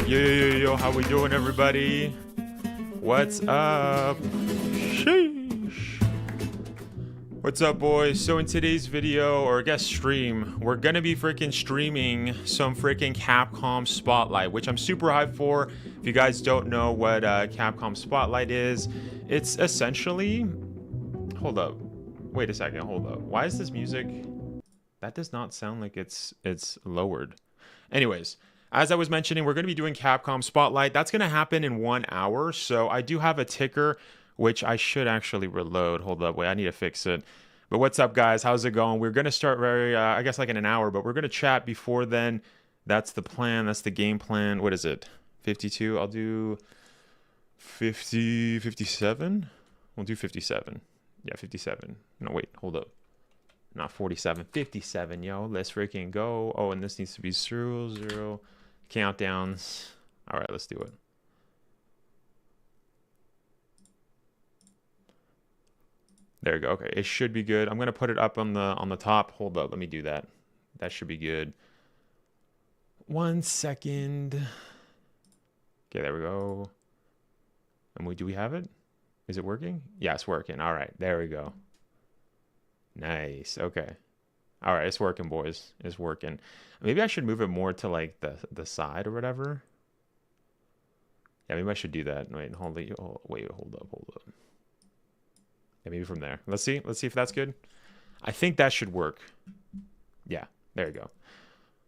Yo, how we doing, everybody? What's up? Sheesh. What's up, boys? So in today's video, or I guess stream, we're gonna be freaking streaming some freaking Capcom Spotlight, which I'm super hyped for. If you guys don't know what Capcom Spotlight is, it's essentially... Hold up. Wait a second, hold up. Why is this music... That does not sound like it's lowered. Anyways, as I was mentioning, we're going to be doing Capcom Spotlight. That's going to happen in 1 hour. So I do have a ticker, which I should actually reload. Hold up. Wait, I need to fix it. But what's up, guys? How's it going? We're going to start I guess like in an hour, but we're going to chat before then. That's the plan. That's the game plan. What is it? 52? I'll do 50, 57? We'll do 57. Yeah, 57. No, wait, hold up. Not 47, 57, yo. Let's freaking go. Oh, and this needs to be 0 countdowns. All right, let's do it. There we go. Okay, it should be good. I'm gonna put it up on the top. Hold up, let me do that. That should be good. 1 second. Okay, there we go. And do we have it? Is it working? Yeah, it's working. All right, there we go. Nice. Okay. All right, it's working, boys. It's working. Maybe I should move it more to like the side or whatever. Yeah, maybe I should do that. Wait, hold up. Yeah, maybe from there. Let's see if that's good. I think that should work. Yeah, there you go.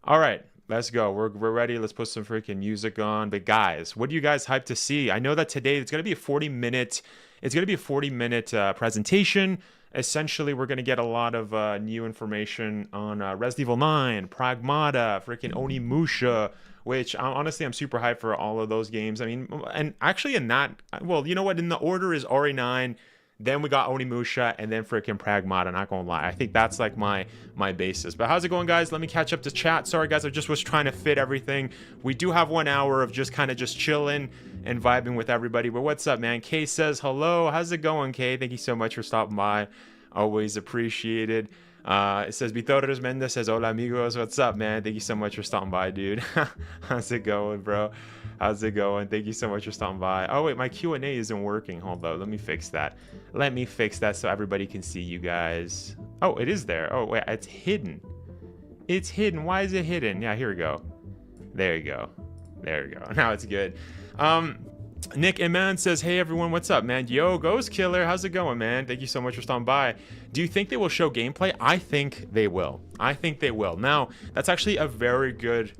All right, let's go. We're ready. Let's put some freaking music on. But guys, what do you guys hype to see? I know that today it's gonna be a 40-minute. It's gonna be a 40-minute presentation. Essentially, we're going to get a lot of new information on Resident Evil 9, Pragmata, freaking Oni-Musha, which honestly, I'm super hyped for all of those games. I mean, and actually in that, well, you know what? In the order is RE9, then we got Onimusha, and then freaking Pragmata, not going to lie. I think that's like my basis. But how's it going, guys? Let me catch up to chat. Sorry, guys, I just was trying to fit everything. We do have 1 hour of just kind of just chilling and vibing with everybody. But what's up, man? Kay says hello. How's it going, Kay? Thank you so much for stopping by. Always appreciated. It says Vitorres Mendez says hola amigos. What's up, man? Thank you so much for stopping by, dude. How's it going, bro? How's it going? Thank you so much for stopping by. Oh wait, my Q&A isn't working. Hold on, let me fix that. Let me fix that so everybody can see you guys. Oh, it is there. Oh wait, it's hidden. It's hidden. Why is it hidden? Yeah, here we go. There you go. There we go. Now it's good. Nick Iman says, hey everyone, what's up, man? Yo, Ghost Killer, how's it going, man? Thank you so much for stopping by. Do you think they will show gameplay? I think they will. I think they will. Now, that's actually a very good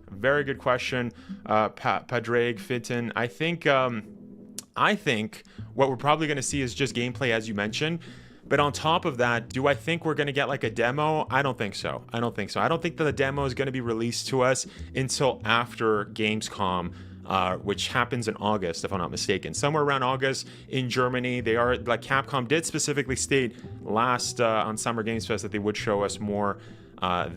question, Padraig Fitton. I think what we're probably going to see is just gameplay, as you mentioned. But on top of that, do I think we're going to get like a demo? I don't think so. I don't think that the demo is going to be released to us until after Gamescom. Which happens in August, if I'm not mistaken. Somewhere around August in Germany. They are, like Capcom did specifically state last on Summer Games Fest that they would show us more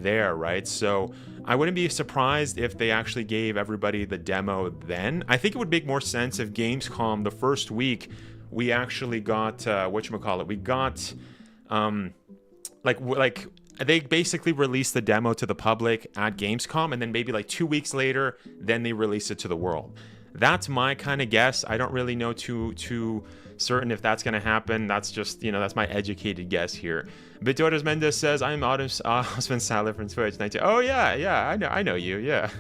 there, right? So I wouldn't be surprised if they actually gave everybody the demo then. I think it would make more sense if Gamescom, the first week, we actually got, whatchamacallit, we got, like they basically released the demo to the public at Gamescom, and then maybe like 2 weeks later, then they release it to the world. That's my kind of guess. I don't really know too certain if that's going to happen. That's just, you know, that's my educated guess here. Vitorres Mendez says, I'm Osman Salah from Twitch. Oh yeah, I know you, yeah.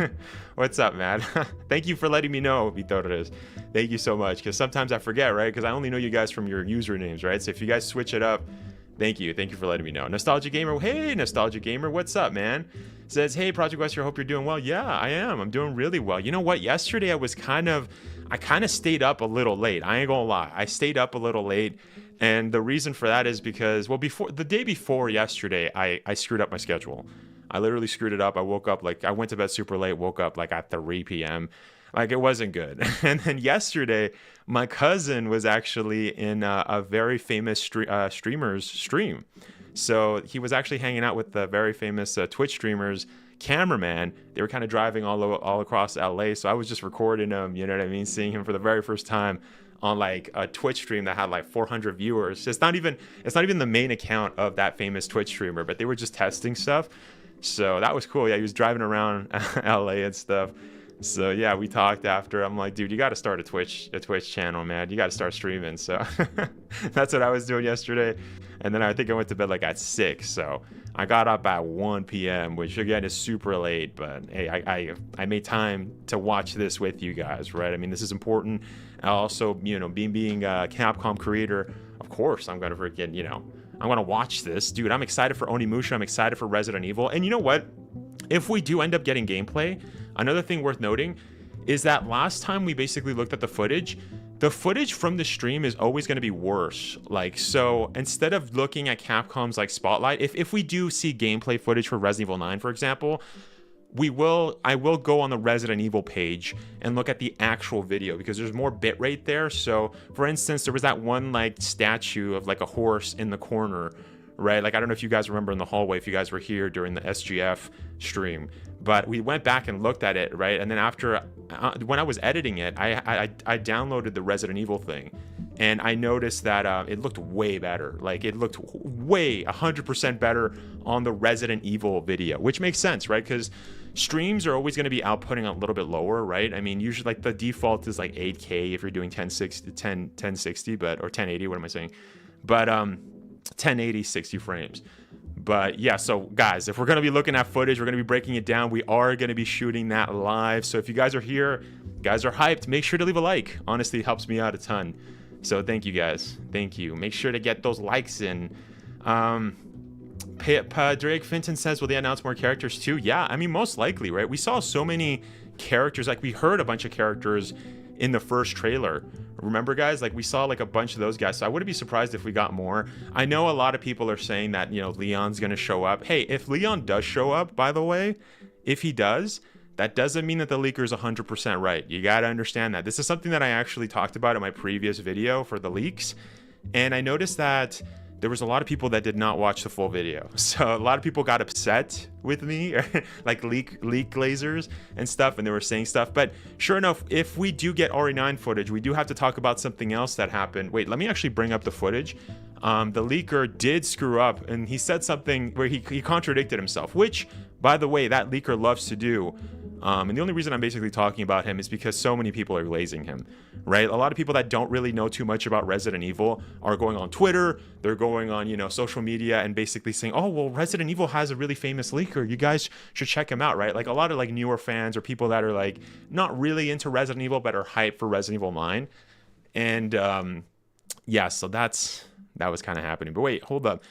What's up, man? Thank you for letting me know, Vitorres. Thank you so much, because sometimes I forget, right? Because I only know you guys from your usernames, right? So if you guys switch it up, thank you for letting me know. Nostalgia Gamer, hey, Nostalgia Gamer, what's up, man? Says, hey, Project Wesker, hope you're doing well. Yeah, I am. I'm doing really well. You know what? Yesterday I kind of stayed up a little late. I ain't gonna lie. I stayed up a little late, and the reason for that is because, well, the day before yesterday, I screwed up my schedule. I literally screwed it up. I woke up I went to bed super late, woke up like at 3 p.m. Like, it wasn't good. And then yesterday, my cousin was actually in a very famous streamer's stream. So he was actually hanging out with the very famous Twitch streamer's cameraman. They were kind of driving all across LA. So I was just recording him, you know what I mean? Seeing him for the very first time on like a Twitch stream that had like 400 viewers. It's not even the main account of that famous Twitch streamer, but they were just testing stuff. So that was cool. Yeah, he was driving around LA and stuff. So yeah, we talked after. I'm like, dude, you got to start a Twitch channel, man. You got to start streaming. So that's what I was doing yesterday. And then I think I went to bed like at 6. So I got up at 1 p.m., which again is super late. But hey, I made time to watch this with you guys, right? I mean, this is important. Also, you know, being a Capcom creator, of course, I'm gonna freaking, you know, I'm gonna watch this, dude. I'm excited for Oni-Musha. I'm excited for Resident Evil. And you know what? If we do end up getting gameplay, another thing worth noting is that last time we basically looked at the footage from the stream is always going to be worse. Like, so instead of looking at Capcom's like Spotlight, if we do see gameplay footage for Resident Evil 9, for example, I will go on the Resident Evil page and look at the actual video because there's more bitrate there. So for instance, there was that one like statue of like a horse in the corner, right? Like, I don't know if you guys remember in the hallway, if you guys were here during the SGF stream, but we went back and looked at it, right? And then after, when I was editing it, I downloaded the Resident Evil thing, and I noticed that it looked way better. Like, it looked way 100% better on the Resident Evil video, which makes sense, right? Because streams are always going to be outputting a little bit lower, right? I mean, usually like the default is like 8K if you're doing 1060, but, or 1080, what am I saying? But 1080, 60 frames. But yeah, so guys, if we're going to be looking at footage, we're going to be breaking it down. We are going to be shooting that live. So if you guys are here, guys are hyped, make sure to leave a like. Honestly, it helps me out a ton. So thank you guys. Thank you. Make sure to get those likes in. Drake Finton says, will they announce more characters too? Yeah, I mean, most likely, right? We saw so many characters, like we heard a bunch of characters in the first trailer. Remember, guys, like we saw like a bunch of those guys. So I wouldn't be surprised if we got more. I know a lot of people are saying that, you know, Leon's going to show up. Hey, if Leon does show up, by the way, if he does, that doesn't mean that the leaker is 100% right. You got to understand that. This is something that I actually talked about in my previous video for the leaks. And I noticed that there was a lot of people that did not watch the full video. So a lot of people got upset with me, like leak glazers and stuff, and they were saying stuff. But sure enough, if we do get RE9 footage, we do have to talk about something else that happened. Wait, let me actually bring up the footage. The leaker did screw up, and he said something where he contradicted himself, which, by the way, that leaker loves to do. And the only reason I'm basically talking about him is because so many people are glazing him, right? A lot of people that don't really know too much about Resident Evil are going on Twitter, they're going on, you know, social media and basically saying, oh, well, Resident Evil has a really famous leaker. You guys should check him out, right? Like a lot of like newer fans or people that are like not really into Resident Evil but are hyped for Resident Evil 9. And yeah, so that was kind of happening. But wait, hold up.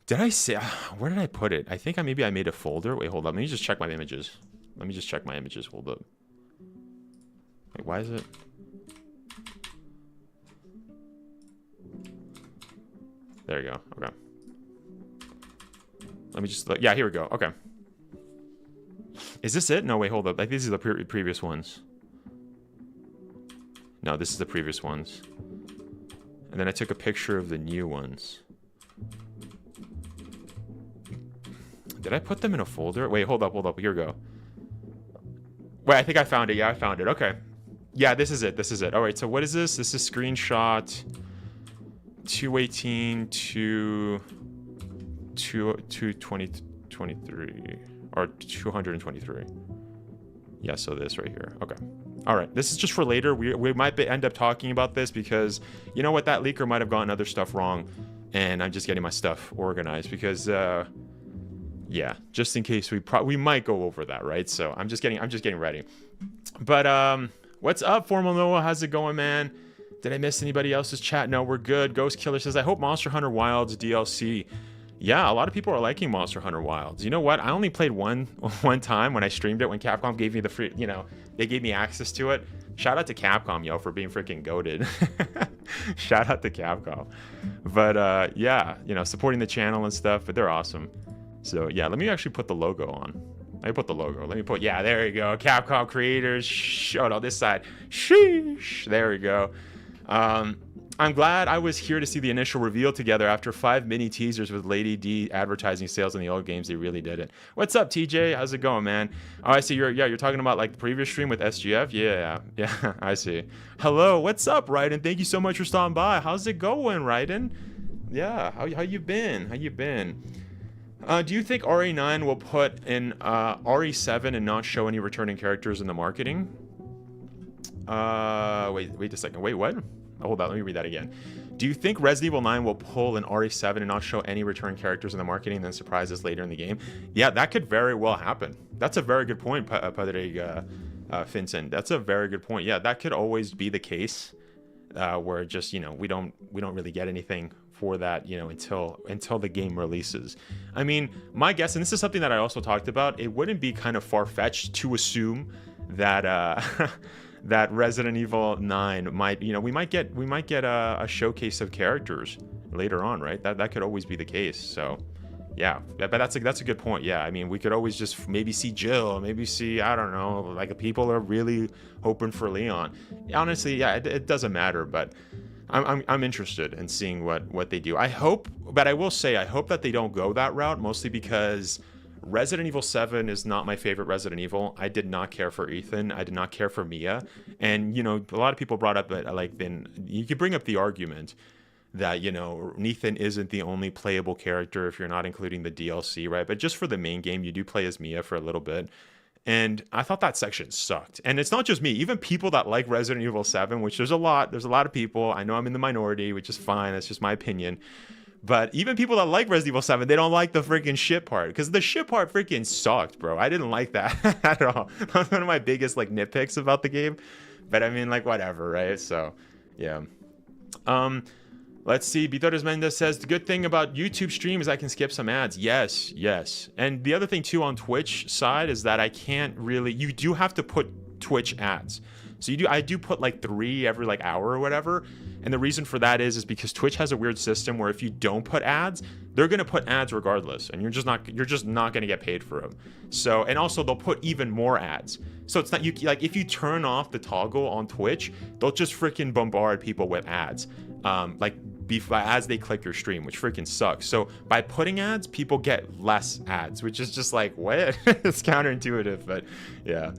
Did I say, where did I put it? I think maybe I made a folder. Wait, hold up. Let me just check my images. Hold up. Wait, why is it? There you go. Okay. Let me just, yeah, here we go. Okay. Is this it? No, wait, hold up. Like, these are the previous ones. No, this is the previous ones. And then I took a picture of the new ones. Did I put them in a folder? Wait, hold up. Here we go. Wait, I think I found it. Yeah, I found it. Okay. Yeah, this is it. All right, so what is this? This is screenshot 218 to 223 or 223. Yeah, so this right here. Okay. All right, this is just for later. We might end up talking about this because you know what, that leaker might have gotten other stuff wrong, and I'm just getting my stuff organized because yeah, just in case we might go over that, right? So I'm just getting ready. But what's up, Formal Noah? How's it going, man? Did I miss anybody else's chat? No, we're good. Ghost Killer says, I hope Monster Hunter Wilds DLC. Yeah, a lot of people are liking Monster Hunter Wilds. You know what? I only played one time when I streamed it, when Capcom gave me the free, you know, they gave me access to it. Shout out to Capcom, yo, for being freaking goated. Shout out to Capcom. But yeah, you know, supporting the channel and stuff, but they're awesome. So yeah, let me actually put the logo on. I put the logo. Let me put, yeah, there you go. Capcom Creators. Oh no, this side. Sheesh. There we go. I'm glad I was here to see the initial reveal together after 5 mini teasers with Lady D advertising sales in the old games. They really did it. What's up, TJ? How's it going, man? Oh, I see you're talking about like the previous stream with SGF. Yeah, I see. Hello, what's up, Raiden? Thank you so much for stopping by. How's it going, Raiden? Yeah, how you been? Do you think RE9 will put in RE7 and not show any returning characters in the marketing? Wait a second. Wait, what? Oh, hold on, let me read that again. Do you think Resident Evil 9 will pull an RE7 and not show any return characters in the marketing and then surprise us later in the game? Yeah, that could very well happen. That's a very good point, Padre Vincent. That's a very good point. Yeah, that could always be the case, where just, you know, we don't really get anything for that, you know, until the game releases. I mean, my guess, and this is something that I also talked about, it wouldn't be kind of far-fetched to assume that that Resident Evil 9 might, you know, we might get a showcase of characters later on, right? That could always be the case. So yeah, but that's a good point. Yeah, I mean, we could always just maybe see Jill, maybe see, I don't know, like people are really hoping for Leon. Honestly, yeah, it doesn't matter, but I'm interested in seeing what they do. I hope, but I will say I hope that they don't go that route, mostly because Resident Evil 7 is not my favorite Resident Evil. I did not care for Ethan. I did not care for Mia. And, you know, a lot of people brought up, like, then you could bring up the argument that, you know, Ethan isn't the only playable character if you're not including the DLC, right? But just for the main game, you do play as Mia for a little bit. And I thought that section sucked. And it's not just me. Even people that like Resident Evil 7, which there's a lot of people. I know I'm in the minority, which is fine. That's just my opinion. But even people that like Resident Evil 7, they don't like the freaking shit part. Because the shit part freaking sucked, bro. I didn't like that at all. That's one of my biggest, like, nitpicks about the game. But I mean, like, whatever, right? So, yeah. Let's see. Bitores Mendez says, the good thing about YouTube stream is I can skip some ads. Yes, yes. And the other thing, too, on Twitch side is that I can't really... You do have to put Twitch ads. So I do put, like, 3 every, like, hour or whatever. And the reason for that is because Twitch has a weird system where if you don't put ads, they're going to put ads regardless, and you're just not going to get paid for them. So, and also they'll put even more ads. So it's not, you like, if you turn off the toggle on Twitch, they'll just freaking bombard people with ads, as they click your stream, which freaking sucks. So by putting ads, people get less ads, which is just like, what? It's counterintuitive, but yeah.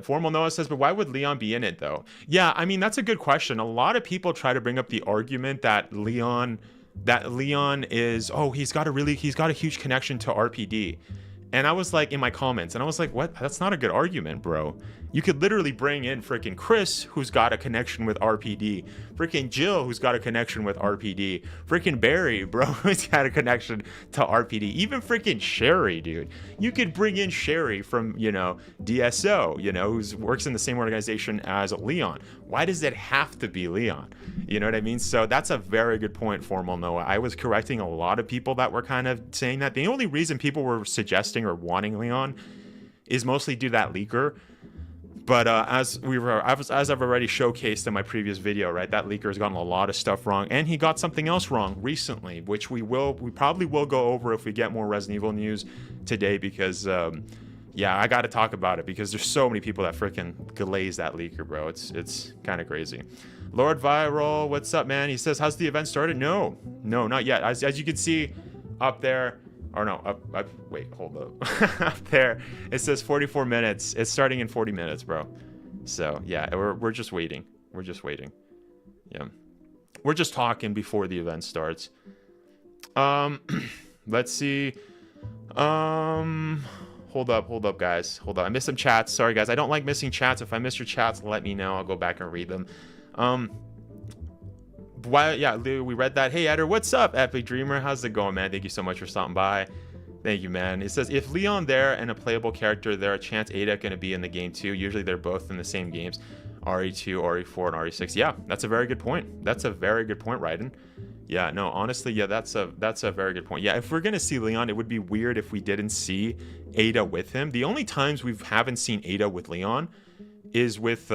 Formal Noah says, but why would Leon be in it though? Yeah, I mean, that's a good question. A lot of people try to bring up the argument that Leon is, he's got a huge connection to R.P.D. And I was like, in my comments, and I was like, what? That's not a good argument, bro. You could literally bring in freaking Chris, who's got a connection with R.P.D. Freaking Jill, who's got a connection with R.P.D. Freaking Barry, bro, who's got a connection to R.P.D. Even freaking Sherry, dude. You could bring in Sherry from, you know, DSO, you know, who works in the same organization as Leon. Why does it have to be Leon? You know what I mean? So that's a very good point, Formal Noah. I was correcting a lot of people that were kind of saying that. The only reason people were suggesting or wanting Leon is mostly due to that leaker. But as I've already showcased in my previous video, right, that leaker has gotten a lot of stuff wrong, and he got something else wrong recently, which we probably will go over if we get more Resident Evil news today, because yeah, I got to talk about it because there's so many people that freaking glaze that leaker, bro. It's kind of crazy. Lord Viral, what's up, man? He says, how's the event started? No, not yet. As you can see up there. Or no, wait, hold up. Up there, it says 44 minutes. It's starting in 40 minutes, bro. So, yeah, we're just waiting. We're just waiting. Yeah. We're just talking before the event starts. Let's see. Hold up, guys. Hold on. I missed some chats. Sorry, guys. I don't like missing chats. If I miss your chats, let me know. I'll go back and read them. Yeah, we read that. Hey, Eder, what's up, Epic Dreamer? How's it going, man? Thank you so much for stopping by. Thank you, man. It says, if Leon there and a playable character, there a chance Eder going to be in the game too. Usually they're both in the same games. RE2, RE4, and RE6. Yeah, that's a very good point. That's a very good point, Raiden. Yeah, no, honestly, yeah, that's a very good point. Yeah, if we're going to see Leon, it would be weird if we didn't see Ada with him. The only times we haven't seen Ada with Leon is with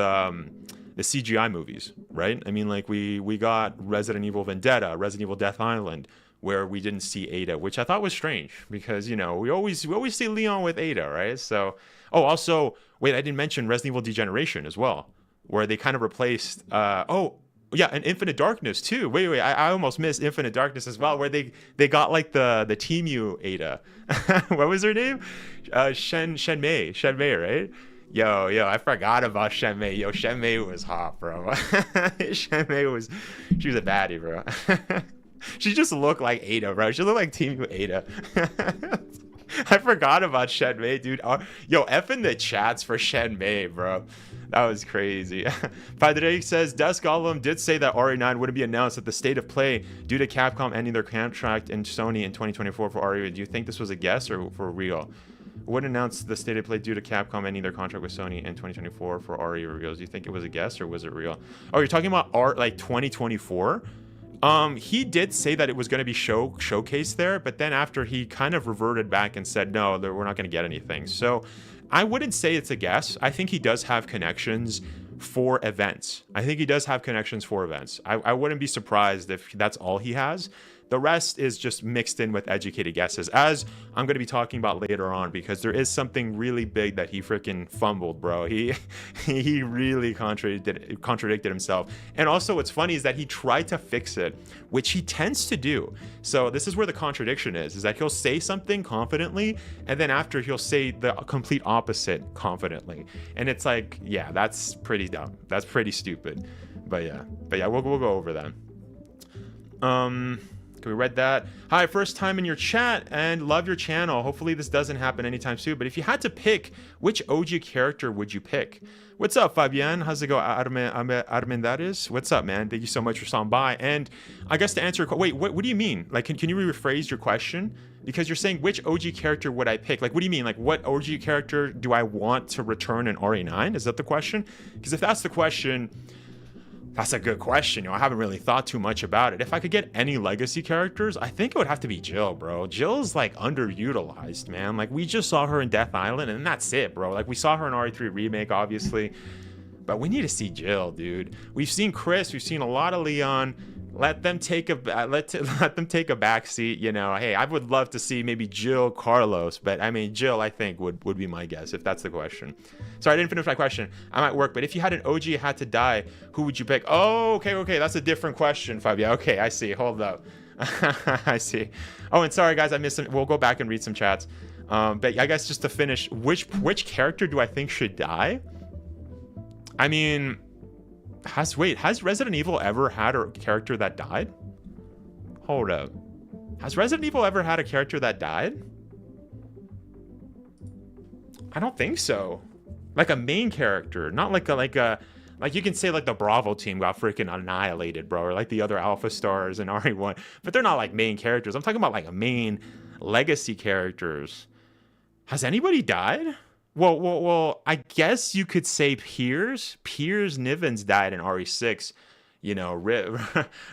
the CGI movies, right? I mean, like, we got Resident Evil Vendetta, Resident Evil Death Island, where we didn't see Ada, which I thought was strange because, you know, we always see Leon with Ada, right? So, also, wait, I didn't mention Resident Evil Degeneration as well, where they kind of replaced, and Infinite Darkness too. Wait, I almost missed Infinite Darkness as well, where they got like the Team Ada. What was her name? Shenmei, right? Yo, I forgot about Shenmei. Yo, Shenmei was hot, bro. She was a baddie, bro. She just looked like Ada, bro. She looked like Team Ada. I forgot about Shenmei, dude. Yo, F in the chats for Shenmei, bro. That was crazy. Padre says, Dust Golem did say that RE9 wouldn't be announced at the state of play due to Capcom ending their contract in Sony in 2024 for RE. Do you think this was a guess or for real? Wouldn't announce the state of play due to Capcom ending their contract with Sony in 2024 for RE reveals. Do you think it was a guess or was it real? Oh, you're talking about art like 2024? He did say that it was going to be showcased there, but then after he kind of reverted back and said, no, we're not going to get anything. So I wouldn't say it's a guess. I think he does have connections for events. I wouldn't be surprised if that's all he has. The rest is just mixed in with educated guesses, as I'm going to be talking about later on, because there is something really big that he freaking fumbled, bro. He really contradicted himself. And also what's funny is that he tried to fix it, which he tends to do. So this is where the contradiction is that he'll say something confidently, and then after he'll say the complete opposite confidently. And it's like, yeah, that's pretty dumb. That's pretty stupid. But yeah, we'll go over that. We read that. Hi, first time in your chat and love your channel. Hopefully this doesn't happen anytime soon. But if you had to pick, which OG character would you pick? What's up, Fabian? How's it go, Armendariz? What's up, man? Thank you so much for stopping by. And I guess to answer, wait, what do you mean? Like, can you rephrase your question? Because you're saying which OG character would I pick? Like, what do you mean? Like, what OG character do I want to return in RE9? Is that the question? Because if that's the question, that's a good question. I haven't really thought too much about it. If I could get any legacy characters, I think it would have to be Jill, bro. Jill's like underutilized, man. Like we just saw her in Death Island and that's it, bro. Like we saw her in RE3 Remake, obviously. But we need to see Jill, dude. We've seen Chris, we've seen a lot of Leon. Let them take a back seat, Hey, I would love to see maybe Jill, Carlos, but I mean Jill, I think would be my guess if that's the question. Sorry, I didn't finish my question. I'm at work, but if you had an OG had to die, who would you pick? Oh, okay, that's a different question, Fabio. Okay, I see. Hold up, I see. Oh, and sorry guys, I missed some. We'll go back and read some chats. But I guess just to finish, which character do I think should die? I mean, has Resident Evil ever had a character that died? Hold up. Has Resident Evil ever had a character that died? I don't think so. Like a main character, not like you can say like the Bravo team got freaking annihilated, bro, or like the other Alpha Stars in RE1, but they're not like main characters. I'm talking about like a main legacy characters. Has anybody died? Well, I guess you could say Piers Nivens died in RE6,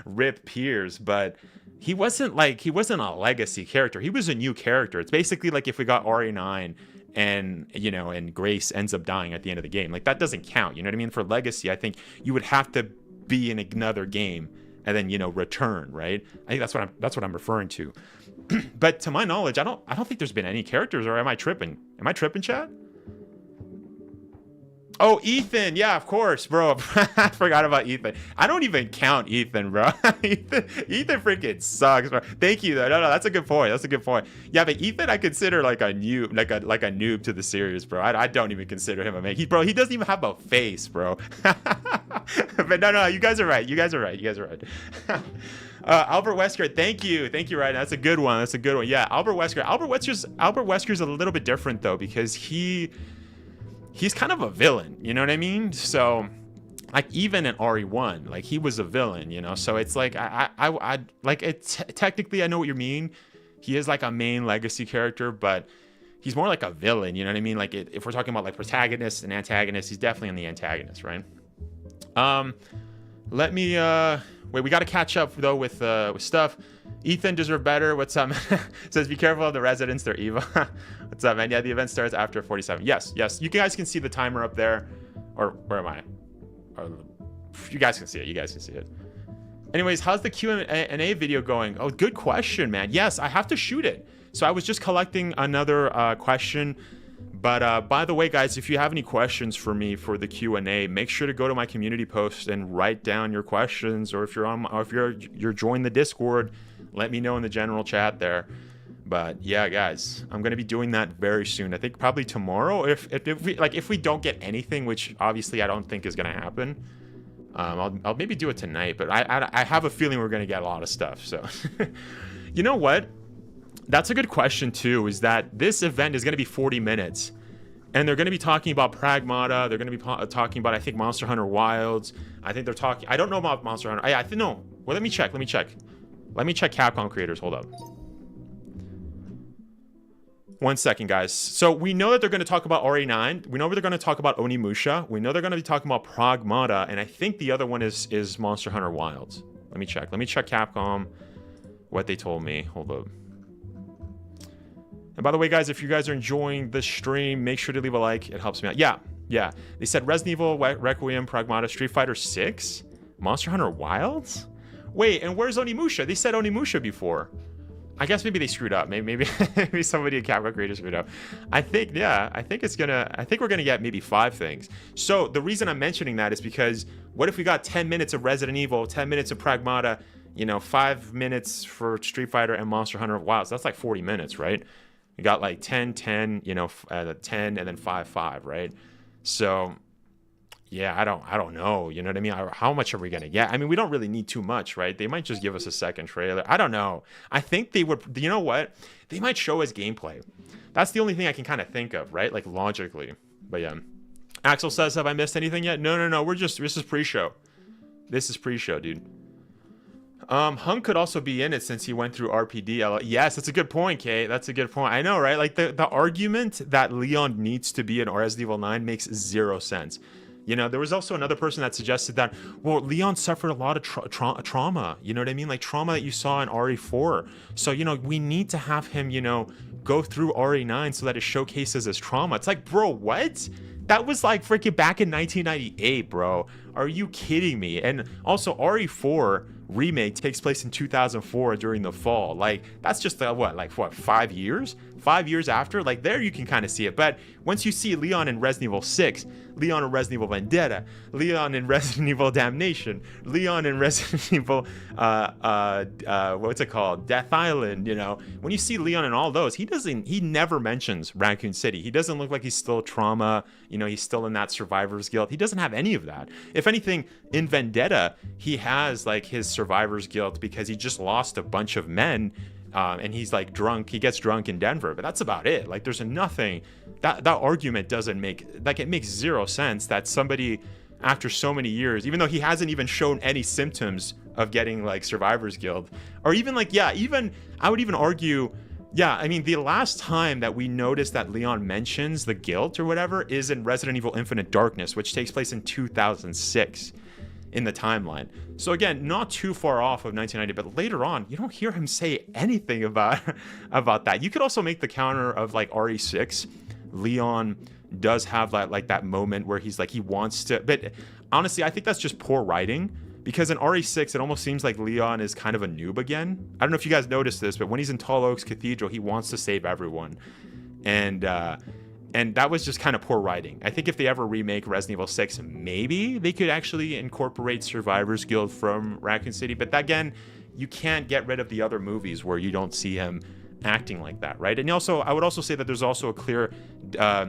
rip Piers, but he wasn't a legacy character. He was a new character. It's basically like if we got RE9 and Grace ends up dying at the end of the game. Like that doesn't count, you know what I mean? For legacy, I think you would have to be in another game and then, return, right? I think that's what I'm referring to. But to my knowledge, I don't think there's been any characters, or am I tripping? Am I tripping, chat? Oh, Ethan. Yeah, of course, bro. I forgot about Ethan. I don't even count Ethan, bro. Ethan freaking sucks, bro. Thank you, though. No, that's a good point. Yeah, but Ethan, I consider like a noob, like a noob to the series, bro. I don't even consider him a man. He doesn't even have a face, bro. But no, you guys are right. Albert Wesker, thank you, Ryan. That's a good one. Yeah, Albert Wesker's a little bit different though, because he's kind of a villain, you know what I mean? So like even in RE1, like he was a villain, so it's like I like it. Technically I know what you mean. He is like a main legacy character, but he's more like a villain, you know what I mean? Like if we're talking about like protagonist and antagonist, he's definitely on the antagonist, right? Let me wait, we got to catch up though with stuff. Ethan deserve better. What's up, man? Says be careful of the residents, they're evil. What's up, man? Yeah, the event starts after 47. Yes, you guys can see the timer up there. Or where am I? You guys can see it. Anyways, how's the Q&A video going? Oh, good question, man. Yes, I have to shoot it. So I was just collecting another question. But by the way, guys, if you have any questions for me for the Q&A, make sure to go to my community post and write down your questions. Or if you're joined the Discord, let me know in the general chat there. But yeah, guys, I'm gonna be doing that very soon. I think probably tomorrow. If we don't get anything, which obviously I don't think is gonna happen. I'll maybe do it tonight, but I have a feeling we're gonna get a lot of stuff. So, you know what? That's a good question too. Is that this event is gonna be 40 minutes, and they're gonna be talking about Pragmata. They're gonna be talking about, I think, Monster Hunter Wilds. I think they're talking. I don't know about Monster Hunter. I think no. Well, let me check. Let me check Capcom Creators. Hold up. 1 second, guys. So we know that they're going to talk about RE9. We know they're going to talk about Oni-Musha. We know they're going to be talking about Pragmata, and I think the other one is Monster Hunter Wilds. Let me check. Let me check Capcom, what they told me. Hold up. And by the way, guys, if you guys are enjoying this stream, make sure to leave a like. It helps me out. Yeah. They said Resident Evil, Requiem, Pragmata, Street Fighter 6, Monster Hunter Wilds. Wait, and where's Onimusha? They said Onimusha before. I guess maybe they screwed up. Maybe somebody at Capcom Creator screwed up. I think we're gonna get maybe 5 things. So the reason I'm mentioning that is because what if we got 10 minutes of Resident Evil, 10 minutes of Pragmata, 5 minutes for Street Fighter and Monster Hunter Wilds? That's like 40 minutes, right? We got like 10, 10, 10, and then 5, 5, right? So yeah, I don't know. You know what I mean? How much are we going to get? I mean, we don't really need too much, right? They might just give us a second trailer. I don't know. I think they would, you know what? They might show us gameplay. That's the only thing I can kind of think of, right? Like logically. But yeah. Axel says, have I missed anything yet? No. This is pre-show. This is pre-show, dude. Hunk could also be in it since he went through R.P.D. Yes, that's a good point, Kay. That's a good point. I know, right? Like the argument that Leon needs to be in Resident Evil 9 makes 0 sense. There was also another person that suggested that, well, Leon suffered a lot of trauma. You know what I mean? Like trauma that you saw in RE4. So, we need to have him, go through RE9 so that it showcases his trauma. It's like, bro, what? That was like freaking back in 1998, bro. Are you kidding me? And also RE4 remake takes place in 2004 during the fall. Like that's just 5 years? 5 years after? Like there you can kind of see it. But once you see Leon in Resident Evil 6, Leon in Resident Evil Vendetta, Leon in Resident Evil Damnation, Leon in Resident Evil what's it called? Death Island, When you see Leon in all those, he never mentions Raccoon City. He doesn't look like he's still trauma, he's still in that survivor's guilt. He doesn't have any of that. If anything, in Vendetta, he has like his survivor's guilt because he just lost a bunch of men. And he's like drunk. He gets drunk in Denver, but that's about it. Like there's nothing. That argument doesn't make, like, it makes 0 sense that somebody after so many years, even though he hasn't even shown any symptoms of getting like survivor's guilt, or even like, I would even argue, I mean, the last time that we noticed that Leon mentions the guilt or whatever is in Resident Evil Infinite Darkness, which takes place in 2006 in the timeline. So again, not too far off of 1990, but later on, you don't hear him say anything about that. You could also make the counter of like RE6. Leon does have that moment where he's like, he wants to, but honestly, I think that's just poor writing, because in RE6, it almost seems like Leon is kind of a noob again. I don't know if you guys noticed this, but when he's in Tall Oaks Cathedral, he wants to save everyone. And that was just kind of poor writing. I think if they ever remake Resident Evil 6, maybe they could actually incorporate Survivor's Guild from Raccoon City. But again, you can't get rid of the other movies where you don't see him acting like that, right? And also, I would also say that there's also a clear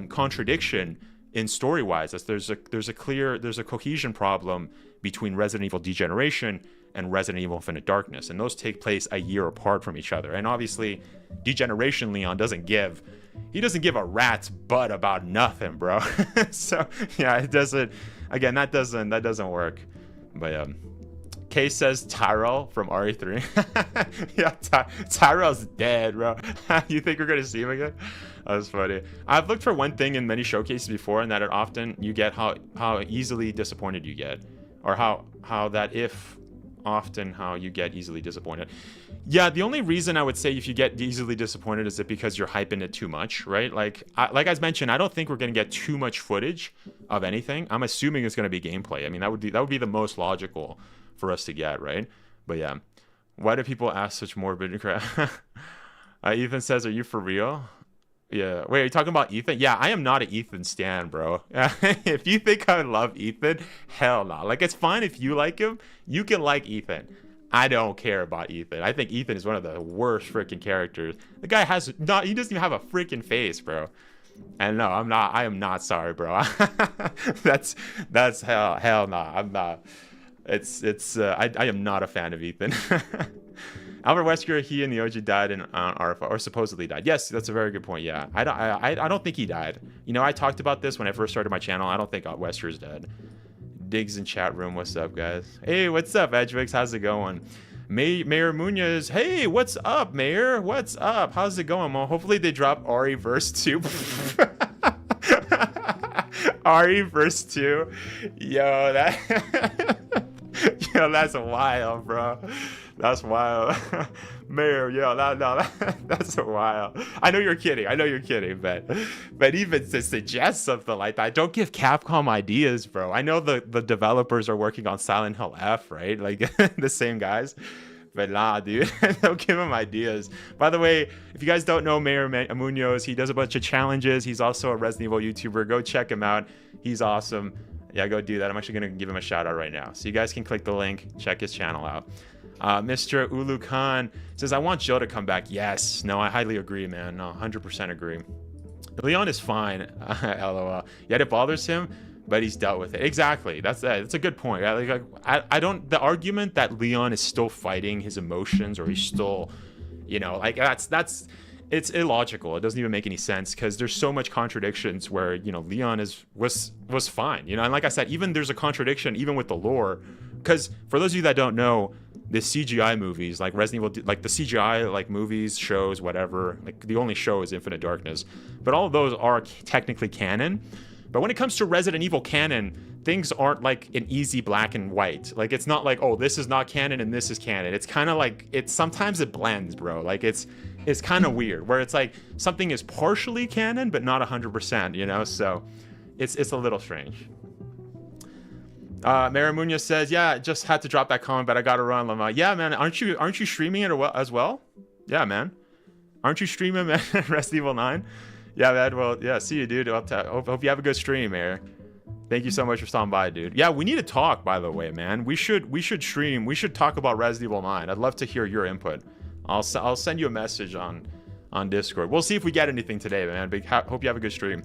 contradiction in story-wise. There's a cohesion problem between Resident Evil Degeneration and Resident Evil Infinite Darkness, and those take place a year apart from each other. And obviously, Degeneration Leon doesn't give a rat's butt about nothing, bro. So yeah, it doesn't. Again, that doesn't work. But Kay says Tyrell from RE3. Yeah, Tyrell's dead, bro. You think we're gonna see him again? That's funny. I've looked for one thing in many showcases before, and that often you get how easily disappointed you get, or how you get easily disappointed. Yeah, the only reason I would say if you get easily disappointed is it because you're hyping it too much, right? Like I mentioned, I don't think we're going to get too much footage of anything. I'm assuming it's going to be gameplay. I mean, that would be the most logical for us to get, right? But yeah, why do people ask such morbid crap? Ethan says, "Are you for real?" Yeah. Wait, are you talking about Ethan? Yeah, I am not an Ethan stan, bro. If you think I love Ethan, hell no. Like, it's fine if you like him. You can like Ethan. I don't care about Ethan. I think Ethan is one of the worst freaking characters. The guy he doesn't even have a freaking face, bro. And no, I am not sorry, bro. That's hell no. I'm not. I am not a fan of Ethan. Albert Wesker, he and the OG died in RFO, or supposedly died. Yes, that's a very good point. Yeah, I don't think he died. You know, I talked about this when I first started my channel. I don't think Wesker's dead. Diggs in chat room. What's up, guys? Hey, what's up, Edgevix? How's it going? Mayor Munoz. Hey, what's up, Mayor? What's up? How's it going, Mo? Hopefully they drop Ari verse 2. Ari verse 2. Yo, that's wild, bro. That's wild. Mayor, yo, that's wild. I know you're kidding, but even to suggest something like that, don't give Capcom ideas, bro. I know the developers are working on Silent Hill F, right? Like the same guys. But nah, dude, don't give him ideas. By the way, if you guys don't know Mayor Munoz, he does a bunch of challenges. He's also a Resident Evil YouTuber. Go check him out. He's awesome. Yeah, go do that. I'm actually going to give him a shout out right now. So you guys can click the link, check his channel out. Mr. Ulu Khan says, I want Joe to come back. Yes. No, I highly agree, man. No, 100% agree. Leon is fine. LOL. Yet it bothers him, but he's dealt with it. Exactly. That's a good point. I don't, the argument that Leon is still fighting his emotions, or he's still, you know, like it's illogical. It doesn't even make any sense, because there's so much contradictions where, you know, Leon was fine, you know. And like I said, even there's a contradiction even with the lore, because for those of you that don't know, the CGI movies, like Resident Evil, like the CGI, like movies, shows, whatever, like the only show is Infinite Darkness, but all of those are technically canon. But when it comes to Resident Evil canon, things aren't like an easy black and white. Like, it's not like, oh, this is not canon and this is canon. It's kind of like, sometimes it blends, bro. Like, it's kind of weird, where it's like something is partially canon but not 100%, you know. So it's a little strange. Mara Munoz says, yeah, just had to drop that comment, but I gotta run. Lama. Yeah, man, aren't you streaming it as well? Yeah, man, aren't you streaming, man? Resident Evil 9? Yeah, man. Well, yeah, see you, dude. Hope you have a good stream, Air. Thank you so much for stopping by, dude. Yeah, we need to talk, by the way, man. We should stream. We should talk about Resident Evil 9. I'd love to hear your input. I'll send you a message on Discord. We'll see if we get anything today, man. But hope you have a good stream.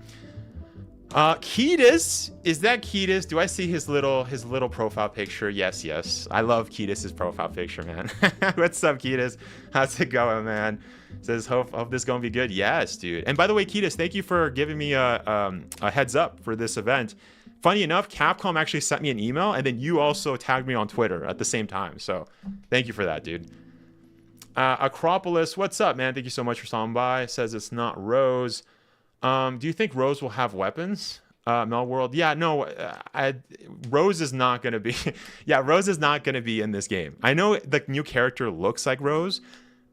Ketis, is that Ketis? Do I see his little profile picture? Yes. I love Ketis's profile picture, man. What's up, Ketis? How's it going, man? Says hope this is gonna be good. Yes, dude. And by the way, Ketis, thank you for giving me a heads up for this event. Funny enough, Capcom actually sent me an email, and then you also tagged me on Twitter at the same time. So thank you for that, dude. Acropolis, what's up, man? Thank you so much for stopping by. Says it's not Rose. Do you think Rose will have weapons? Melworld, yeah, no, Rose is not gonna be. Yeah, Rose is not gonna be in this game. I know the new character looks like Rose,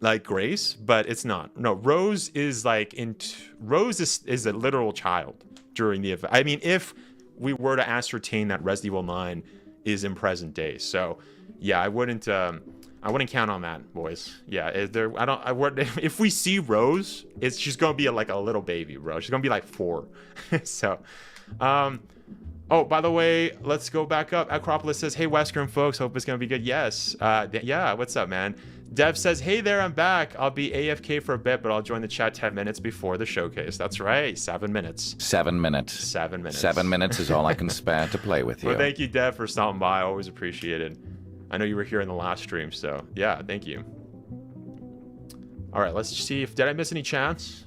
like Grace, but it's not. No, Rose is like Rose is a literal child during the event. I mean, if we were to ascertain that Resident Evil 9 is in present day, so yeah, I wouldn't count on that, boys. Yeah, if we see Rose, she's gonna be like a little baby, bro. She's gonna be like 4. So, oh, by the way, let's go back up. Acropolis says, hey, Wesker and folks, hope it's gonna be good. Yes. Yeah, what's up, man? Dev says, hey there, I'm back. I'll be AFK for a bit, but I'll join the chat 10 minutes before the showcase. That's right, 7 minutes. 7 minutes. 7 minutes. 7 minutes is all I can spare to play with you. Well, thank you, Dev, for stopping by. Always appreciated. I know you were here in the last stream, so yeah, thank you. All right, let's see if did I miss any chats?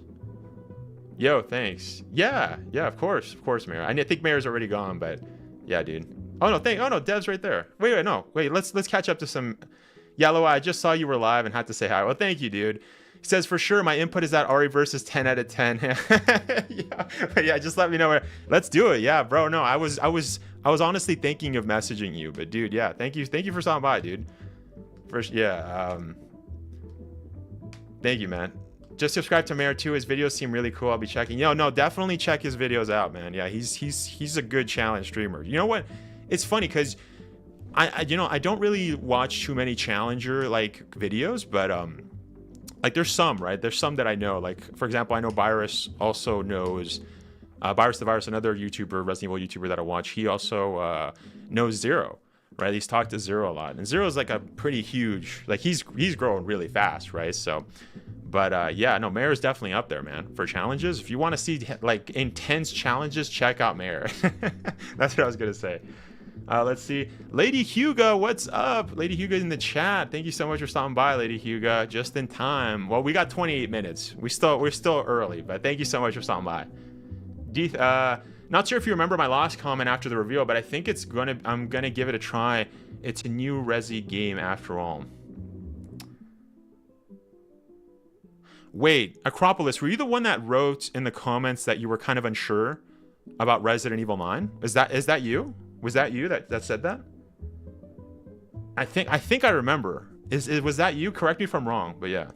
Yo, thanks. Yeah, of course, Mayor. I think Mayor's already gone, but yeah, dude. Oh no, Dev's right there. Wait, let's catch up to some. Yellow, I just saw you were live and had to say hi. Well, thank you, dude. He says, for sure, my input is that Ari versus 10 out of 10. yeah, just let me know. Let's do it. Yeah, bro. No, I was honestly thinking of messaging you, but dude, yeah, thank you for stopping by, dude. First, yeah, thank you, man. Just subscribe to Mayor too. His videos seem really cool. I'll be checking. No, definitely check his videos out, man. Yeah, he's a good challenge streamer. You know what? It's funny because I don't really watch too many challenger like videos, but like there's some, right? There's some that I know. Like, for example, I know Virus also knows Virus the Virus, another YouTuber, Resident Evil YouTuber that I watch. He also knows Zero, right? He's talked to Zero a lot, and Zero's like a pretty huge, like he's growing really fast, right? So, but yeah, no, Mayor's definitely up there, man, for challenges. If you want to see like intense challenges, check out Mayor. That's what I was gonna say. Let's see. Lady Huga, what's up? Lady Huga in the chat. Thank you so much for stopping by, Lady Huga. Just in time. Well, we got 28 minutes. We're still early, but thank you so much for stopping by. Not sure if you remember my last comment after the reveal, but I think I'm gonna give it a try. It's a new Resi game after all. Wait, Acropolis, were you the one that wrote in the comments that you were kind of unsure about Resident Evil 9? Is that you? Was that you that said that? I think I remember. Was that you? Correct me if I'm wrong, but yeah.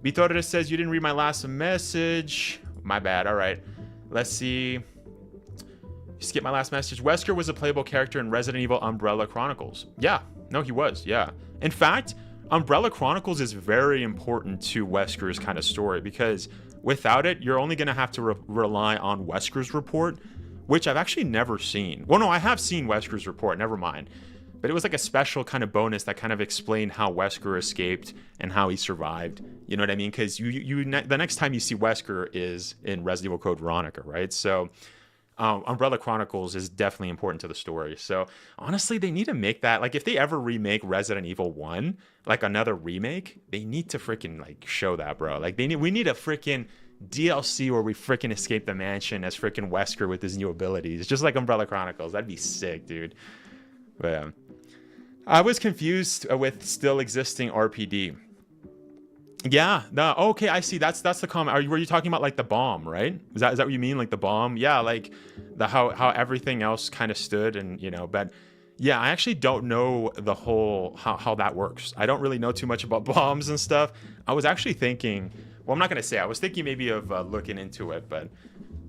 Vitorres says you didn't read my last message. My bad. All right. Let's see. Skip my last message. Wesker was a playable character in Resident Evil Umbrella Chronicles. Yeah. No, he was. Yeah. In fact, Umbrella Chronicles is very important to Wesker's kind of story because without it, you're only going to have to rely on Wesker's report, which I've actually never seen. Well, no, I have seen Wesker's report. Never mind. But it was like a special kind of bonus that kind of explained how Wesker escaped and how he survived. You know what I mean? Because the next time you see Wesker is in Resident Evil Code Veronica, right? So Umbrella Chronicles is definitely important to the story. So honestly, they need to make that, like, if they ever remake Resident Evil 1, like another remake, they need to freaking like show that, bro. Like we need a freaking DLC where we freaking escape the mansion as freaking Wesker with his new abilities, just like Umbrella Chronicles. That'd be sick, dude. But yeah. I was confused with still existing R.P.D. Yeah, no, okay, I see. That's the comment. Were you talking about like the bomb, right? Is that what you mean, like the bomb? Yeah, like the how everything else kind of stood, and you know, but yeah, I actually don't know the whole how that works. I don't really know too much about bombs and stuff. I was actually thinking, well, I'm not gonna say. I was thinking maybe of looking into it, but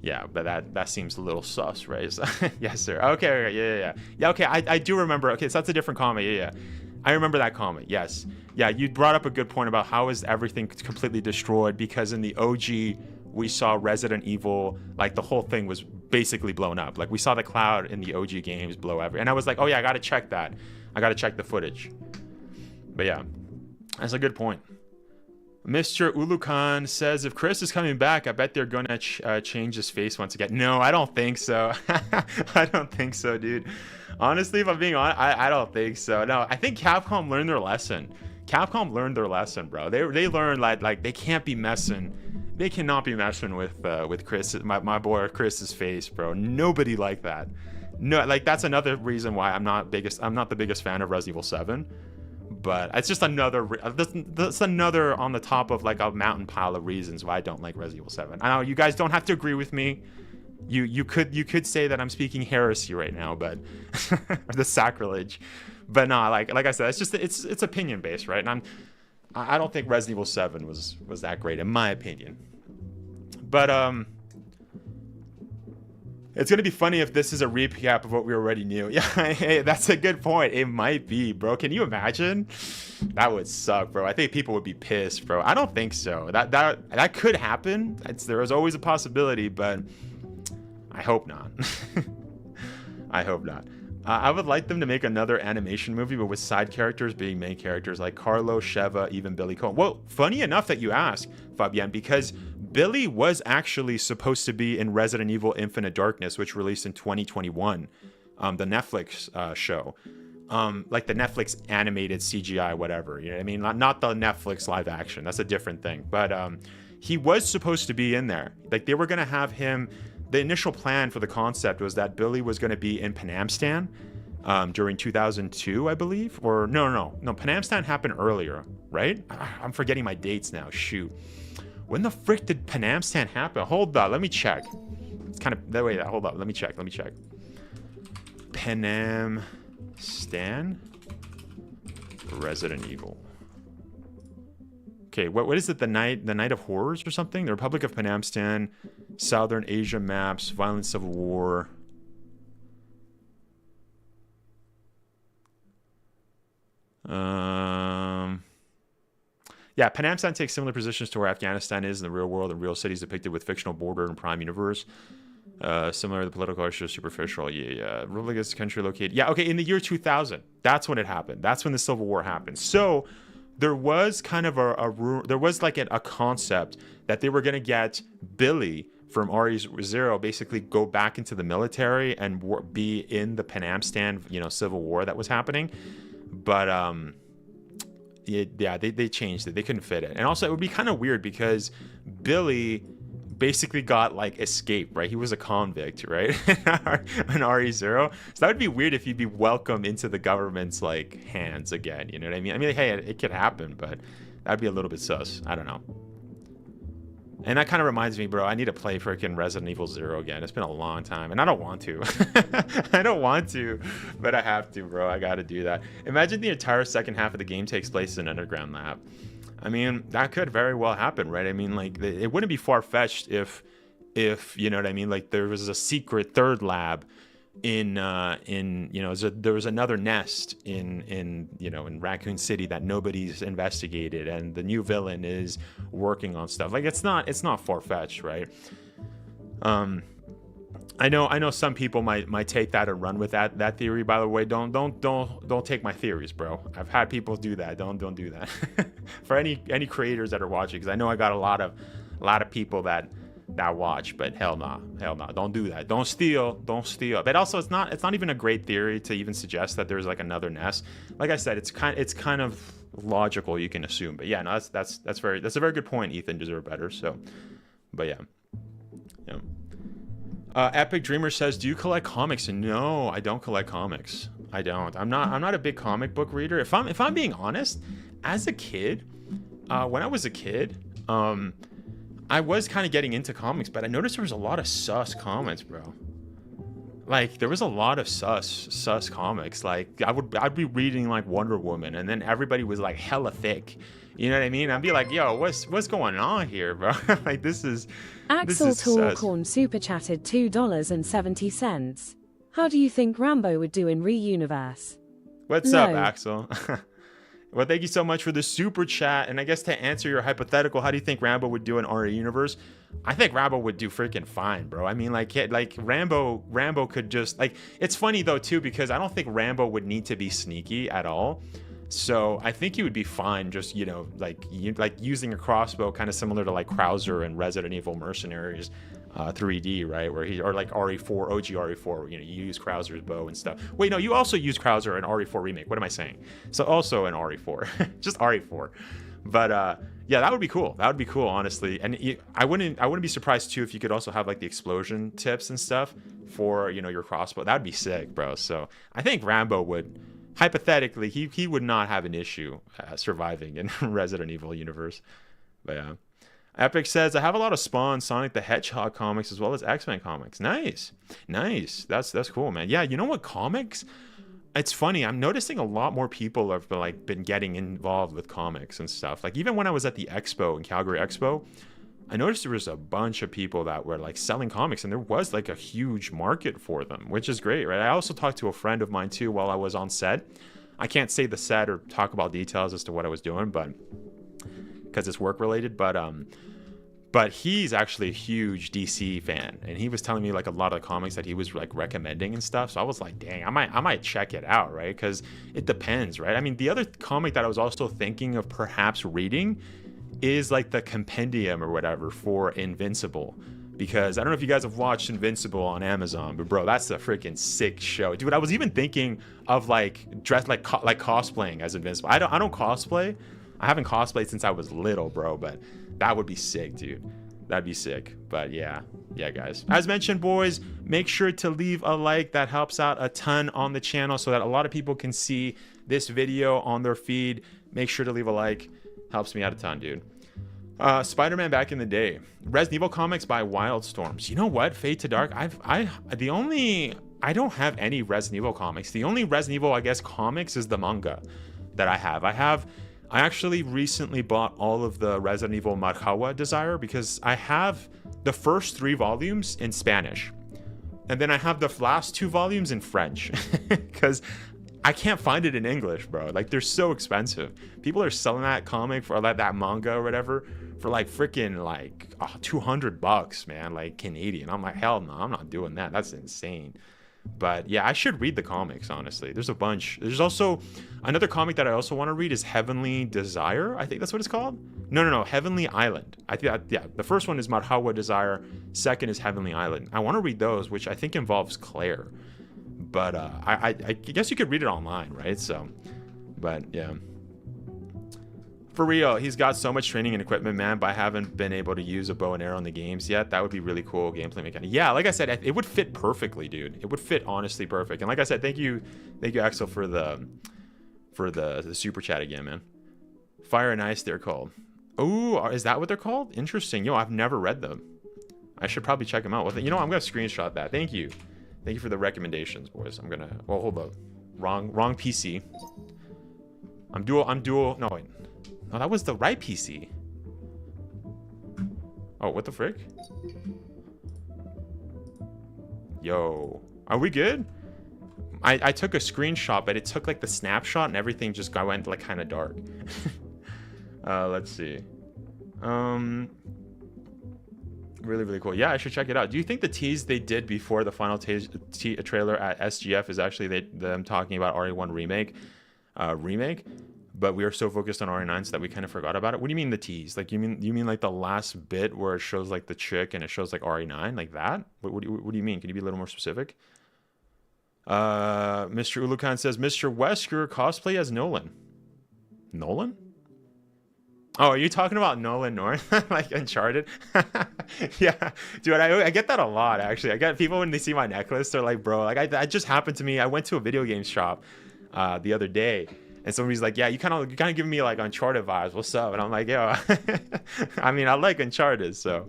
yeah, but that seems a little sus, right? So, yes, sir. Okay, yeah. Okay, I do remember. Okay, so that's a different comment. Yeah. I remember that comment. Yes. Yeah, you brought up a good point about how is everything completely destroyed, because in the OG we saw Resident Evil, like the whole thing was basically blown up. Like we saw the cloud in the OG games blow everything. And I was like, oh yeah, I got to check that. I got to check the footage. But yeah, that's a good point. Mr. Ulukan says, if Chris is coming back, I bet they're going to change his face once again. No, I don't think so. I don't think so, dude. Honestly, if I'm being honest, I don't think so. No, I think Capcom learned their lesson. Capcom learned their lesson, bro. They learned like they can't be messing. They cannot be messing with Chris, my boy Chris's face, bro. Nobody like that. No, like that's another reason why I'm not the biggest fan of Resident Evil 7. But it's just that's another on the top of like a mountain pile of reasons why I don't like Resident Evil 7. I know you guys don't have to agree with me. You could say that I'm speaking heresy right now, but the sacrilege. But no, like I said, it's opinion based, right? And I don't think Resident Evil 7 was that great in my opinion. But it's going to be funny if this is a recap of what we already knew. Yeah, hey, that's a good point. It might be, bro. Can you imagine? That would suck, bro. I think people would be pissed, bro. I don't think so. That could happen. There is always a possibility, but I hope not. I hope not. I would like them to make another animation movie, but with side characters being main characters like Carlo, Sheva, even Billy Cohen. Well, funny enough that you ask, Fabian, because Billy was actually supposed to be in Resident Evil Infinite Darkness, which released in 2021, the Netflix show. Like the Netflix animated CGI, whatever. You know what I mean? Not the Netflix live action. That's a different thing. But he was supposed to be in there. Like they were going to have him. The initial plan for the concept was that Billy was going to be in Panam Stan during 2002, I believe. Or no. Panam Stan happened earlier, right? I'm forgetting my dates now. Shoot. When the frick did Panam Stan happen? Hold up, let me check. It's kind of that way. Hold up, let me check. Panam Stan Resident Evil. Okay, what is it? The night of horrors or something? The Republic of Panam Stan, Southern Asia maps, violent civil war. Yeah, Panam Stan takes similar positions to where Afghanistan is in the real world, and real cities depicted with fictional border and prime universe. Similar to the political architecture, superficial. Yeah. Republic is country located. Yeah, okay, in the year 2000. That's when it happened. That's when the Civil War happened. So there was kind of there was like a concept that they were going to get Billy from RE0 basically go back into the military and be in the Pan Am Stan, civil war that was happening. But they changed it. They couldn't fit it. And also it would be kind of weird because Billy basically got like escaped, right? He was a convict, right? in RE0. So that would be weird if he'd be welcomed into the government's like hands again. You know what I mean? I mean, hey, it could happen, but that'd be a little bit sus. I don't know. And that kind of reminds me, bro, I need to play freaking Resident Evil 0 again. It's been a long time, and I don't want to. I don't want to, but I have to, bro. I got to do that. Imagine the entire second half of the game takes place in an underground lab. I mean, that could very well happen, right? I mean, like, it wouldn't be far-fetched if you know what I mean, like, there was a secret third lab there was another nest in Raccoon City that nobody's investigated, and the new villain is working on stuff. Like, it's not far-fetched, right? I know some people might take that and run with that theory. By the way, don't take my theories, bro. I've had people do that. Don't do that. For any creators that are watching, because I know I got a lot of people that watch, but hell nah, don't do that. Don't steal. But also, it's not even a great theory to even suggest that there's like another nest. Like I said, it's kind of logical, you can assume. But yeah, no, that's a very good point. Ethan deserved better. So, but yeah. Epic Dreamer says, do you collect comics? No, I don't collect comics. I don't. I'm not a big comic book reader. If I'm being honest, as a kid, when I was a kid, I was kind of getting into comics, but I noticed there was a lot of sus comics, bro. Like, there was a lot of sus comics. Like, I'd be reading like Wonder Woman, and then everybody was like hella thick. You know what I mean? I'd be like, yo, what's going on here, bro? Like, this is Axel Tallcorn super chatted $2.70. How do you think Rambo would do in Re-Universe? What's up, Axel? Well, thank you so much for the super chat. And I guess to answer your hypothetical, how do you think Rambo would do in RE Universe? I think Rambo would do freaking fine, bro. I mean, like Rambo could just, like, it's funny though too, because I don't think Rambo would need to be sneaky at all. So I think he would be fine just, like using a crossbow, kind of similar to like Krauser and Resident Evil Mercenaries 3D, right? Or like RE4, OG RE4, you use Krauser's bow and stuff. Wait, no, you also use Krauser in RE4 Remake. What am I saying? So also in RE4, just RE4. But yeah, that would be cool. That would be cool, honestly. And I wouldn't be surprised too if you could also have like the explosion tips and stuff for, your crossbow. That would be sick, bro. So I think Rambo would, hypothetically, he would not have an issue surviving in Resident Evil universe. But yeah. Epic says, I have a lot of Spawn, Sonic the Hedgehog comics, as well as X-Men comics. Nice. That's cool, man. Yeah, you know what, comics? It's funny. I'm noticing a lot more people have been getting involved with comics and stuff. Like, even when I was at the Expo in Calgary Expo, I noticed there was a bunch of people that were like selling comics, and there was like a huge market for them, which is great, right? I also talked to a friend of mine too while I was on set. I can't say the set or talk about details as to what I was doing, but because it's work related, but he's actually a huge DC fan, and he was telling me like a lot of the comics that he was like recommending and stuff. So I was like, dang, I might check it out, right? Because it depends, right? I mean, the other comic that I was also thinking of perhaps reading is like the compendium or whatever for Invincible, because I don't know if you guys have watched Invincible on Amazon, but bro, that's a freaking sick show, dude. I was even thinking of like dressed like cosplaying as Invincible. I don't cosplay. I haven't cosplayed since I was little, bro, but that would be sick, dude. That'd be sick. But yeah, guys. As mentioned, boys, make sure to leave a like. That helps out a ton on the channel so that a lot of people can see this video on their feed. Make sure to leave a like. Helps me out a ton, dude. Spider-Man back in the day. Resident Evil comics by Wildstorms. You know what? Fade to Dark. I don't have any Resident Evil comics. The only Resident Evil, I guess, comics is the manga that I have. I actually recently bought all of the Resident Evil Marjawa Desire because I have the first 3 volumes in Spanish. And then I have the last 2 volumes in French because I can't find it in English, bro. Like, they're so expensive. People are selling that comic for like that manga or whatever for like freaking like $200, man, like Canadian. I'm like, hell no, I'm not doing that. That's insane. But yeah, I should read the comics, honestly. There's a bunch. There's also another comic that I also want to read is Heavenly Desire. I think that's what it's called. No, Heavenly Island. I think yeah, the first one is Marhawa Desire. Second is Heavenly Island. I want to read those, which I think involves Claire. But I guess you could read it online, right? So, but yeah. For real, he's got so much training and equipment, man, but I haven't been able to use a bow and arrow in the games yet. That would be really cool gameplay mechanic. Yeah, like I said, it would fit perfectly, dude. It would fit honestly perfect. And like I said, thank you Axel for the super chat again, man. Fire and Ice, they're called. Oh, is that what they're called? Interesting. Yo, I've never read them. I should probably check them out. Well, you know, I'm gonna screenshot that. Thank you for the recommendations, boys. I'm gonna. Well, hold up. Wrong PC. I'm dual. No wait. No, that was the right PC. Oh, what the frick? Yo, are we good? I took a screenshot, but it took like the snapshot and everything just went like kind of dark. Let's see. Really cool. Yeah, I should check it out. Do you think the tease they did before the final trailer at SGF is actually them talking about RE1 remake? But we are so focused on RE9 so that we kind of forgot about it. What do you mean the tease? Like you mean like the last bit where it shows like the chick and it shows like RE9 like that? What do you mean? Can you be a little more specific? Mr. Ulukan says Mr. Wesker cosplay as Nolan. Nolan? Oh, are you talking about Nolan North? Like Uncharted? Yeah, dude, I get that a lot, actually. I get people when they see my necklace, they're like, bro, like that just happened to me. I went to a video game shop the other day, and somebody's like, yeah, you kind of giving me like Uncharted vibes. What's up? And I'm like, yo, I mean, I like Uncharted, so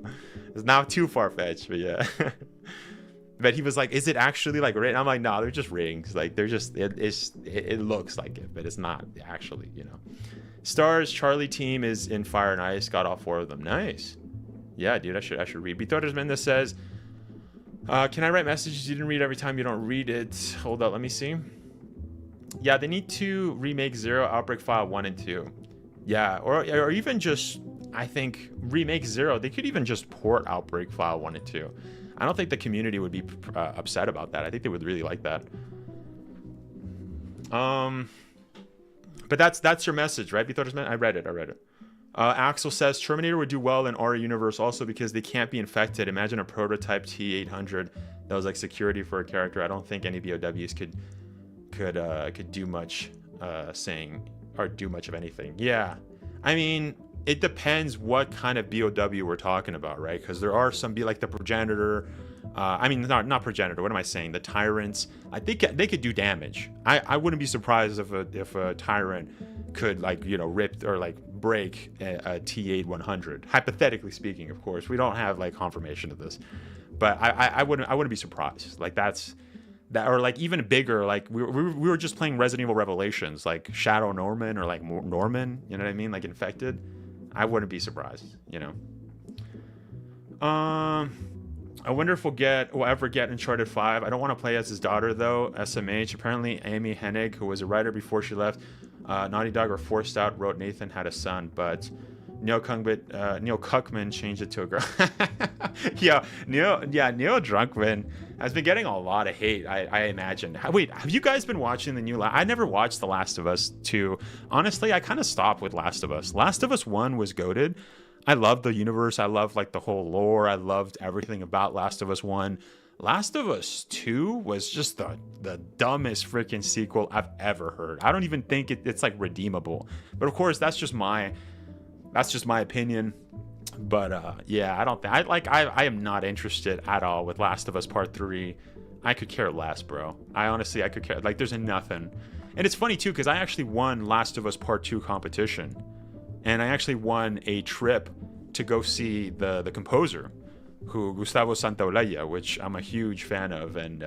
it's not too far-fetched, but yeah. But he was like, is it actually like written? I'm like, no, they're just rings. Like they're just, it looks like it, but it's not actually, you know. Stars Charlie team is in Fire and Ice. Got all 4 of them. Nice. Yeah, dude, I should read. Bitoras Mendes says, can I write messages you didn't read every time you don't read it? Hold up, let me see. Yeah, they need to remake Zero, Outbreak File 1 and 2. Yeah, or even just, I think, remake Zero. They could even just port Outbreak File 1 and 2. I don't think the community would be upset about that. I think they would really like that. But that's your message, right, Bitoras? I read it. Axel says Terminator would do well in RE universe also because they can't be infected. Imagine a prototype T800 that was like security for a character. I don't think any BOWs could do much saying or do much of anything. Yeah, I mean, it depends what kind of BOW we're talking about, right? Because there are some like the progenitor. I mean, not progenitor. What am I saying? The tyrants. I think they could do damage. I wouldn't be surprised if a tyrant could, like, you know, rip or like break a T8-100. Hypothetically speaking, of course, we don't have like confirmation of this, but I wouldn't be surprised. Like that, or like even bigger. Like we were just playing Resident Evil Revelations, like Shadow Norman or like Norman. You know what I mean? Like infected. I wouldn't be surprised. You know. I wonder if we'll ever get Uncharted 5. I don't want to play as his daughter, though. SMH. Apparently, Amy Hennig, who was a writer before she left Naughty Dog or forced out, wrote Nathan had a son, but Neil Cuckman changed it to a girl. Neil Drunkman has been getting a lot of hate, I imagine. Wait, have you guys been watching the new... I never watched The Last of Us 2. Honestly, I kind of stopped with Last of Us. Last of Us 1 was goated. I loved the universe. I loved like the whole lore. I loved everything about Last of Us 1. Last of Us 2 was just the dumbest freaking sequel I've ever heard. I don't even think it's like redeemable. But of course, that's just my opinion. But yeah, I am not interested at all with Last of Us Part 3. I could care less, bro. I could care. Like, there's nothing. And it's funny too, because I actually won Last of Us Part 2 competition. And I actually won a trip to go see the composer, Gustavo Santaolalla, which I'm a huge fan of, and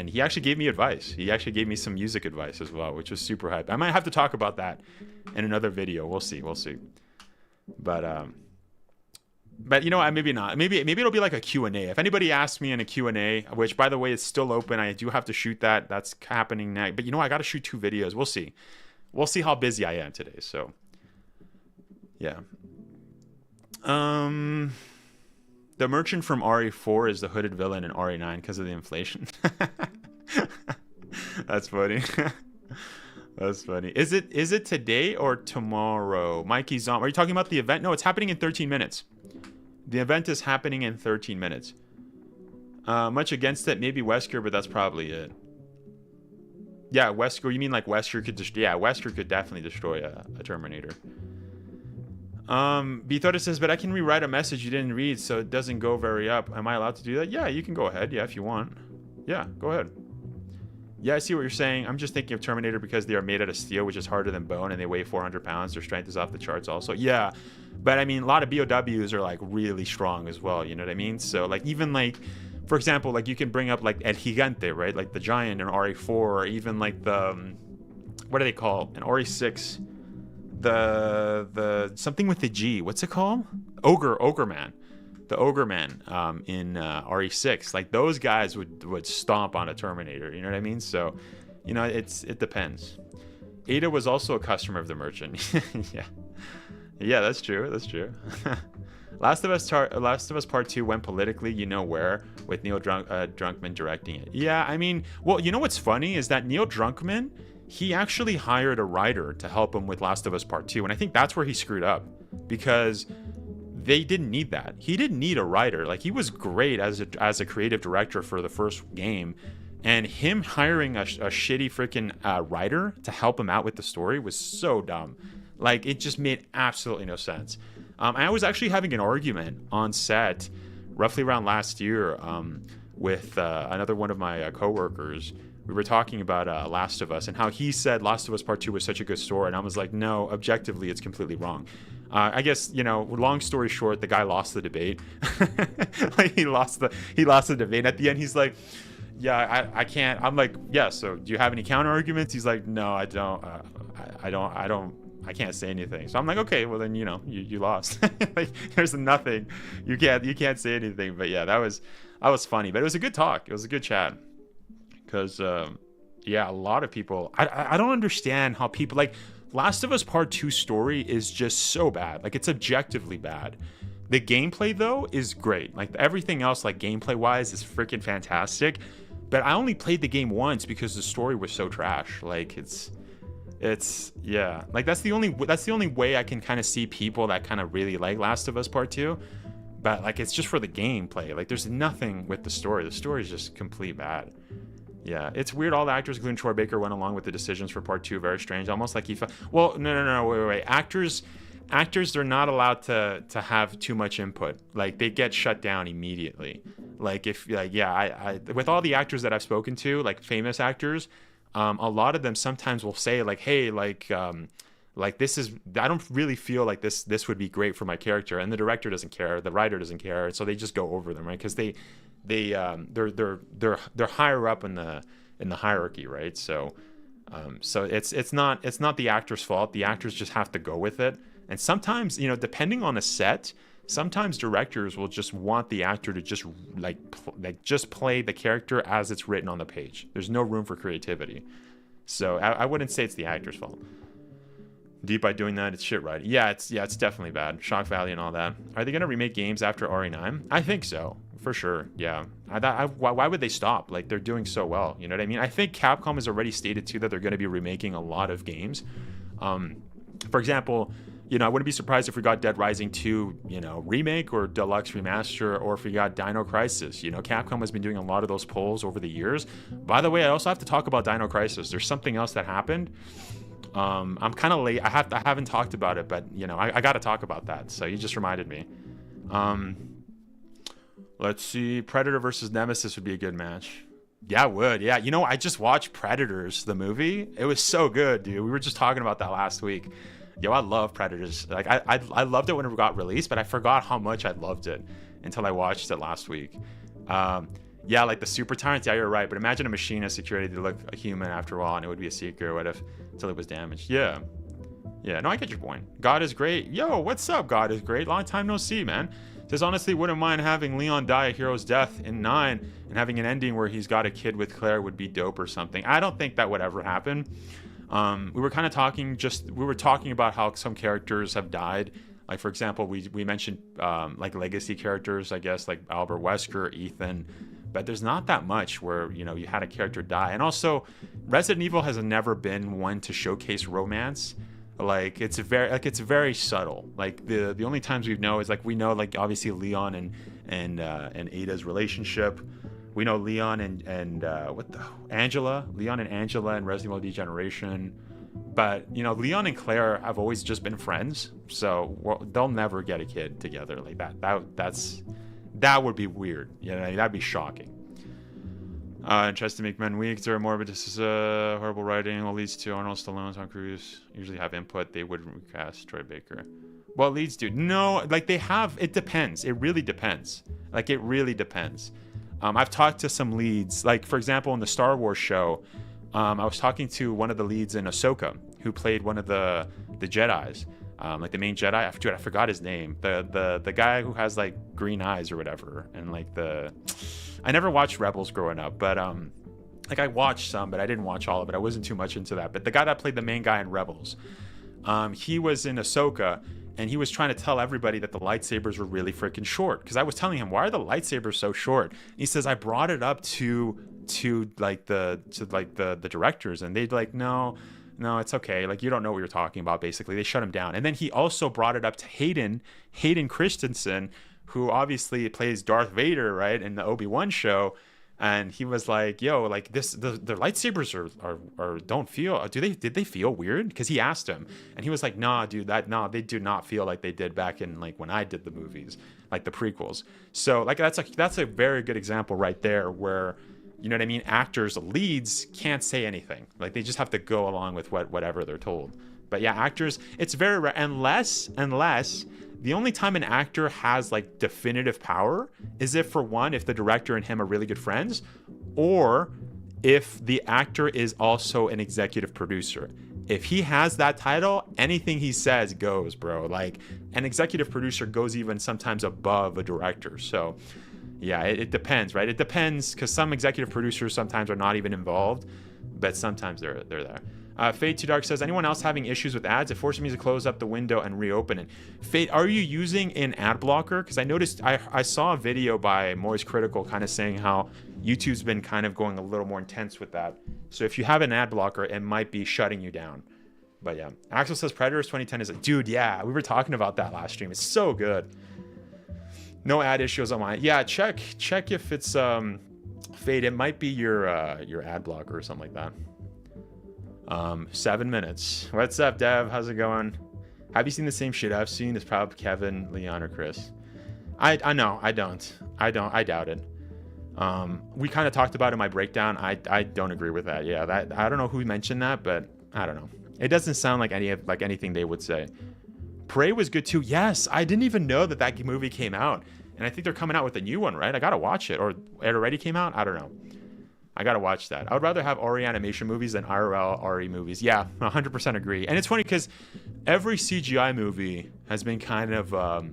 he actually gave me advice. He actually gave me some music advice as well, which was super hype. I might have to talk about that in another video. We'll see. But you know what? Maybe not. Maybe it'll be like a Q&A. If anybody asks me in a Q&A, which by the way is still open, I do have to shoot that. That's happening now. But you know, I got to shoot 2 videos. We'll see. We'll see how busy I am today. So. Yeah. The The merchant from RE4 is the hooded villain in RE9 because of the inflation. That's funny. That's funny. Is it today or tomorrow? Mikey Zom, are you talking about the event? No, it's happening in 13 minutes. The event is happening in 13 minutes. Much against it, maybe Wesker, but that's probably it. Yeah, Wesker. You mean like Wesker could destroy? Yeah, Wesker could definitely destroy a Terminator. Bethota says, but I can rewrite a message you didn't read, so it doesn't go very up. Am I allowed to do that? Yeah, you can go ahead. Yeah, if you want. Yeah, go ahead. Yeah, I see what you're saying. I'm just thinking of Terminator because they are made out of steel, which is harder than bone, and they weigh 400 pounds. Their strength is off the charts also. Yeah, but I mean, a lot of BOWs are like really strong as well. You know what I mean? So like even like, for example, like you can bring up like El Gigante, right? Like the giant in RE4, or even like the what do they call in RE6? The something with the G. What's it called? Ogre Man. The Ogre Man in RE6. Like those guys would stomp on a Terminator. You know what I mean? So, you know, it depends. Eder was also a customer of the merchant. Yeah, that's true. That's true. Last of Us Part 2 went politically, you know where, with Neil Druckmann directing it. Yeah, I mean, well, you know what's funny is that Neil Druckmann, he actually hired a writer to help him with Last of Us Part 2, and I think that's where he screwed up, because they didn't need that. He didn't need a writer. Like, he was great as a creative director for the first game, and him hiring a shitty freaking writer to help him out with the story was so dumb. Like, it just made absolutely no sense. I was actually having an argument on set roughly around last year with another one of my coworkers. We were talking about Last of Us and how he said Last of Us Part 2 was such a good story, and I was like, no, objectively, it's completely wrong. I guess, you know, long story short, the guy lost the debate. Like he lost the debate. At the end, he's like, yeah, I can't. I'm like, yeah, so do you have any counter arguments? He's like, no, I don't. I can't say anything. So I'm like, okay, well then, you know, you lost. Like, there's nothing. You can't say anything. But yeah, that was funny. But it was a good talk. It was a good chat. Because yeah, a lot of people. I don't understand how people like Last of Us Part 2 story is just so bad. Like, it's objectively bad. The gameplay though is great. Like everything else, like gameplay wise, is freaking fantastic. But I only played the game once because the story was so trash. Like it's yeah, like that's the only way I can kind of see people that kind of really like Last of Us Part 2. But like, it's just for the gameplay. Like, there's nothing with the story. The story is just complete bad. Yeah, it's weird. All the actors, including Troy Baker, went along with the decisions for Part 2. Very strange. Almost like he felt. Well, no, wait. Actors, they're not allowed to have too much input. Like, they get shut down immediately. Like, if like, yeah, I with all the actors that I've spoken to, like famous actors. A lot of them sometimes will say like, hey, like this is, I don't really feel like this would be great for my character, and the director doesn't care, the writer doesn't care, and so they just go over them, right? Because they're higher up in the hierarchy, right? So it's not the actor's fault. The actors just have to go with it, and sometimes, you know, depending on a set, sometimes directors will just want the actor to just just play the character as it's written on the page. There's no room for creativity. So I wouldn't say it's the actor's fault. Deep by doing that, it's shit writing. Yeah, it's definitely bad. Shock Valley and all that. Are they gonna remake games after RE9? I think so, for sure. Yeah. Why would they stop? Like, they're doing so well. You know what I mean? I think Capcom has already stated too that they're gonna be remaking a lot of games. For example, you know, I wouldn't be surprised if we got Dead Rising 2, you know, remake or deluxe remaster, or if we got Dino Crisis. You know, Capcom has been doing a lot of those polls over the years. By the way, I also have to talk about Dino Crisis. There's something else that happened. I'm kind of late. I haven't talked about it, but you know, I got to talk about that. So you just reminded me. Let's see. Predator versus Nemesis would be a good match. Yeah, it would. Yeah, you know, I just watched Predators, the movie. It was so good, dude. We were just talking about that last week. Yo, I love Predators. Like, I loved it when it got released, but I forgot how much I loved it until I watched it last week. Yeah, like the super tyrants. Yeah, you're right. But imagine a machine as security to look a human after a while, and it would be a secret. What if until it was damaged? Yeah. No, I get your point. God is great. Yo, what's up? God is great. Long time no see, man. Says, honestly, wouldn't mind having Leon die a hero's death in 9 and having an ending where he's got a kid with Claire would be dope or something. I don't think that would ever happen. We were kind of talking about how some characters have died Like, for example, we mentioned like legacy characters, I guess, like Albert Wesker, Ethan, but there's not that much where, you know, you had a character die. And also, Resident Evil has never been one to showcase romance. Like, it's very subtle. Like, the only times we know is, like, we know, like, obviously Leon and Ada's relationship. We know Leon and Angela in Resident Evil Degeneration. But, you know, Leon and Claire have always just been friends, so they'll never get a kid together like that. That would be weird. You know, that'd be shocking. Tries to make men weak. There are more, but this is horrible writing. All leads to Arnold Stallone, Tom Cruise usually have input. They would recast Troy Baker. Well, leads to no, like they have. It depends. It really depends. Like it really depends. I've talked to some leads. Like for example, in the Star Wars show, I was talking to one of the leads in Ahsoka, who played one of the Jedis, like the main Jedi. I forgot his name. The guy who has like green eyes or whatever, and like I never watched Rebels growing up, but like I watched some, but I didn't watch all of it. I wasn't too much into that. But the guy that played the main guy in Rebels, he was in Ahsoka, and he was trying to tell everybody that the lightsabers were really freaking short. Because I was telling him, why are the lightsabers so short? And he says, I brought it up to the directors, and they'd like, no, it's okay. Like, you don't know what you're talking about. Basically, they shut him down. And then he also brought it up to Hayden Christensen, who obviously plays Darth Vader, right, in the Obi-Wan show. And he was like, yo, like the lightsabers are don't feel, did they feel weird? Because he asked him, and he was like, nah, dude, they do not feel like they did back in like when I did the movies, like the prequels. So like that's a very good example right there where, you know what I mean, actors, leads can't say anything. Like they just have to go along with whatever they're told. But yeah, actors, it's very rare, unless the only time an actor has like definitive power is if, for one, if the director and him are really good friends, or if the actor is also an executive producer. If he has that title, anything he says goes, bro. Like an executive producer goes even sometimes above a director. So yeah, it depends, right? It depends, because some executive producers sometimes are not even involved, but sometimes they're there. Fade Too Dark says, anyone else having issues with ads? It forces me to close up the window and reopen it. Fade, are you using an ad blocker? Because I noticed, I saw a video by Moist Critical kind of saying how YouTube's been kind of going a little more intense with that. So if you have an ad blocker, it might be shutting you down. But yeah. Axel says Predators 2010 is dude, yeah, we were talking about that last stream. It's so good. No ad issues on mine. Yeah, check if it's Fade. It might be your ad blocker or something like that. 7 minutes. What's up, Dev? How's it going? Have you seen the same shit I've seen? It's probably Kevin, Leon, or Chris. I know. I don't. I doubt it. We kind of talked about it in my breakdown. I don't agree with that. Yeah, that I don't know who mentioned that, but I don't know. It doesn't sound like anything they would say. Prey was good too. Yes, I didn't even know that movie came out, and I think they're coming out with a new one, right? I gotta watch it, or it already came out. I don't know. I gotta watch that. I would rather have RE animation movies than IRL RE movies. Yeah, 100% agree. And it's funny because every CGI movie has been kind of, honestly,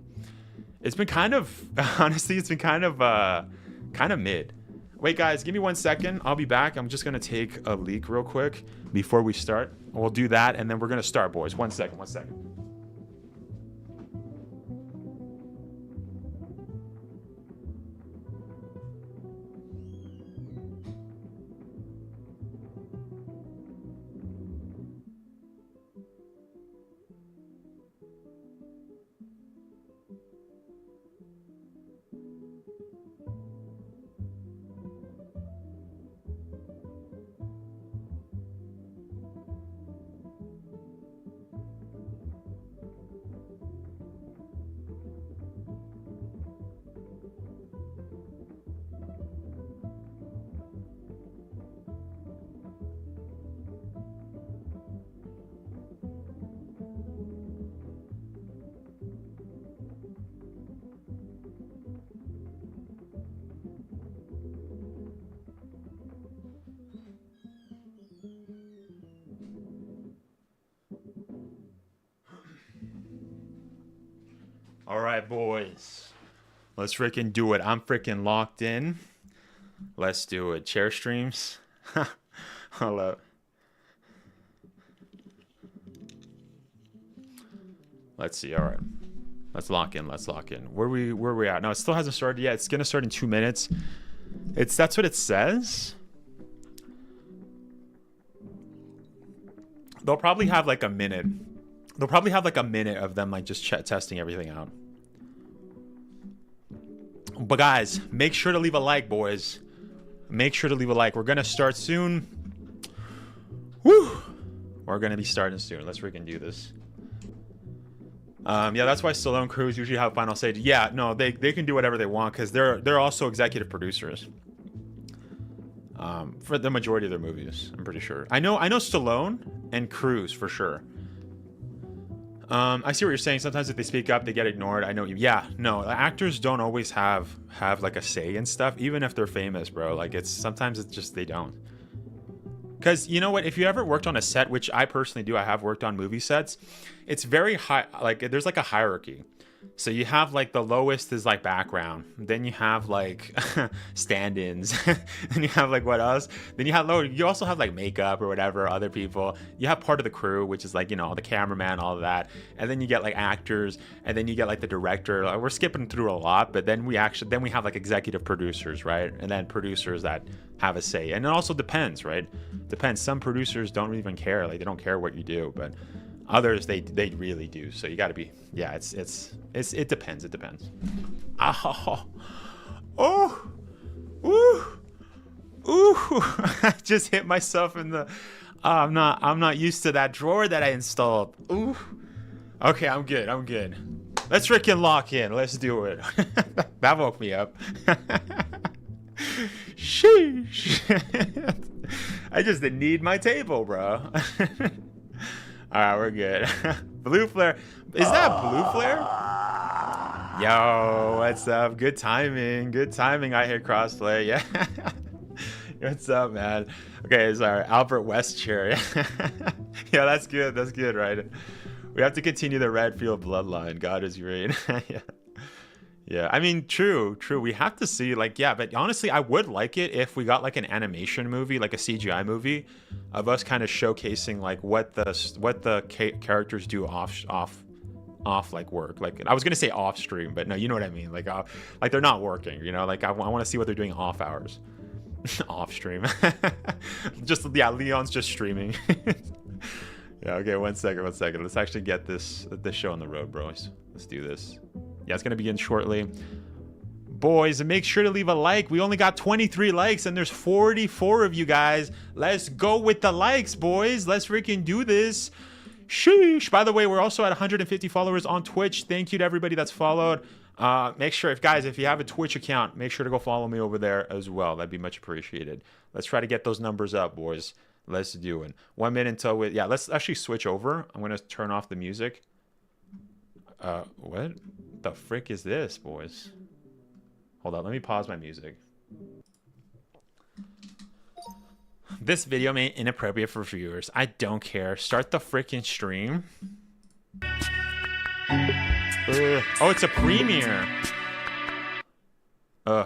it's been kind of mid. Wait, guys, give me 1 second. I'll be back. I'm just gonna take a leak real quick before we start. We'll do that, and then we're gonna start, boys. 1 second. All right, boys. Let's freaking do it. I'm freaking locked in. Let's do it. Chair streams. Hello. Let's see. All right. Let's lock in. Let's lock in. Where we at? No, it still hasn't started yet. It's gonna start in 2 minutes. That's what it says. They'll probably have like a minute. They'll probably have like a minute of them like just testing everything out. But guys, make sure to leave a like, boys. Make sure to leave a like. We're gonna start soon. Woo! We're gonna be starting soon. Let's freaking do this. Yeah, that's why Stallone crews usually have final say. Yeah, no, they can do whatever they want because they're also executive producers. For the majority of their movies, I'm pretty sure. I know Stallone and Cruise for sure. I see what you're saying. Sometimes if they speak up, they get ignored. I know you. Yeah, no, actors don't always have like a say and stuff, even if they're famous, bro. Like sometimes it's just they don't. Because you know what? If you ever worked on a set, which I personally do, I have worked on movie sets. It's very high. Like there's like a hierarchy. So you have like the lowest is like background. Then you have like stand-ins. Then you have like what else? Then you have lower. You also have like makeup or whatever, other people. You have part of the crew, which is like, you know, the cameraman, all of that. And then you get like actors, and then you get like the director. Like, we're skipping through a lot, but then we have like executive producers, right? And then producers that have a say. And it also depends, right? Depends. Some producers don't even care. Like they don't care what you do, but others they really do. So you got to be, yeah, it depends. It depends. Oh, ooh, I just hit myself in the. I'm not used to that drawer that I installed. Ooh. Okay, I'm good. Let's freaking lock in. Let's do it. That woke me up. Sheesh. I just didn't need my table, bro. All right, we're good. Blue flare. Is that blue flare? Yo, what's up? Good timing. Good timing. I hear crossplay. Yeah. What's up, man? Okay, sorry. Albert West chair. Yeah, that's good. That's good, right? We have to continue the Redfield bloodline. God is great. Yeah. Yeah, I mean, true. We have to see, like, yeah, but honestly, I would like it if we got like an animation movie, like a CGI movie, of us kind of showcasing like what the characters do off like work. Like I was gonna say off stream, but no, you know what I mean. Like they're not working, you know. Like I want to see what they're doing off hours, off stream. Just yeah, Leon's just streaming. Yeah. Okay. One second. Let's actually get this show on the road, bros. Let's do this. Yeah, it's going to begin shortly. Boys, make sure to leave a like. We only got 23 likes, and there's 44 of you guys. Let's go with the likes, boys. Let's freaking do this. Sheesh. By the way, we're also at 150 followers on Twitch. Thank you to everybody that's followed. Make sure, if you have a Twitch account, make sure to go follow me over there as well. That'd be much appreciated. Let's try to get those numbers up, boys. Let's do it. 1 minute until yeah, let's actually switch over. I'm going to turn off the music. What the frick is this, boys? Hold on, let me pause my music. This video may be inappropriate for viewers. I don't care. Start the freaking stream. Oh, it's a premiere.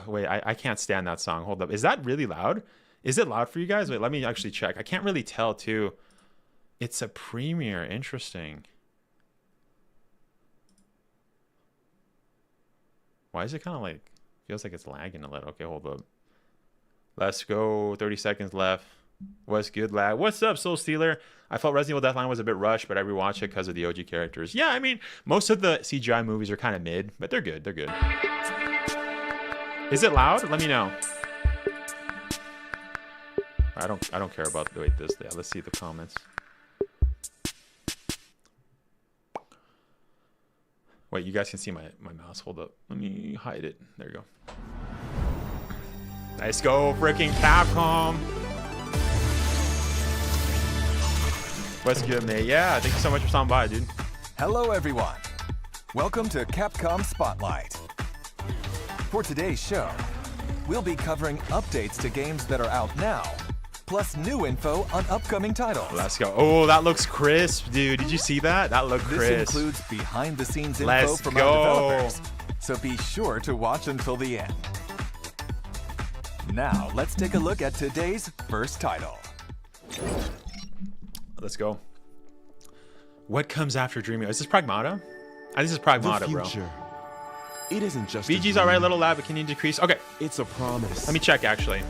Wait, I can't stand that song. Hold up. Is that really loud? Is it loud for you guys? Wait, let me actually check. I can't really tell, too. It's a premiere. Interesting. Why is it kind of like, feels like it's lagging a little. Okay, hold up. Let's go. 30 seconds left. What's good, lad? What's up, Soul Stealer? I felt Resident Evil Deathline was a bit rushed, but I rewatched it because of the OG characters. Yeah, I mean, most of the CGI movies are kind of mid, but they're good. They're good. Is it loud? Let me know. I don't care about the wait this. Yeah, let's see the comments. Wait, you guys can see my mouse. Hold up. Let me hide it. There you go. Let's go, freaking Capcom. What's good, mate? Yeah, thank you so much for stopping by, dude. Hello, everyone. Welcome to Capcom Spotlight. For today's show, we'll be covering updates to games that are out now, plus new info on upcoming titles. Let's go. Oh, that looks crisp, dude. Did you see that? That looked crisp. This includes behind-the-scenes info from our developers, so be sure to watch until the end. Now, let's take a look at today's first title. Let's go. What comes after Dreaming? Is this Pragmata? This is Pragmata, bro. It isn't just VG's alright, little lab, but can you decrease? Okay, It's a promise. let me check actually.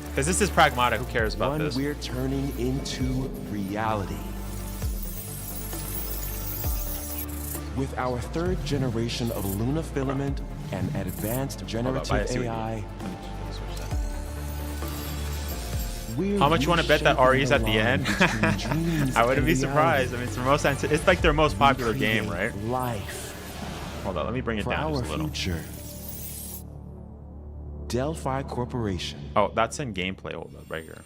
Because this is Pragmata. Who cares about One this? we're turning into reality. With our third generation of Luna filament and advanced generative AI, we're How much you want to bet that reshaping RE's at the line end? between dreams I wouldn't be and surprised. I reality. mean, it's the most. It's like their most popular game, right? Life Hold on, let me bring it for down our just a little. future. Delphi Corporation. Oh, that's in gameplay. Hold up, right here.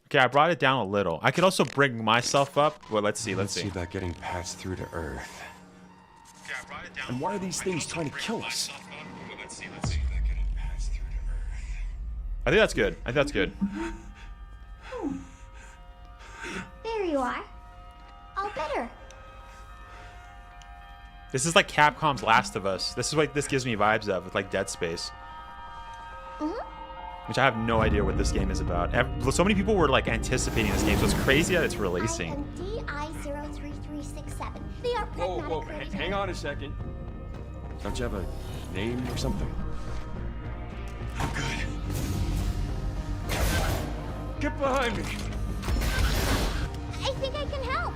Okay, I brought it down a little. I could also bring myself up. Well, let's see. Let's see. that getting passed through to Earth. Okay, I brought it down. And why are these things trying to kill us? Let's see. I think that's good. I think that's good. There you are. All better. This is like Capcom's Last of Us. This is what this gives me vibes of, with like Dead Space. Which I have no idea what this game is about. So many people were like anticipating this game, so it's crazy that it's releasing. I am DI03367. They are Whoa, pragmatic. hang on a second. Don't you have a name or something? I'm good. Get behind me. I think I can help.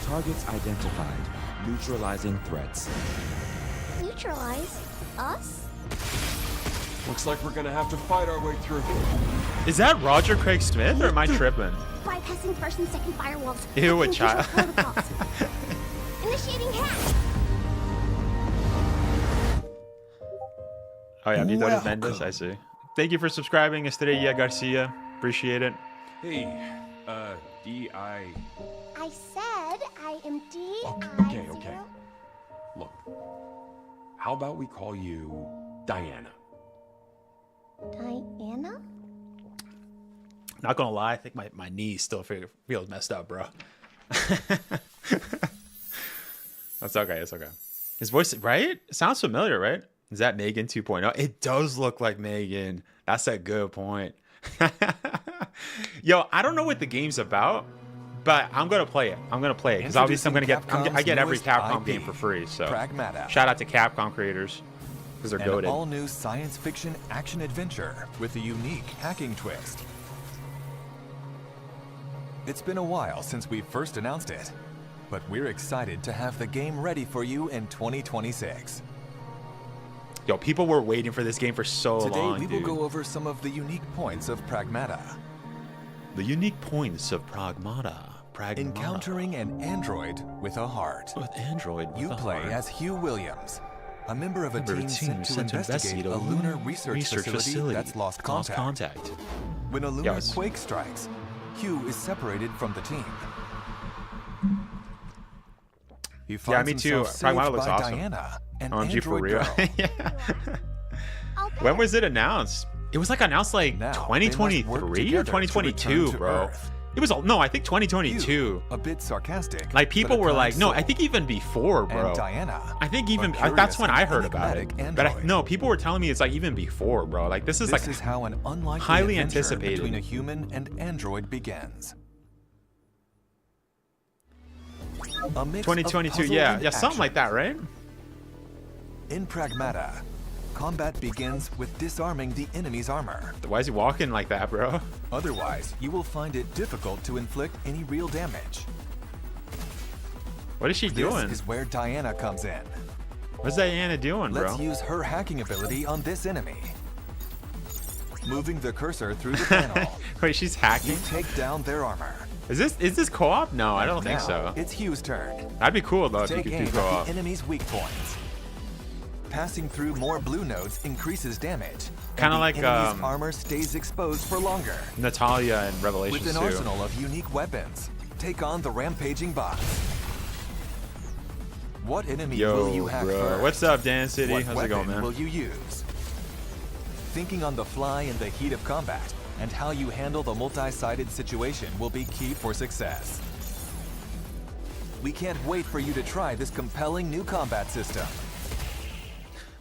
Targets identified. Neutralizing threats. Neutralize us? Looks like we're gonna have to fight our way through. Is that Roger Craig Smith, or am I tripping? Bypassing first and second firewalls. Ew, a Hacking child. visual protocols. Initiating hack. Oh yeah, Vito Mendes, I see. Thank you for subscribing, Estrella Garcia. Appreciate it. Hey, D.I. I said I am DI0. Okay. Look, how about we call you Diana? Diana? Not gonna lie, I think my knee still feels messed up, bro. That's okay, it's okay. His voice, right? It sounds familiar, right? Is that Megan 2.0? It does look like Megan. That's a good point. Yo, I don't know what the game's about, but I'm gonna play it. I'm gonna play it because obviously I get every Capcom game for free. So Pragmata. shout out to Capcom creators because they're An goated. all-new science fiction action adventure with a unique hacking twist. It's been a while since we first announced it, but we're excited to have the game ready for you in 2026. Yo, people were waiting for this game for so Today long, we dude. will go over some of the unique points of Pragmata. The unique points of Pragmata. Encountering an android with a heart. With Android. With You a play heart. as Hugh Williams, a member of a Member of team sent to investigate a lunar research facility that's lost contact. When a lunar Yes. quake strikes, Hugh is separated from the team. He Yeah, finds me too. himself saved Pragmata looks by awesome. Diana, an OMG for android real. girl. Yeah. All better. When was it announced? It was like announced like Now, they must work 2023 or together to 2022, return to bro. Earth. It was no, I think 2022. Hugh, a bit sarcastic. Like but people a were kind like, no, soul. I think even before, bro. And Diana, I think even a that's when curious I and heard about it. enigmatic But android. no, people were telling me it's like even before, bro. Like this is This like is how an unlikely highly adventure anticipated. between a human and android begins. A mix of 2022. puzzle Yeah, and yeah, something action. like that, right? In Pragmata, combat begins with disarming the enemy's armor. Why is he walking like that, bro? Otherwise, you will find it difficult to inflict any real damage. What is she doing? This is where Diana comes in. What's Diana doing, bro? Let's use her hacking ability on this enemy. Moving the cursor through the panel, Wait, she's you hacking? take down their armor. Is this co-op? No, I don't think Now, so. It's Hugh's turn. That'd be cool though if you Take could aim do at co-op. the enemy's weak points. Passing through more blue nodes increases damage. and Kinda the like, enemy's armor stays exposed for longer. Natalia in Revelations With an 2. arsenal of unique weapons, take on the rampaging bots. What enemy will you Yo, hack bro. first? What's up, Dan City? What How's it going, weapon man? will you use? Thinking on the fly in the heat of combat and how you handle the multi-sided situation will be key for success. We can't wait for you to try this compelling new combat system.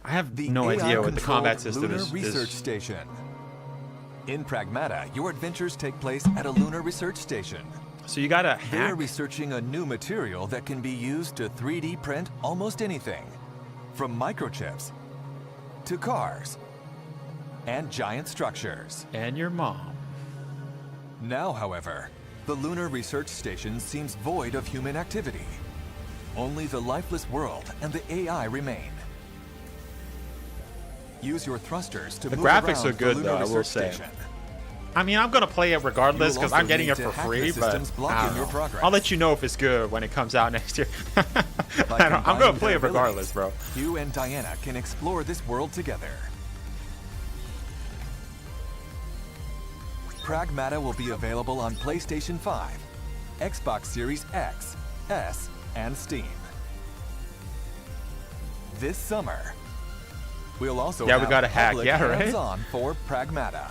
I have The no idea what the AI-controlled combat system Lunar is. Research Station. In Pragmata, your adventures take place at a lunar research station. So you gotta They're hack. researching a new material that can be used to 3D print almost anything, from microchips to cars and giant structures. And your mom. Now, however, the lunar research station seems void of human activity. Only the lifeless world and the AI remain. Use your thrusters to The move graphics around are good, the though, lunar I will research say. station. I mean, I'm gonna play it regardless You will because I'm also getting need it to for hack the free. But systems blocking I don't your know. progress. I'll let you know if it's good when it comes out next year. I'm gonna combining play it their regardless, abilities, bro. You and Diana can explore this world together. Pragmata will be available on PlayStation 5, Xbox Series X, S, and Steam. This summer, we'll also Yeah, we have gotta hack. public Yeah, right? hands-on for Pragmata.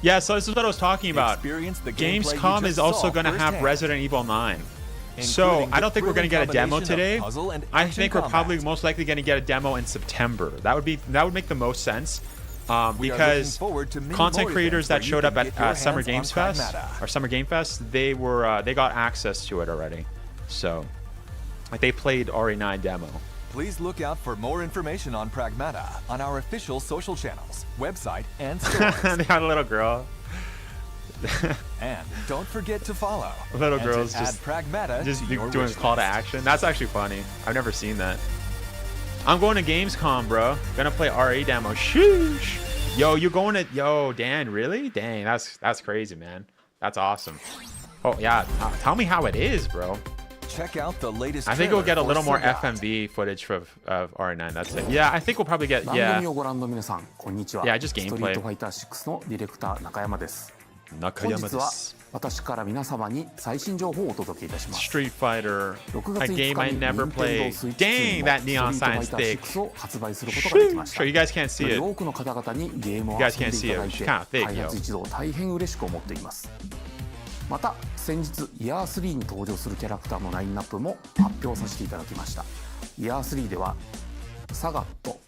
Yeah, so this is what I was talking about. Experience the gameplay you Gamescom just is also saw going to have firsthand, Resident Evil 9. So including I don't think we're going to the get a demo combination of today. puzzle and I action think we're probably combat. most likely going to get a demo in September. That would make the most sense. We are Because looking forward to many content more creators events that where you showed up can get your at Summer hands on Games Fest Pragmata. or Summer Game Fest, they got access to it already. So like they played RE9 demo. Please look out for more information on Pragmata on our official social channels, website, and stores. They got a little girl. And don't forget to follow. Little and girls to add just Pragmata Just to your doing a call to wishlist. action. That's actually funny. I've never seen that. I'm going to Gamescom, bro. Gonna play RE demo. Sheesh. Yo, you going to? Yo, Dan, really? Dang, that's crazy, man. That's awesome. Oh yeah, tell me how it is, bro. Check out the latest. I think we'll get a trailer little for more Sagat. FMV footage of RE9. That's it. Yeah, I think we'll probably get. 番 Yeah, 組をご覧の皆さん、こんにちは。 Yeah, just ストリ gameplay. ートファイター6のディレクター中山です。 Nakayama 本日は desu. 私から皆様に最新情報をお届けいたします。 Street Fighter, 6 a 月 game 5 I 日に never Nintendo played. Switch Dang, 2 の that スト neon リートフ sign ァイター thick. 6を発売することができました。 Sure, you guys can't see より it. 多くの方々にゲームを You 遊 guys ん can't でいただい see て it. It's kinda thick, 開発一同大変嬉しく思っています。また先日イヤー3に登場するキャラクターのラインナップも発表させていただきました。イヤー3ではサガット、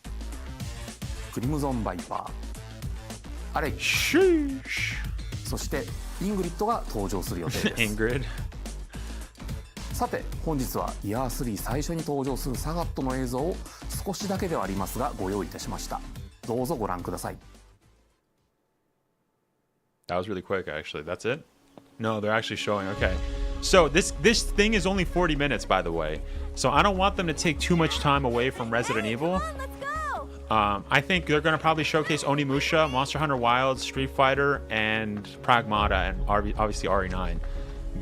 クリムゾンバイパー、アレイ、 Sheesh. そしてイングリッドが登場する予定です。 Ingrid. さて本日はイヤー3最初に登場するサガットの映像を少しだけではありますがご用意いたしました。どうぞご覧ください。 That was really quick, actually. That's it? No, they're actually showing. Okay. So this thing is only 40 minutes, by the way. So I don't want them to take too much time away from Resident Evil. I think they're going to probably showcase Oni-Musha, Monster Hunter Wilds, Street Fighter, and Pragmata, and obviously RE9.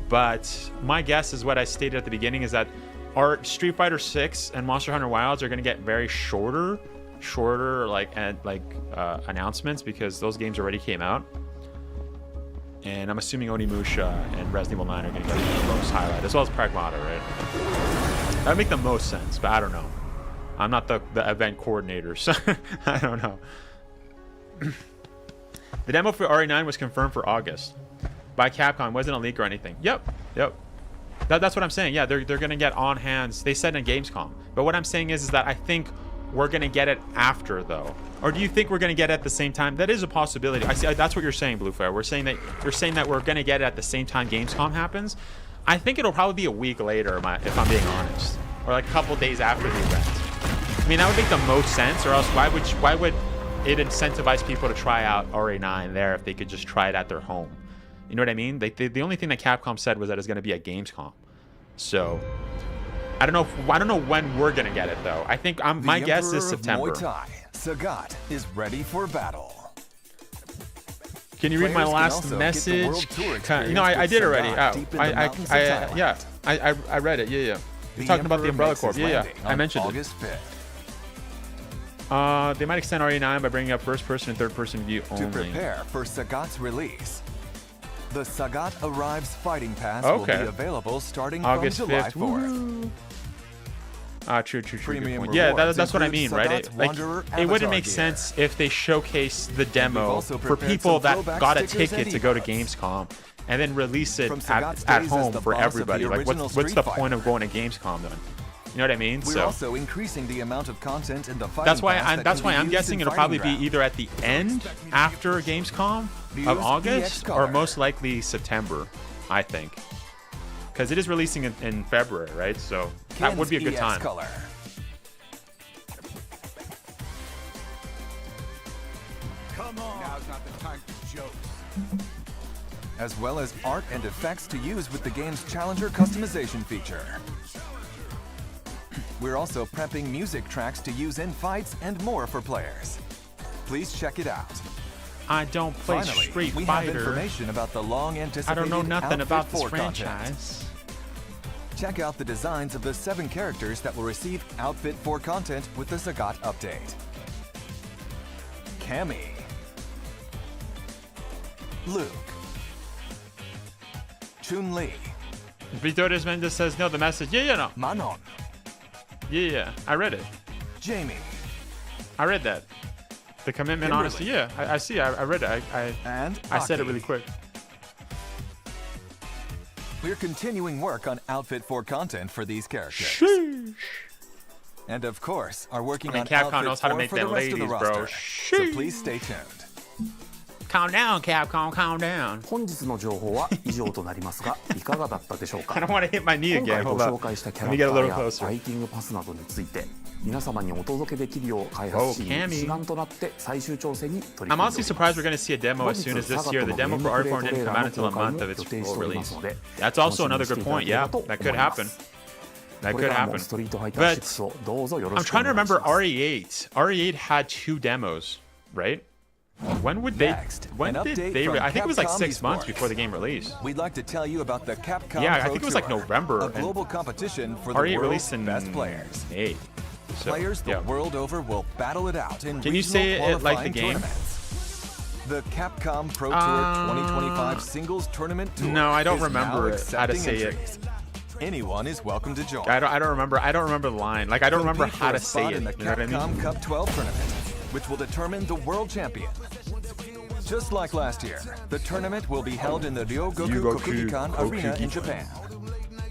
But my guess is what I stated at the beginning is that our Street Fighter 6 and Monster Hunter Wilds are going to get very shorter announcements because those games already came out. And I'm assuming Oni-Musha and Resident Evil 9 are going to get the most highlight, as well as Pragmata, right? That would make the most sense, but I don't know. I'm not the event coordinator, so I don't know. The demo for RE9 was confirmed for August by Capcom. It wasn't a leak or anything. Yep. That's what I'm saying. Yeah, they're going to get on hands. They said in Gamescom. But what I'm saying is that I think we're going to get it after, though. Or do you think we're going to get it at the same time? That is a possibility. I see. That's what you're saying, Bluefire. You're saying that we're going to get it at the same time Gamescom happens. I think it'll probably be a week later, if I'm being honest, or like a couple days after the event. I mean, that would make the most sense. Or else, why would it incentivize people to try out RE9 there if they could just try it at their home? You know what I mean? The only thing that Capcom said was that it's going to be at Gamescom. So I don't know when we're gonna get it though. I think my guess is September. Muay Thai, Sagat is ready for battle. Can you read my Players can last also get the message? World Tour You know, I experience did with already. Sagat deep in the mountains of Thailand. I read it. Yeah. You're talking about the Emperor Umbrella makes Corp. his Yeah. landing I on mentioned August it. 5th. They might extend RE9 by bringing up first-person and third-person view To only. prepare for Sagat's release, the Sagat Arrives Fighting Pass will Okay. be available starting August from July 5th. 4th. True. Premium Good point. Yeah, rewards that's what I mean, include right? Sagat's It Wanderer wouldn't avatar make gear. sense if they showcase the we've demo also for prepared people some that throwback got a stickers and ticket to go to emotes. Gamescom and then release it From Sagat's at days as home the for boss of the everybody. Like, original what's Street the Fighter. point of going to Gamescom then? You know what I mean? We're So also increasing the amount of content in the fighting that's why pass that can be I'm used guessing in it'll probably fighting be either at the end after Gamescom Use of EX August color. or most likely September, I think. Because it is releasing in February, right? So that would be a good EX time. Color. Come on. Now's not the time for jokes. As well as art and effects to use with the game's Challenger customization feature. We're also prepping music tracks to use in fights and more for players. Please check it out. I don't play Finally, Street we have Fighter. information about the long-anticipated I don't know nothing Outfit about this 4 content. franchise. Check out the designs of the 7 characters that will receive Outfit 4 content with the Sagat update. Cammy, Luke, Chun-Li, Vitores Mendes says no. The message. Yeah, no. Manon, Yeah. I read it. Jamie, I read that. The commitment, Kimberly. honestly. Yeah, I see. I read it. and I said it Aki. really quick. We're continuing work on Outfit 4 content for these characters. Sheesh. And of course, are working I mean, on Capcom Outfit knows how to 4 make for the them rest of the ladies, bro. roster. So Sheesh. please stay tuned. Calm down, Capcom. Calm down. 本日の情報は以上となりますがいかがだったでしょう I か don't want to hit my knee 今 again. 回ご Hold 紹 up. 介したキャ Let ラ me ク get タ a ー little や closer. ライティングパスなどについて皆様にお届けできるよう開発チーム Oh, Cammy. 一丸となって最終調整に取り I'm 組んでおり honestly surprised we're ま going to see a demo as soon as す this year. The demo for R4 didn't come out until a month of its 予定し full ております release. ので That's also another good point. Yeah, that could happen. That これ could からも happen. ストリートファイター But 6をどうぞよろ I'm しくお trying 願 to いし remember ます RE8. RE8 had 2 demos, right? When would they? Next, When an did update they? from I think it was like Capcom 6 months Esports. before the game released. We'd like to tell you about the Capcom Yeah, I Pro think it was like Tour, November, a and global competition for the RE8 world's released in best players. May. So, Players the yeah. world over will battle it out in Can you regional say it like the qualifying game? tournaments. The Capcom Pro Tour 2025 Singles Tournament Tour. No, I don't is remember now it, how to accepting say it. entries. Anyone is welcome to join. I don't remember. I don't remember the line. Like I don't remember Compete how for to a say spot it. in the You know what I Capcom mean? Cup 12 tournament, which will determine the world champion. Just like last year, the tournament will be held in the Ryogoku Ryogoku Kokugikan Arena in Kokugikan. Japan.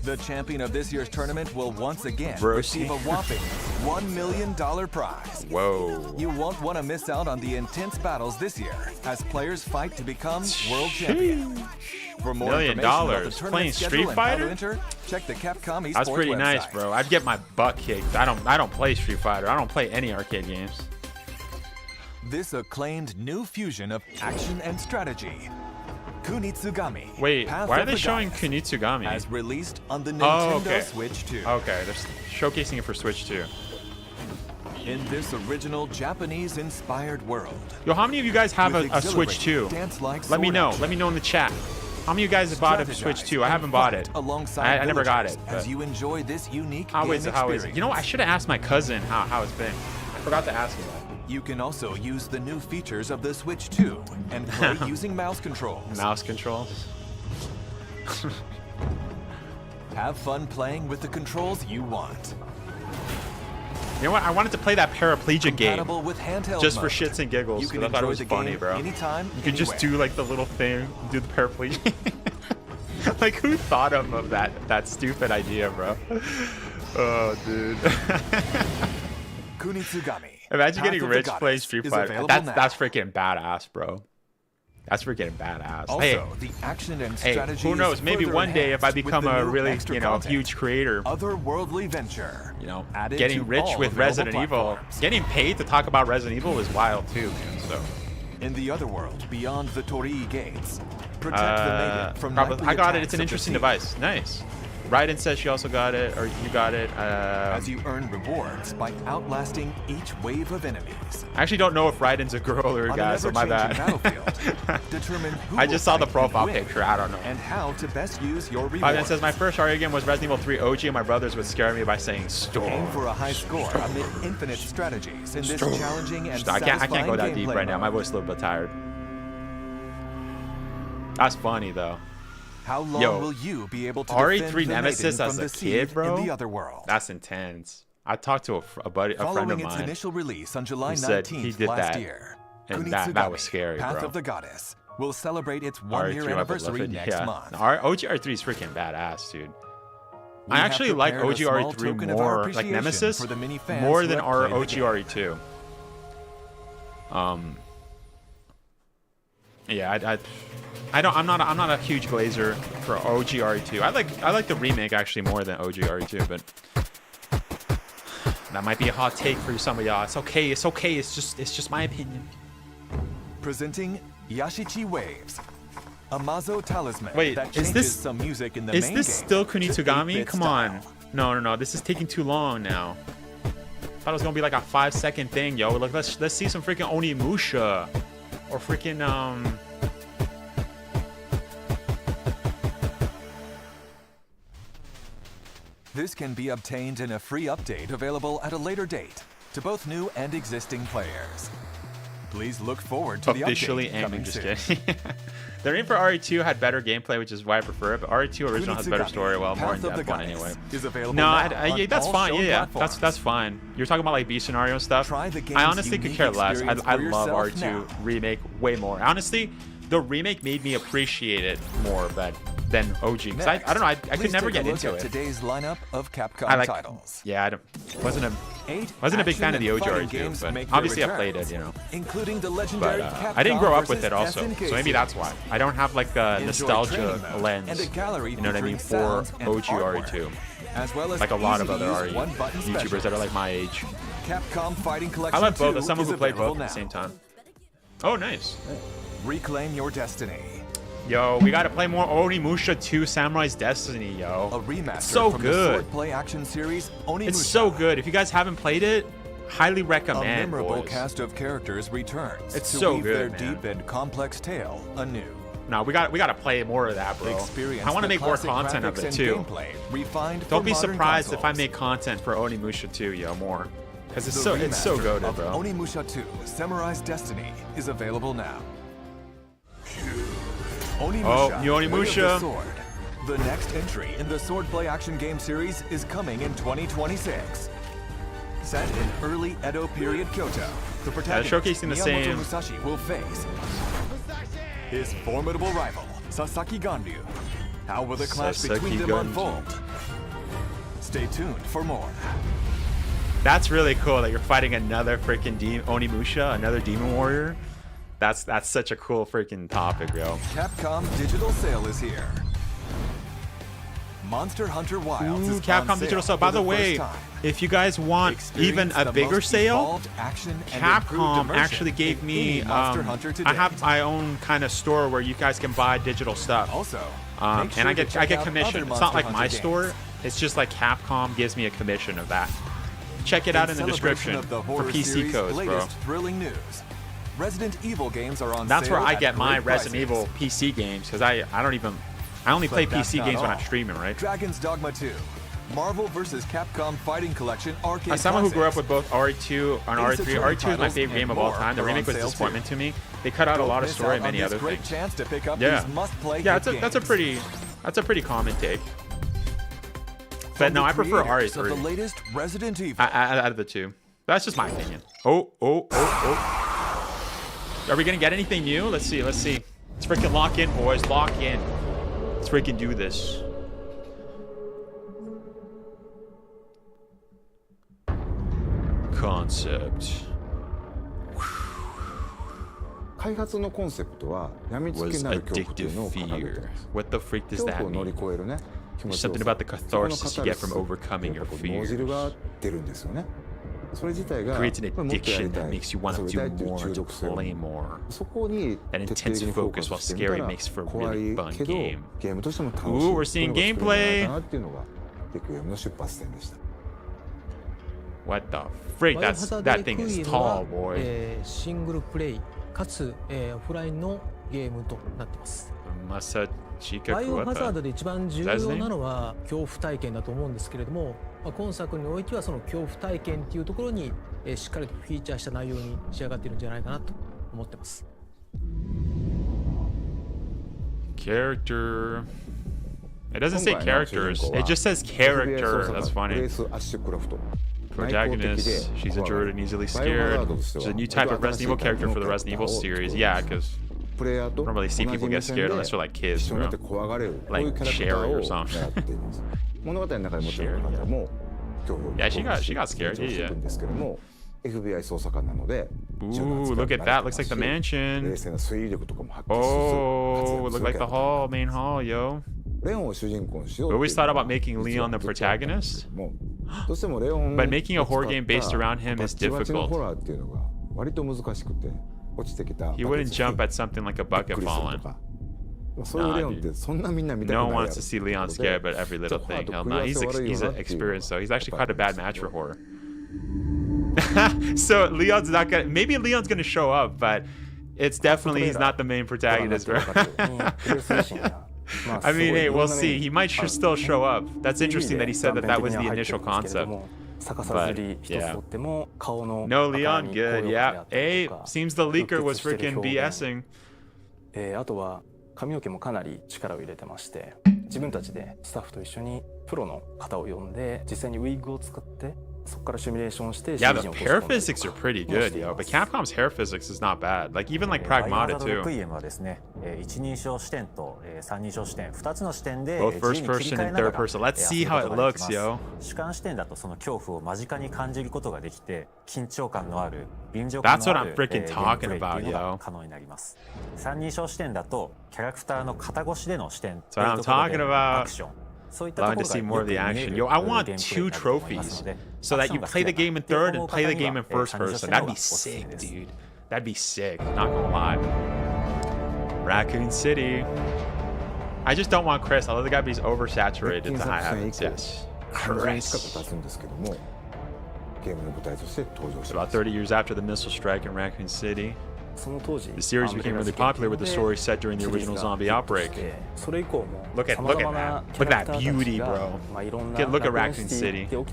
The champion of this year's tournament will once again Broski. receive a whopping $1 million prize. Whoa. You won't want to miss out on the intense battles this year as players fight to become world champion. For more $1 million. information about the Playing tournament Street schedule and how to Fighter? enter, check the Capcom Esports That's pretty website. nice, bro. I'd get my butt kicked. I don't play Street Fighter. I don't play any arcade games. This acclaimed new fusion of action and strategy, Kunitsu-Gami. Wait, Path why are of they the showing Goddess, Kunitsu-Gami? as released on the Nintendo okay. Switch 2. Okay, they're showcasing it for Switch too. In this original Japanese-inspired world, Yo, how many of you guys have with a Switch 2? exhilarating dance-like Let me sword know. action, Let me know in the chat. How many of you guys have bought a Switch 2? I haven't bought it. Alongside I never got it. villagers as but you enjoy this unique How game is it? How is it? You know what? I should have asked my cousin how it's been. I forgot to ask him that. You can also use the new features of the Switch 2 and play using mouse controls. Mouse controls. Have fun playing with the controls you want. You know what? I wanted to play that paraplegic game Compatible with handheld just for mode. shits and giggles. You can 'cause I thought it enjoy was the funny, game bro. anytime, You could just anywhere. do like the little thing, do the paraplegic. Like who thought of that stupid idea, bro? Oh, dude. Kunitsu-Gami. Imagine Path getting of the rich Goddess playing Street is Fighter. available That's now. freaking badass, bro. That's freaking badass. Also, hey, the action and hey, strategy who knows? is Maybe further one day if I enhanced with become the a new really, extra a content. huge creator, Otherworldly venture. Added getting to rich all with available Resident Evil, platforms. getting paid to talk about Resident Evil is wild too, man. So, In the other world, beyond the Torii gates, protect the maiden from probably, nightly I got it. attacks It's an of the interesting sea. device. Nice. Raiden says she also got it, or you got it. As you earn rewards by outlasting each wave of enemies. I actually don't know if Raiden's a girl or a On guy, an so my bad. ever-changing battlefield, determine who I will just saw the fight profile and win, picture. I don't know. and how to best use your Raiden rewards. says my first RE game was Resident Evil 3 OG, and my brothers would scare me by saying "Storm." Aim for a high score amid infinite strategies in this challenging and I can't go satisfying that deep gameplay right now. My mode. voice is a little bit tired. That's funny though. How long Yo, will you be able to RE3 defend the Nemesis maiden as from a the kid, seed bro? in the other world? That's intense. I talked to a friend of Following its mine. initial release on July who said 19th he did last that, year, and that was Kunitsu-Gami, scary, Path bro. of the Goddess will celebrate its RE3, one-year I would love anniversary it. next Yeah. month. OG RE3 is freaking badass, dude. I actually like OGRE3 more, like Nemesis, more than our OGRE2. Yeah, I'm not a huge glazer for OGRE2. I like the remake actually more than OGRE2, but that might be a hot take for some of y'all. It's okay. It's just my opinion. Presenting Yashichi Waves, a Mazo talisman. Wait, that is changes this some music in the is main this game still to Kunitsu-Gami? 8-bit Come on. style. No. This is taking too long now. Thought it was gonna be like a 5-second thing, yo. Like let's see some freaking Oni-Musha or freaking This can be obtained in a free update available at a later date to both new and existing players. Please look forward to officially the update angry. coming Just soon. kidding. The name for RE2 had better gameplay, which is why I prefer it. But RE2 original has better story, well, more in depth one anyway. Is available No, now yeah, on that's all fine. shown Yeah, platforms. that's fine. You're talking about like B scenario and stuff. Try the I game's honestly could unique care less. experience I for love yourself R2 now. remake way more. Honestly, the remake made me appreciate it more than OG. Because I don't know, I could never get into it. Today's lineup of Capcom I like, titles. yeah, wasn't a big fan of the OG R2, but obviously I played it, you know. Including the But legendary I didn't grow up with Capcom it also, versus so maybe that's why. I don't have like a Enjoy nostalgia training mode lens, and a gallery you know what I mean, featuring for sounds and OG artwork, RE2. as well as Like a lot of easy-to-use other RE one-button YouTubers that are like my age. Capcom Fighting Collection I love both. 2 As someone is who played both available at the now. same time. Oh, nice. Reclaim your destiny. Yo, we gotta play more Oni-Musha 2 Samurai's Destiny, yo. A remaster So from good. the swordplay action series Oni-Musha. It's so good. If you guys haven't played it, highly A recommend, memorable boys. cast of characters returns It's to so weave good, their man. deep and complex tale anew. No, we gotta play more of that, bro. Experience I want to the make more classic content of graphics it and too. gameplay refined Don't for be modern surprised if I consoles. make content for Onimusha 2, yo, more. Because it's The so remaster good, of bro. Oni-Musha 2 Samurai's Destiny is available now. Oni-Musha, new Onimusha. Way of the Sword. The next entry in the swordplay action game series is coming in 2026. Set in early Edo period Kyoto, the protagonist showcasing the Miyamoto same- Musashi will face his formidable rival, Sasaki Ganryu. How will the clash between them Sasaki Ganryu. unfold? Stay tuned for more. That's really cool that you're fighting another freaking Onimusha, another demon warrior. That's such a cool freaking topic, yo. Capcom Digital Sale is here. Monster Hunter Wilds is on Capcom sale Digital Sale. for By the first way, time. if you guys want even Experience a the bigger most sale, evolved action and Capcom improved immersion actually gave in me. any Monster Hunter to I date. have my own kind of store where you guys can buy digital stuff. Also, And make sure I to get check out commission. other It's not Monster like Hunter my games. store. It's just like Capcom gives me a commission of that. Check it out in the celebration description of the for horror PC series' codes, bro. latest thrilling news. Resident Evil games are on That's sale where I at get my great Resident prices. Evil PC games because I only play But that's PC not games when all. I'm streaming, right? Dragon's Dogma 2, Marvel vs. Capcom Fighting Collection arcade. As someone who grew up classics. with both RE2 and Ace RE3, Attorney RE2 is my titles favorite and game of all more time. The are on remake was a sale, disappointment too. to me. They cut out a Don't lot of miss story out and on many this other great things. chance to pick up Yeah, these must-play yeah, hit that's a games. pretty common take. From But no, the I prefer creators of the RE3 latest Resident Evil. out of the two. That's just my opinion. Oh. Are we gonna get anything new? Let's see. Let's freaking lock in, boys. Lock in. Let's freaking do this. Concept 開発のコンセプトは病みつき was になる恐怖とい addictive うのを掲げて fear. ます。 What the freak does 恐 that 怖を乗り mean? 越えるね気持 There's ちよ something さ about the そこの catharsis カ you タ get ルシス from overcoming や your っぱこう脳汁 fears. が出るんですよね。それ自体が Creates an これもっとやり addiction た that い makes you want 遊 to び do たいという more, 中 to 毒性 play more. そこに That 徹底的 intense にフォー focus カ while スしてみた scary ら makes for a 怖 really い fun けど game. ゲームとしても楽しい Ooh, we're seeing っていうのが作れるんじゃない gameplay. かなっていうのがレクイエムの出発点でした。 What the freak? That thing is tall, boy. シングルプレイかつ、オフラインのゲームとなっています。 Masachika バイオハザード Kuwata. で一番重要なのは恐怖体験だと思うんですけれども、今作においてはその恐怖体験っていうところに、しっかりとフィーチャーした内容に仕上がっているんじゃないかなと思ってます。 Character. It doesn't say 今回の主人 characters. 公は It just says character. That's グレ funny. ース・アッシュクラフト Protagonist. She's a druid and easily scared. She's a new type of Resident Evil character for the Resident Evil series. Yeah, because プレイヤーと don't really see 同じ people 目 get 線 scared で unless they're like 一 kids, 緒になっ bro. て怖がれるこう Like いうキャラクター Sherry を or 狙 something. っています。物語の中で持ってる方も恐怖を Yeah, she got scared. 緊張してるんですけども FBI 捜査官なので Ooh, look at that. Looks like the mansion. 冷静な推理力とかも発揮しつつ Oh, 活 look 躍 like the するキャラクター hall, main hall, yo. レオンを主人公にしよう We っていう always thought about making Leon the protagonist. もどうしてもレオン But making a horror game based around him is バチバチの difficult. ホラーっていうのが割と難しくて落ちてきた He wouldn't jump at something like a びっ bucket くりする falling. とかそういうレオンってそんなみんな見たくない No や one ろ wants to see Leon scared, but every little thing. Hell no. He's experienced though. He's actually quite a bad match for horror. So Leon's not gonna. Maybe Leon's gonna show up, but it's definitely he's not the main protagonist, bro. I mean, hey, we'll see. He might still show up. That's interesting that he said that that was the initial concept. But yeah. No Leon, good. Yeah. Hey, seems the leaker was freaking BSing. あとは髪の毛もかなり力を入れてまして、自分たちでスタッフと一緒にプロの方を呼んで実際にウィッグを使ってそこからシミュレーションして Yeah, the hair physics are pretty good, yo. But Capcom's hair physics is not bad. Like even like Pragmata too. はですね、一人称視点と三人称視点2つの視点で Both first person and third person. Let's see how it looks, yo. 主観視点だとその恐怖を間近に感じることができて緊張感のある臨場感のある That's what I'm freaking talking about, yo. 可能になります。三人称視点だとキャラクターの肩越しでの視点 That's what I'm talking about. アクション Allowing to see more of the action. Yo, I want 2 trophies so that you play the game in third and play the game in first person. That'd be sick, dude. That'd be sick. Not gonna lie. Raccoon City. I just don't want Chris. I let the guy be oversaturated to high heavens. Yes. Chris. About 30 years after the missile strike in Raccoon City. The series became really popular with the story set during the original zombie outbreak. Look at that beauty, bro. Look at Raccoon City. Who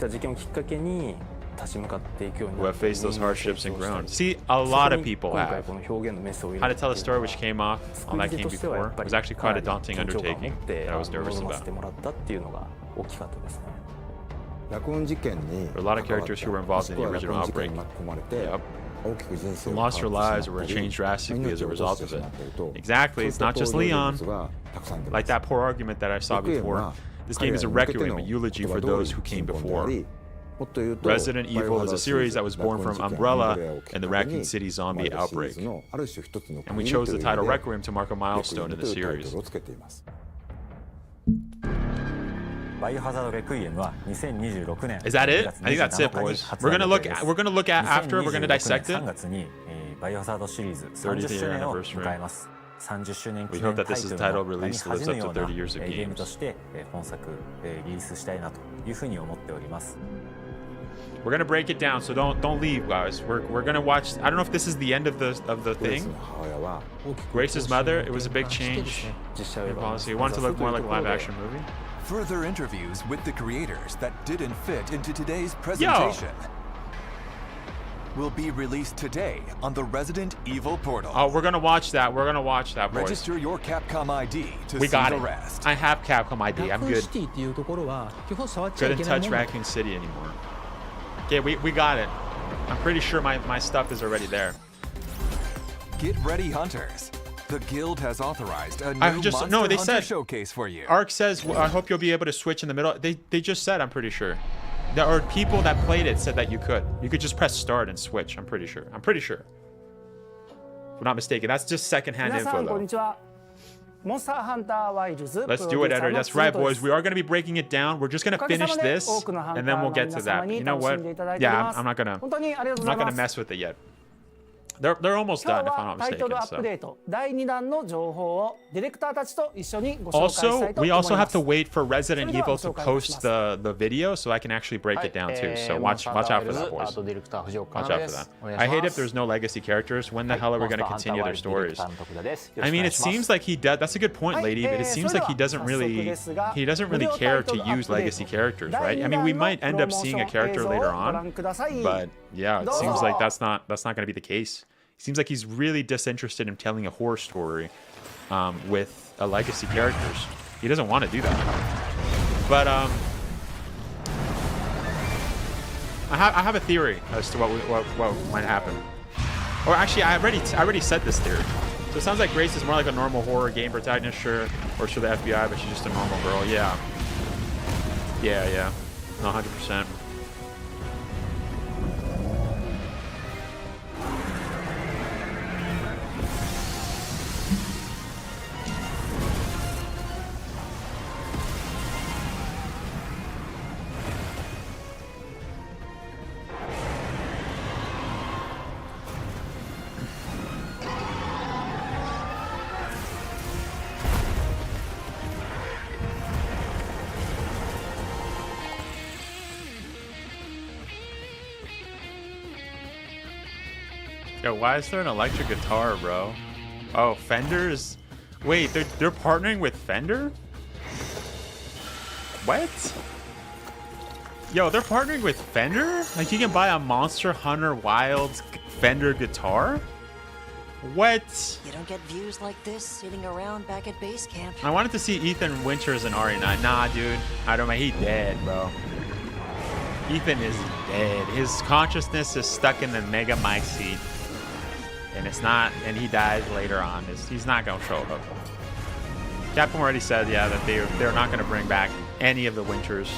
have faced those hardships and grown. See, a lot of people have. How to tell a story which came off on that game before was actually quite a daunting undertaking that I was nervous about. There were a lot of characters who were involved in the original outbreak. Yep. Who lost their lives or were changed drastically as a result of it. Exactly, it's not just Leon. Like that poor argument that I saw before. This game is a requiem, a eulogy for those who came before. Resident Evil is a series that was born from Umbrella and the Raccoon City zombie outbreak. And we chose the title Requiem to mark a milestone in the series. Is that it? I think that's it, boys. We're gonna look at after. We're gonna dissect it. 30th year anniversary. We hope that this is the title release lives up to 30 years of games. We're gonna break it down, so don't leave, guys. We're gonna watch. I don't know if this is the end of the thing. Grace's mother. It was a big change in policy. We wanted to look more like a live-action movie. Further interviews with the creators that didn't fit into today's presentation will be released today on the Resident Evil portal. Oh, we're gonna watch that. We're gonna watch that, boys. Register your Capcom ID to we see got the it. rest. I have Capcom ID. I'm good. Couldn't touch Raccoon City anymore. Okay, we got it. I'm pretty sure my stuff is already there. Get ready, hunters. The guild has authorized a new they said showcase for you. Ark says, well, I hope you'll be able to switch in the middle. They just said, I'm pretty sure. There are people that played it said that you could. You could just press start and switch. I'm pretty sure. If I'm not mistaken. That's just secondhand info though. Let's do it, Eder. That's right, boys. We are going to be breaking it down. We're just going to finish this, and then we'll get to that. You know what? Yeah, I'm not gonna mess with it yet. They're almost done, if I'm not mistaken. Also, we also have to wait for Resident Evil to post the video so I can actually break it down too. So watch out for that, boys. Watch out for that. I hate if there's no legacy characters. When the hell are we going to continue their stories? I mean, it seems like he does. That's a good point, lady. But it seems like he doesn't really care to use legacy characters, right? I mean, we might end up seeing a character later on, but yeah, it seems like that's not going to be the case. It seems like he's really disinterested in telling a horror story with a legacy characters. He doesn't want to do that. But I have a theory as to what might happen. Or actually, I already said this theory. So it sounds like Grace is more like a normal horror game protagonist, sure, or the FBI, but she's just a normal girl. Yeah. Yeah. No, 100%. Yo, why is there an electric guitar, bro? Oh, Fender's... Wait, they're partnering with Fender? What? Yo, they're partnering with Fender? Like, you can buy a Monster Hunter Wilds Fender guitar? What? You don't get views like this sitting around back at base camp. I wanted to see Ethan Winters in RE9. Nah, dude. I don't know. He dead, bro. Ethan is dead. His consciousness is stuck in the Mega Mic seat. And it's not, and he dies later on. He's not going to show up. Capcom already said, yeah, that they're not going to bring back any of the Winters.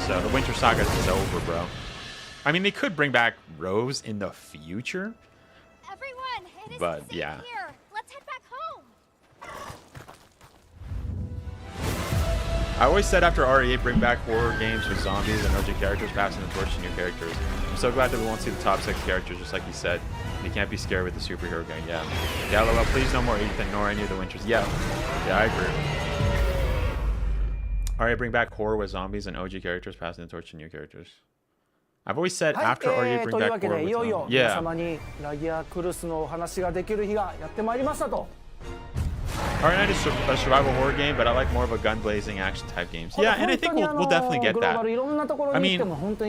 So the Winter Saga is over, bro. I mean, they could bring back Rose in the future. Everyone, it is But, safe yeah. here. Let's head back home. I always said after RE8, bring back horror games with zombies and OG characters, passing the torch to new characters. I'm so glad that we won't see the top 6 characters, just like you said. You can't be scared with the superhero game. Yeah, LOL, please no more Ethan nor any of the Winters. Yeah, I agree. Alright, bring back horror with zombies and OG characters, passing the torch to new characters. I've always said after RE8, bring back horror with zombies. Yeah. RE9 is a survival horror game, but I like more of a gun-blazing action-type games. Yeah, and I think we'll definitely get that. I mean,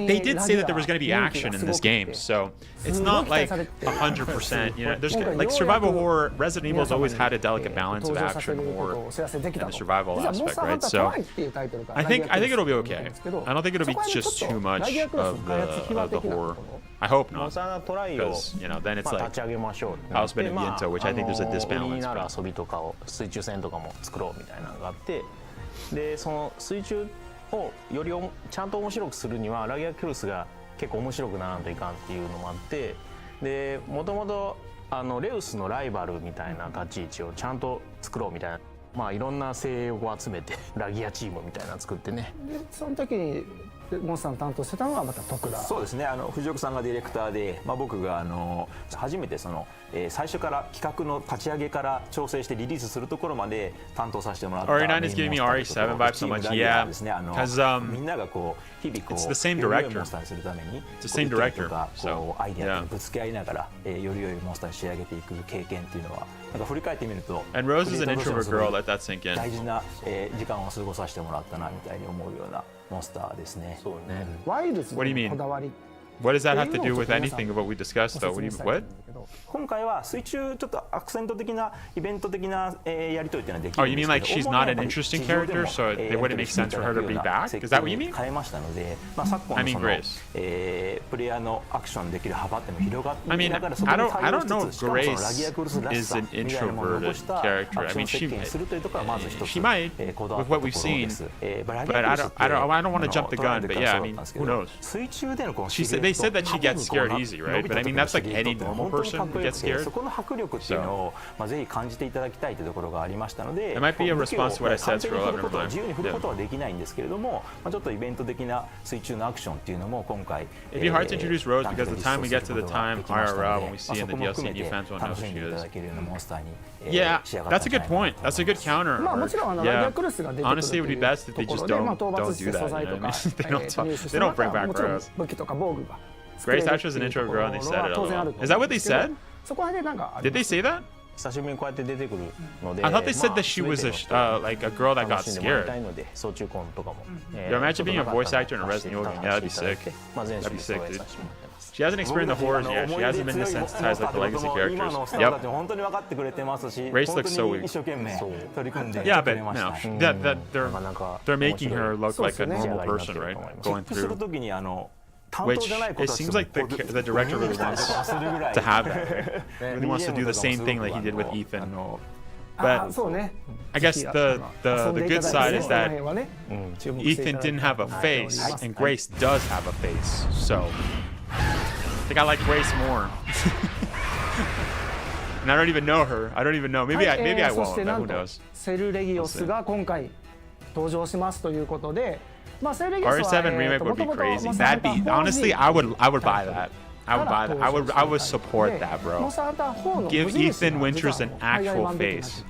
they did say that there was going to be action in this game, so it's not like 100%. You know, there's like survival horror. Resident Evil's always had a delicate balance of action, horror, and the survival aspect, right? So I think it'll be okay. I don't think it'll be just too much of the horror. I hope not, because you know then it's like House Bit and Viento, which I think there's a disbalance. 水中戦とかも作ろうみたいなのがあって、でその水中をよりちゃんと面白くするにはラギアクルスが結構面白くならんといかんっていうのもあって、でもともとレウスのライバルみたいな立ち位置をちゃんと作ろうみたいな、まあいろんな精鋭を集めてラギアチームみたいなの作ってね。でその時にモンスターの担当してたのがまた徳田。そうですね。藤岡さんがディレクターで、僕が初めて最初から企画の立ち上げから調整してリリースするところまで担当させてもらった。RE9 is giving me RE7 vibes so much, yeah. Because みんながこう日々こう it's the same director. モンスターにするために It's the same director. こうアイデアをぶつけ合いながらより良いモンスターに仕上げていく経験っていうのはなんか振り返ってみると。And Rose is an introvert girl. Let that sink in. 大事な時間を過ごさせてもらったなみたいに思うようなモンスターですね。そうね。ワイルズの What do you こだわり。 What does that have to do with anything of what we discussed, though? What? 今回は水中ちょっとアクセント的なイベント的なやり取りっていうのはできるんですけど。Oh, you mean like she's not an interesting character, so it wouldn't make sense for her to be back? Is that what you mean? 変えましたので、昨今のそのプレイヤーのアクションできる幅っていうの広がっていながらそこに対応しつつ、しかもそのラギアクルスらしさみたいなものを残したアクション設計にするというところがまず一つこだわったところです。ラギアクルスって I don't want to jump the gun, but yeah, I mean, who knows? 水中でのこの They said that she gets scared easy, right? But I mean, that's like any normal person who gets scared. そこの迫力っていうのをぜひ感じていただきたいというところがありましたので、 It might be a response to what I said. 自由に振ることはできないんですけれども、ちょっとイベント的な水中のアクションっていうのも今回 It'd be hard to introduce Rose because the time we get to the time IRL when we see in the DLC, new fans won't know who she is. Yeah, that's a good point. That's a good counter. Yeah, honestly, it would be best if they just don't do that. You know what I mean? They don't bring back Rose. Grace Thatcher is an intro girl, and they said it. Is that what they said? Did they say that? 久しぶりにこうやって出てくるので、 I thought they said that she was like a girl that got scared. Yo, imagine being a voice actor in a Resident Evil game. Yeah, that'd be sick. That'd be sick, dude. She hasn't experienced the horrors yet. She hasn't been desensitized like the legacy characters. Yep. Race looks so weak. Yeah, but no, they're making her look like a normal person, right? Going through. Which it seems like the director really wants to have that, right? Really wants to do the same thing like he did with Ethan. But I guess the good side is that Ethan didn't have a face, and Grace does have a face. So I think I like Grace more. And I don't even know her. I don't even know. Maybe I won't. But who knows? R7 remake would be crazy. That'd be honestly, I would buy that. I would support that, bro. Give Ethan Winters an actual face.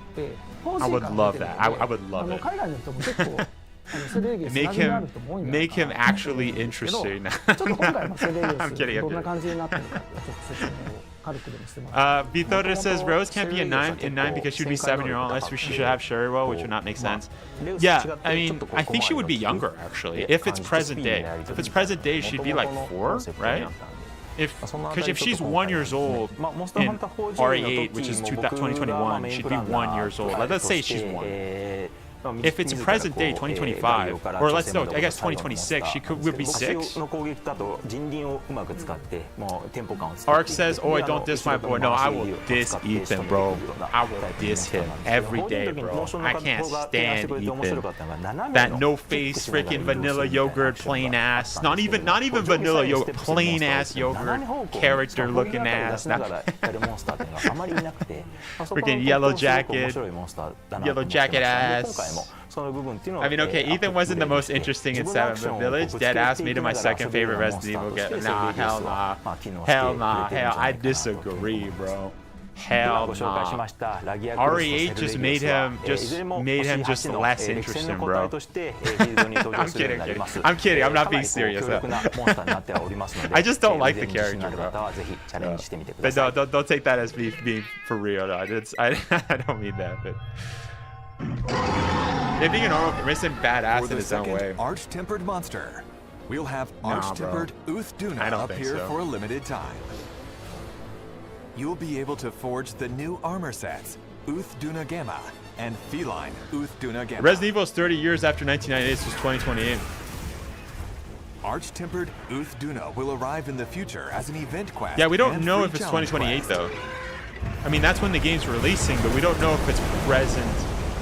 I would love that. I would love it. Make him actually interesting. I'm kidding. Vitor says Rose can't be in 9 because she would be 7-year-old unless she should have Sherrywell, which would not make sense. Yeah, I mean, I think she would be younger actually. If it's present day. If it's present day, she'd be like 4, right? Because if she's 1 year old in RE8, which is 2021, she'd be 1 year old. Let's say she's 1. If it's present day 2025, or let's know, I guess 2026, she would be 6. Ark says, "Oh, I don't diss my boy." No, I will diss Ethan, bro. I will diss him every day, bro. I can't stand Ethan. That no face, freaking vanilla yogurt, plain ass. Not even vanilla yogurt, plain ass yogurt, character looking ass. Freaking yellow jacket ass. I mean, okay, Ethan wasn't the most interesting in 7, but Village Deadass made him my second favorite Resident Evil game. Nah, hell nah. I disagree, bro. Hell nah. RE8 just made him just less interesting, bro. I'm kidding. I'm not being serious. I just don't like the character, bro. But don't take that as me being for real. No, I don't mean that, but. It being a normal person badass in his own way. Arch-tempered monster. We'll have arch-tempered Uth-Duna appear for a limited time. You'll be able to forge the new armor sets, Uth-Duna Gamma and Feline Uth-Duna Gamma. Resident Evil is 30 years after 1998, so it's 2028. Arch-tempered Uth-Duna will arrive in the future as an event quest. Yeah, we don't know if it's 2028 though. I mean, that's when the game's releasing, but we don't know if it's present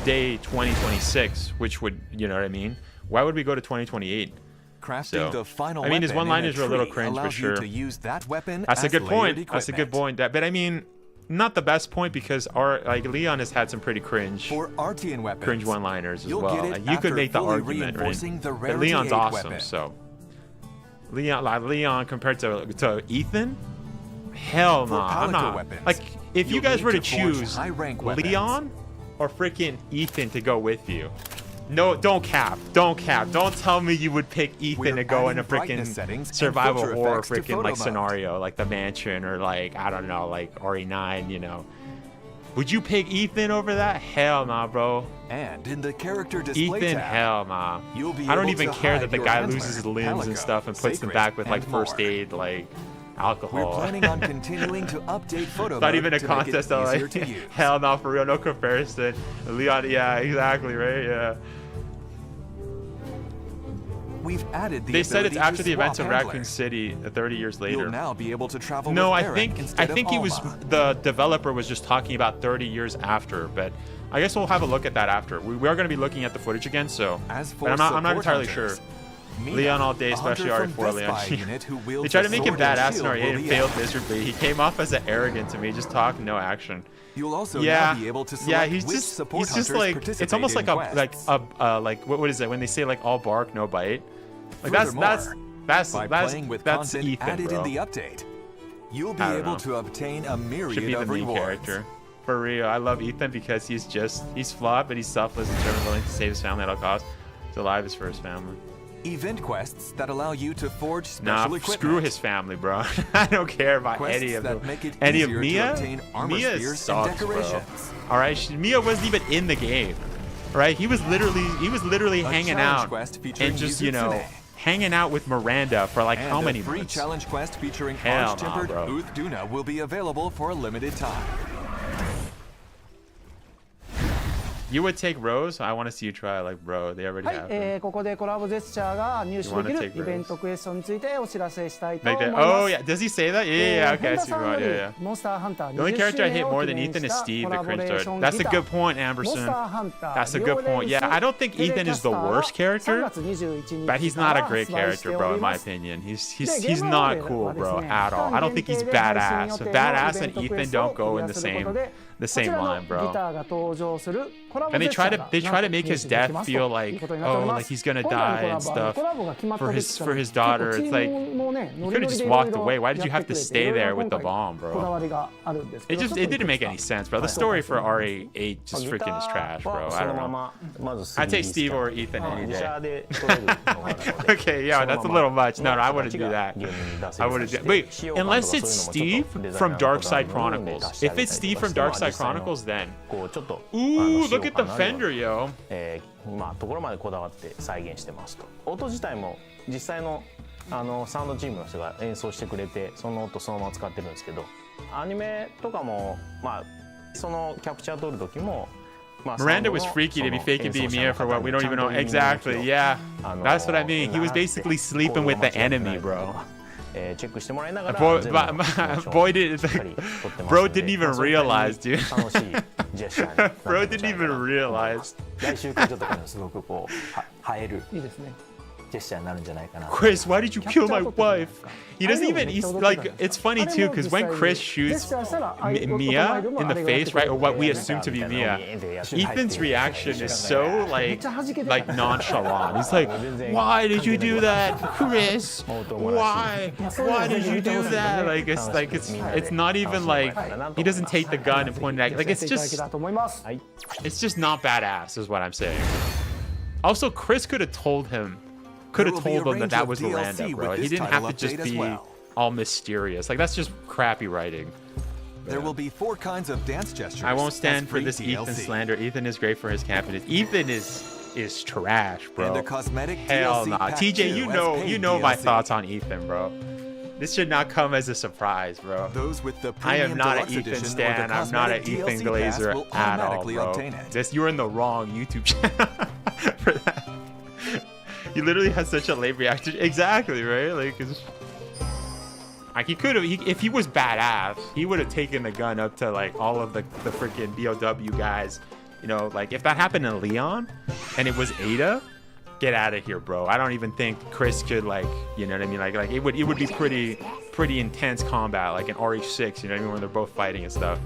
day 2026, which would, you know what I mean? Why would we go to 2028? Crafting the final I mean, his one-liners are a little cringe for sure. That's a good point. That's a good point. But I mean, not the best point because Leon has had some pretty cringe one-liners as well. You could make the argument, right? But Leon's awesome, so Leon compared to Ethan. Hell no, I'm not. Like, if you guys were to choose Leon or freaking Ethan to go with you, no, don't cap. Don't tell me you would pick Ethan to go in a freaking survival horror freaking like scenario, like the mansion or like, I don't know, like RE9, you know. Would you pick Ethan over that? Hell nah, bro. And in the character display Ethan, hell nah. I don't even care that the guy loses his limbs and stuff and puts them back with like first aid, like alcohol. We're planning on continuing to update photo. Not even a contest, though. Like, hell no, for real, no comparison. Leon, yeah, exactly, right, yeah. We've added the They said it's after the events of Raccoon City, 30 years later. You'll now be able to travel. No, I think he was the developer was just talking about 30 years after, but I guess we'll have a look at that after. We are going to be looking at the footage again, so. But I'm not entirely sure. Leon all day, especially RE4 Leon. They tried to make him badass in RE8 and failed miserably. He came off as arrogant to me, just talk, no action. You'll also now be able to select he's just like, it's almost like like what is it when they say like all bark, no bite? Like that's Ethan, added bro. in the update, you'll be able to obtain a myriad of rewards. Character. For real, I love Ethan because he's flawed, but he's selfless and determined, willing to save his family at all costs. He's alive his first family. Event quests that allow you to forge special equipment. Screw his family, bro. I don't care about any of them. Any of Mia? Mia sucks, bro. All right, Mia wasn't even in the game, right? He was literally hanging out and just hanging out with Miranda for like how many months? Free challenge quest featuring arch-tempered Uth-Duna will be available for a limited time. You would take Rose? I want to see you try, like, bro. They already have them. ここでコラボジェスチャーが入手できるイベントクエスチョンについてお知らせしたいと思います。Oh yeah, does he say that? Yeah, okay, I see what. Yeah, yeah. モンスターハンター The only character I hate more than Ethan is Steve, the cringe star. That's a good point, Amberson. That's a good point. Yeah, I don't think Ethan is the worst character, but he's not a great character, bro. In my opinion, he's not cool, bro, at all. I don't think he's badass. So badass and Ethan don't go in the same line, bro. And they try to make his death feel like, oh, like he's gonna die and stuff for his daughter. It's like, you could have just walked away. Why did you have to stay there with the bomb, bro? It didn't make any sense, bro. The story for RE8 just freaking is trash, bro. I don't know. I'd take Steve or Ethan any day. Okay, yeah, that's a little much. No, I wouldn't do that. I wouldn't. Wait, unless it's Steve from Dark Side Chronicles. If it's Steve from Dark Side Chronicles, then. Ooh, look at the fender, yo. まあところまでこだわって再現してますと。音自体も実際のサウンドチームの人が演奏してくれて、その音そのまま使ってるんですけど、アニメとかもまあそのキャプチャー撮る時も。Miranda was freaky to be faking being Mia for what we don't even know exactly. Yeah, that's what I mean. He was basically sleeping with the enemy, bro. Bro didn't even realize, dude. Bro didn't even realize. Chris, why did you kill my wife? He doesn't even, he's like, it's funny too, because when Chris shoots Mia in the face, right, or what we assume to be Mia, Ethan's reaction is so like nonchalant. He's like, why did you do that, Chris? Why did you do that? Like it's not even like he doesn't take the gun and point it at, like it's just not badass is what I'm saying. Also, Chris could have told him that was Miranda, bro. He didn't have to just be all mysterious. Like, that's just crappy writing. There will be 4 kinds of dance gestures. I won't stand for this Ethan slander. Ethan is great for his campiness. Ethan is trash, bro. And the cosmetic Hell DLC nah. TJ, you know my thoughts on Ethan, bro. This should not come as a surprise, bro. Those with the I am not an Ethan stan. I'm not an Ethan Glazer at all, bro. You're in the wrong YouTube channel for that. He literally has such a lame reaction. Exactly, right? Like he could have, if he was badass, he would have taken the gun up to like all of the freaking BOW guys. You know, like if that happened in Leon and it was Eder, get out of here, bro. I don't even think Chris could, like, you know what I mean? Like it would be pretty intense combat, like in RE6, you know what I mean, when they're both fighting and stuff.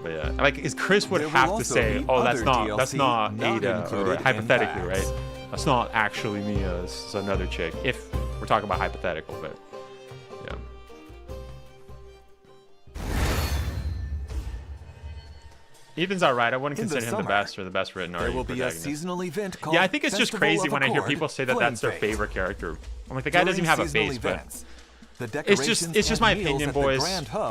But yeah, like Chris would have to say, oh, that's not Eder, or hypothetically, right? That's not actually Mia, it's another chick. If we're talking about hypothetical, but yeah. Ethan's alright. I wouldn't consider him the best or the best written there will be a seasonal event called I think it's just crazy when I hear people say that that's their favorite character. I'm like, the guy doesn't even have a face, but it's just my opinion, boys.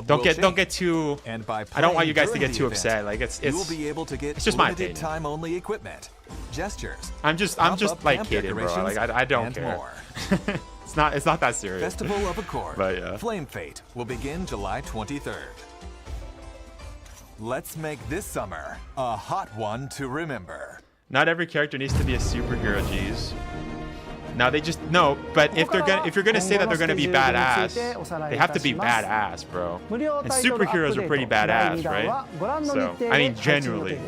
Don't get too. I don't want you guys to get too upset. Like it's just my opinion. Time only equipment, gestures. I'm just like kidding, bro. Like I don't care. it's not that serious. Festival of Accord. But yeah. Flame Fate will begin July 23rd. Let's make this summer a hot one to remember. Not every character needs to be a superhero, geez. Now they just but if you're gonna say that they're gonna be badass, they have to be badass, bro. And superheroes are pretty badass, right? So I mean, generally.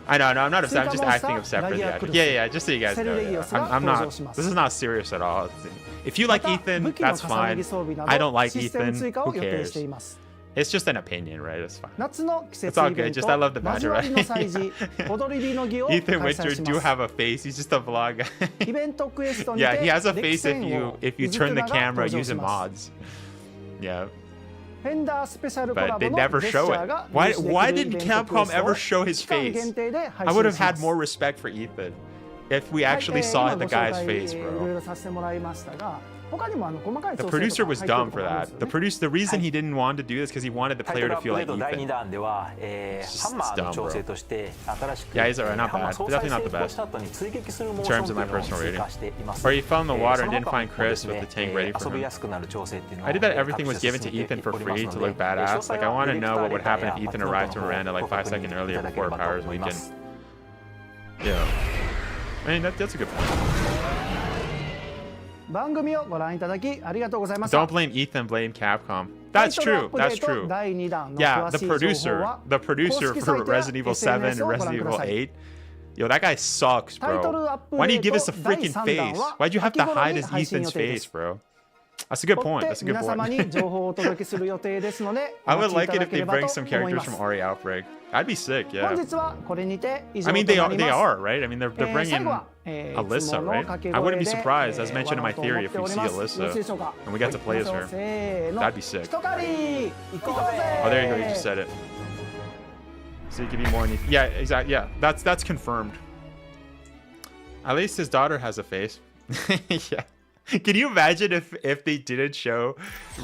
I know, I'm not upset. I'm just acting upset for the action. Yeah, just so you guys know. Yeah. I'm not. This is not serious at all. If you like Ethan, that's fine. I don't like Ethan. Who cares? It's just an opinion, right? It's fine. It's all good. Just I love the banter, right? Ethan Witcher do have a face. He's just a vlog guy. Yeah, he has a face if you turn the camera using mods. Yeah. But they never show it. Why didn't Capcom ever show his face? I would have had more respect for Ethan if we actually saw the guy's face, bro. The producer was dumb for that. The reason he didn't want to do this because he wanted the player to feel like Ethan. It's dumb, bro. Yeah, he's alright, not bad. But definitely not the best in terms of my personal rating. Or he fell in the water and didn't find Chris with the tank ready for him. I did that everything was given to Ethan for free to look badass. Like, I want to know what would happen if Ethan arrived to Miranda like 5 seconds earlier before her powers weakened. Yeah. I mean, that's a good point. 番組をご覧いただきありがとうございました。 Don't blame Ethan, blame Capcom. That's true. That's true. Yeah, the producer for Resident Evil 7 and Resident Evil 8. Yo, that guy sucks, bro. Why do you give us a freaking face? Why'd you have to hide Ethan's face, bro? That's a good point. That's a good point. I would like it if they bring some characters from RE Outbreak. That'd be sick, yeah. I mean, they are, right? I mean, they're bringing Alyssa, right? I wouldn't be surprised, as mentioned in my theory, if we see Alyssa and we get to play as her. That'd be sick. Oh, there you go. You just said it. So you can be more. Yeah, exactly. Yeah, that's confirmed. At least his daughter has a face. Yeah. Can you imagine if they didn't show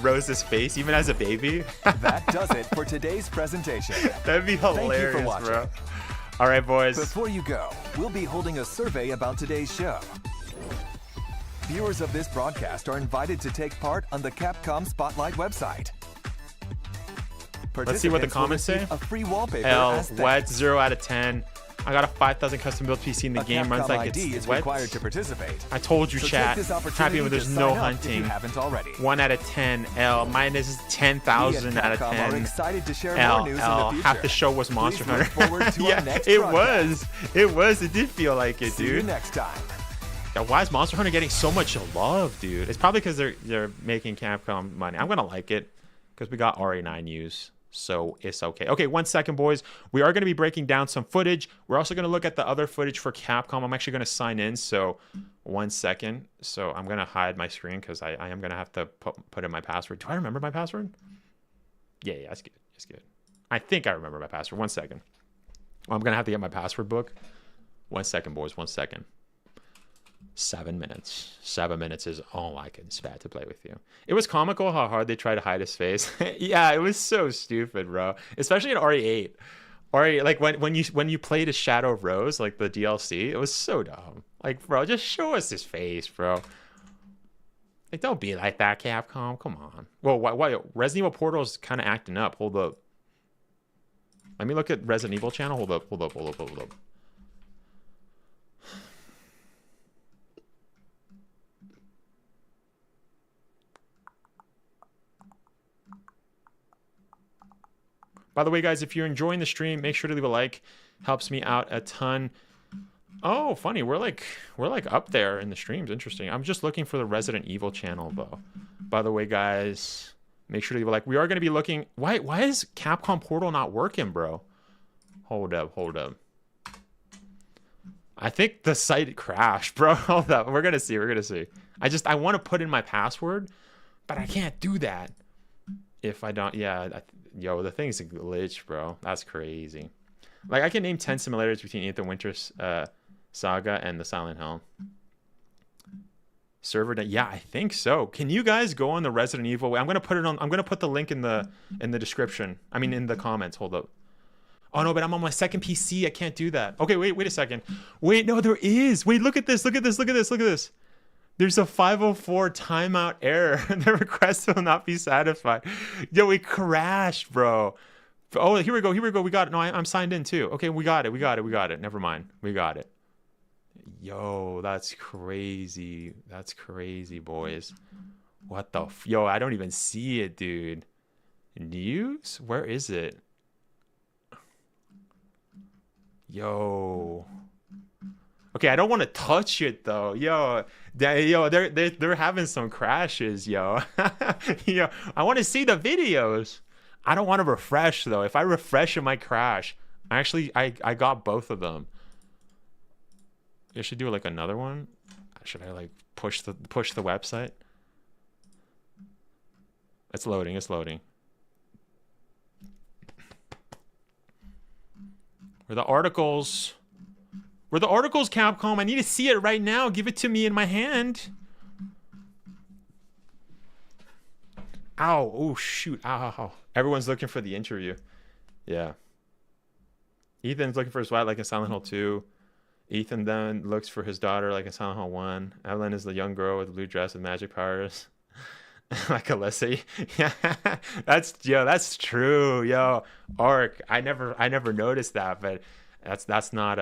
Rose's face even as a baby? That does it for today's presentation. That'd be hilarious, Thank you for watching. Bro. All right, boys. Before you go, we'll be holding a survey about today's show. Viewers of this broadcast are invited to take part on the Capcom Spotlight website. Let's see what the comments say. A free wallpaper L, wet, 0 out of 10. I got a 5,000 custom built PC in the game. Runs like it's wet. Required to participate. I told you, So chat. take this Happy when there's no sign up if hunting. you haven't already. 1 out of 10. L, minus 10,000 out of Capcom 10. are excited to share L, more news in L. the future. Half the show was Monster Please look Hunter. forward to our Yeah, next it broadcast. was. It did feel like it, See dude. you next time. Yeah, why is Monster Hunter getting so much love, dude? It's probably because they're making Capcom money. I'm gonna like it because we got RA9 use. So it's okay. Okay, 1 second, boys. We are going to be breaking down some footage. We're also going to look at the other footage for Capcom. I'm actually going to sign in. So 1 second. So I'm going to hide my screen because I am going to have to put in my password. Do I remember my password? Yeah, that's good. That's good. I think I remember my password. 1 second. I'm going to have to get my password book. 1 second, boys. 1 second. 7 minutes. 7 minutes is all I can spare to play with you. It was comical how hard they tried to hide his face. Yeah, it was so stupid, bro. Especially in RE8. RE, like when you played as Shadow of Rose, like the DLC, it was so dumb. Like, bro, just show us his face, bro. Like, don't be like that, Capcom. Come on. Well, why Resident Evil Portal is kind of acting up. Hold up. Let me look at Resident Evil channel. Hold up. By the way, guys, if you're enjoying the stream, make sure to leave a like. Helps me out a ton. Oh, funny. We're like up there in the streams. Interesting. I'm just looking for the Resident Evil channel, though. By the way, guys, make sure to leave a like. We are going to be looking. Why is Capcom Portal not working, bro? Hold up. I think the site crashed, bro. Hold up. We're gonna see. I want to put in my password, but I can't do that if I don't. Yeah. Yo, the thing's a glitch, bro. That's crazy. Like, I can name 10 similarities between Ethan Winter's Saga and the Silent Hill. Server, yeah, I think so. Can you guys go on the Resident Evil? I'm gonna put the link in the description. I mean, in the comments. Hold up. Oh no, but I'm on my second PC. I can't do that. Okay, wait a second. Wait, no, there is. Wait, look at this. There's a 504 timeout error. The request will not be satisfied. Yo, it crashed, bro. Oh, here we go. We got it. No, I'm signed in too. Okay, we got it. Never mind. We got it. Yo, that's crazy. That's crazy, boys. What the yo, I don't even see it, dude. News? Where is it? Yo. Okay, I don't want to touch it though. Yo, they're having some crashes, yo. Yo, I want to see the videos. I don't want to refresh though. If I refresh, it might crash. Actually, I got both of them. I should do like another one. Should I like push the website? It's loading. Where the articles, Capcom? I need to see it right now. Give it to me in my hand. Ow. Oh, shoot. Ow. Everyone's looking for the interview. Yeah. Ethan's looking for his wife like in Silent Hill 2. Ethan then looks for his daughter like in Silent Hill 1. Evelyn is the young girl with the blue dress with magic powers. Like Alyssa. Yeah. That's true. Yo, Ark. I never noticed that, but That's not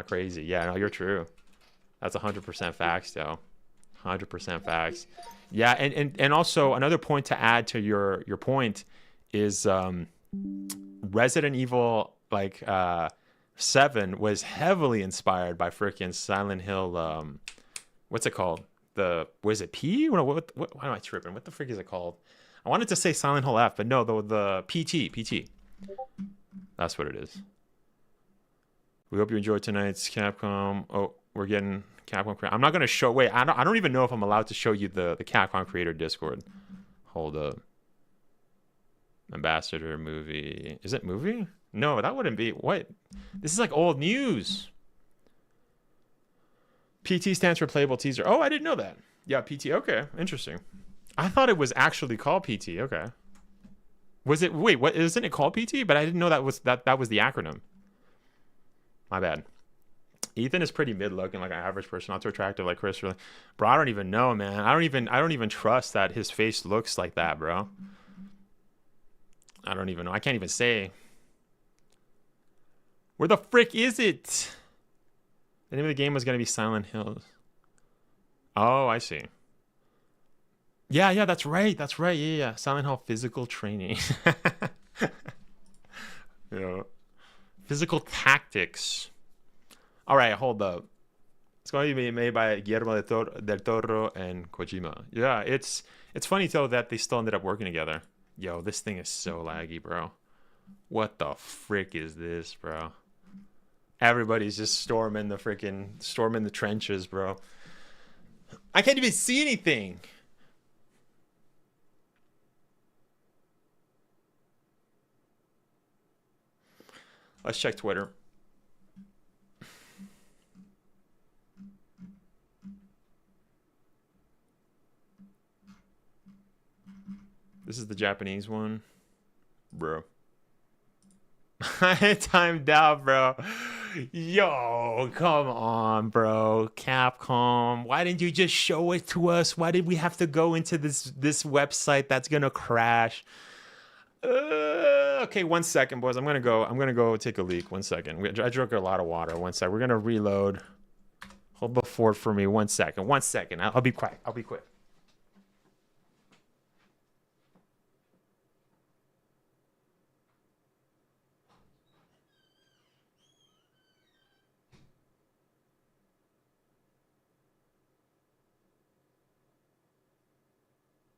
crazy. Yeah, no, you're true. That's 100% facts, though. 100% facts. Yeah, and also another point to add to your point is Resident Evil 7 was heavily inspired by freaking Silent Hill. What's it called? Was it P? What why am I tripping? What the frick is it called? I wanted to say Silent Hill F, but no, the PT. That's what it is. We hope you enjoyed tonight's Capcom. Oh, we're getting Capcom Creator. I'm not gonna show. Wait, I don't even know if I'm allowed to show you the Capcom Creator Discord. Hold up. Ambassador movie. Is it movie? No, that wouldn't be. What? This is like old news. PT stands for playable teaser. Oh, I didn't know that. Yeah, PT. Okay, interesting. I thought it was actually called PT. Okay. Was it? Wait, what? Isn't it called PT? But I didn't know that was the acronym. My bad. Ethan is pretty mid-looking, like an average person, not too attractive like Chris. Really, bro. I don't even know, man. I don't even trust that his face looks like that, bro. I don't even know. I can't even say. Where the frick is it? The name of the game was gonna be Silent Hills. Oh, I see. Yeah, that's right. Yeah. Silent Hill physical training. Yeah. Physical tactics. All right, hold up. It's going to be made by Guillermo del Toro and Kojima. Yeah, it's funny though that they still ended up working together. Yo, this thing is so laggy, bro. What the frick is this, bro? Everybody's just storming the trenches, bro. I can't even see anything. Let's check Twitter. This is the Japanese one. Bro. I timed out, bro. Yo, come on, bro. Capcom. Why didn't you just show it to us? Why did we have to go into this website that's gonna crash? Okay, 1 second, boys. I'm gonna go take a leak. 1 second. I drank a lot of water. 1 second. We're gonna reload. Hold the fort for me. 1 second. 1 second. I'll be quiet. I'll be quick.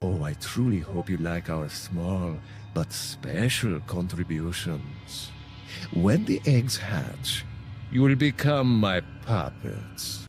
Oh, I truly hope you like our small but special contributions. When the eggs hatch, you will become my puppets.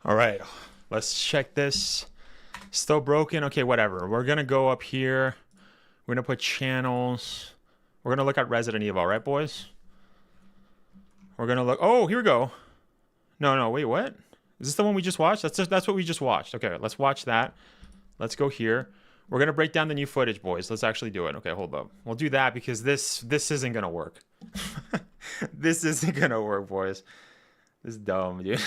All right, let's check this. Still broken? Okay, whatever. We're going to go up here. We're going to put channels. We're going to look at Resident Evil, right, boys? We're going to look. Oh, here we go. No, wait, what? Is this the one we just watched? That's what we just watched. Okay, let's watch that. Let's go here. We're going to break down the new footage, boys. Let's actually do it. Okay, hold up. We'll do that because this isn't going to work. This isn't going to work, boys. This is dumb, dude.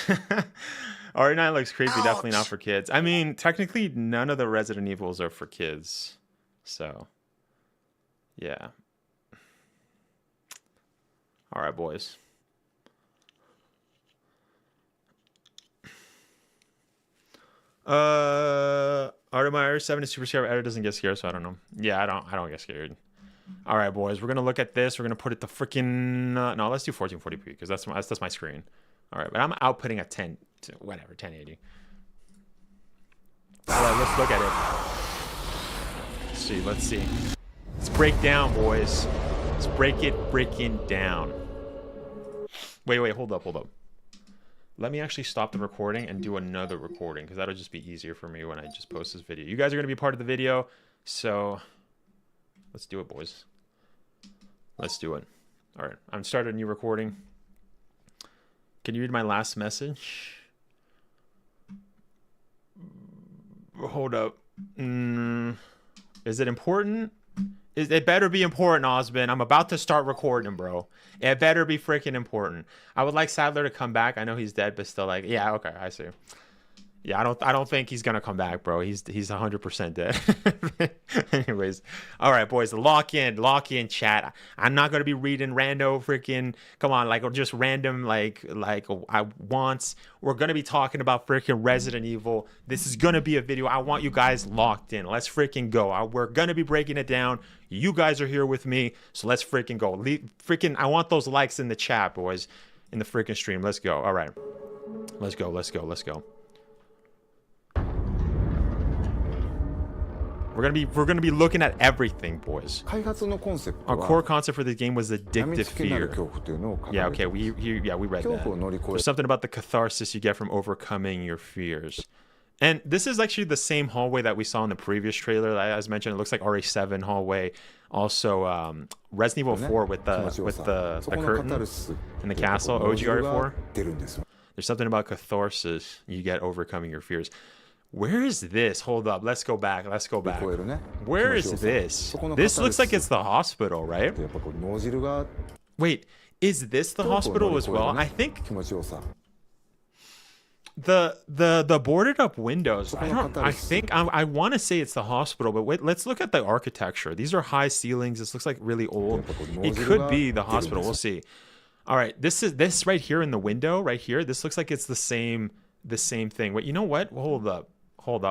RE9 looks creepy. Ouch. Definitely not for kids. I mean, technically, none of the Resident Evils are for kids. So, yeah. All right, boys. Artemeyer 7 is super scared. Eder doesn't get scared, so I don't know. Yeah, I don't get scared. All right, boys. We're gonna look at this. We're gonna put it to freaking no. Let's do 1440p because that's my screen. All right, but I'm outputting at 10, whatever, 1080. All right, let's look at it. Let's see. Let's break down, boys. Let's break it freaking down. Wait, hold up. Let me actually stop the recording and do another recording because that'll just be easier for me when I just post this video. You guys are gonna be part of the video, so Let's do it, boys. Let's do it. All right, I'm starting a new recording. Can you read my last message? Hold up. Is it important? It better be important, Osmond. I'm about to start recording, bro. It better be freaking important. I would like Sadler to come back. I know he's dead, but still, like, yeah, okay, I see. Yeah, I don't think he's gonna come back, bro. He's 100% dead. Anyways, all right, boys, lock in, chat. I'm not gonna be reading rando freaking. Come on, like, or just random like I wants. We're gonna be talking about freaking Resident Evil. This is gonna be a video. I want you guys locked in. Let's freaking go. We're gonna be breaking it down. You guys are here with me, so let's freaking go. I want those likes in the chat, boys, in the freaking stream. Let's go. All right, let's go. We're gonna be looking at everything, boys. Our core concept for the game was addictive fear. Yeah, okay, we read that. There's something about the catharsis you get from overcoming your fears. And this is actually the same hallway that we saw in the previous trailer. As mentioned, it looks like RE7 hallway. Also, Resident Evil 4 with the curtain in the castle. OG RE4. There's something about catharsis you get overcoming your fears. Where is this? Hold up. Let's go back. Where is this? This looks like it's the hospital, right? Wait, is this the hospital as well? I think the boarded up windows. I want to say it's the hospital, but wait, let's look at the architecture. These are high ceilings. This looks like really old. It could be the hospital. We'll see. All right, this right here in the window right here. This looks like it's the same thing. Wait, you know what? Hold up.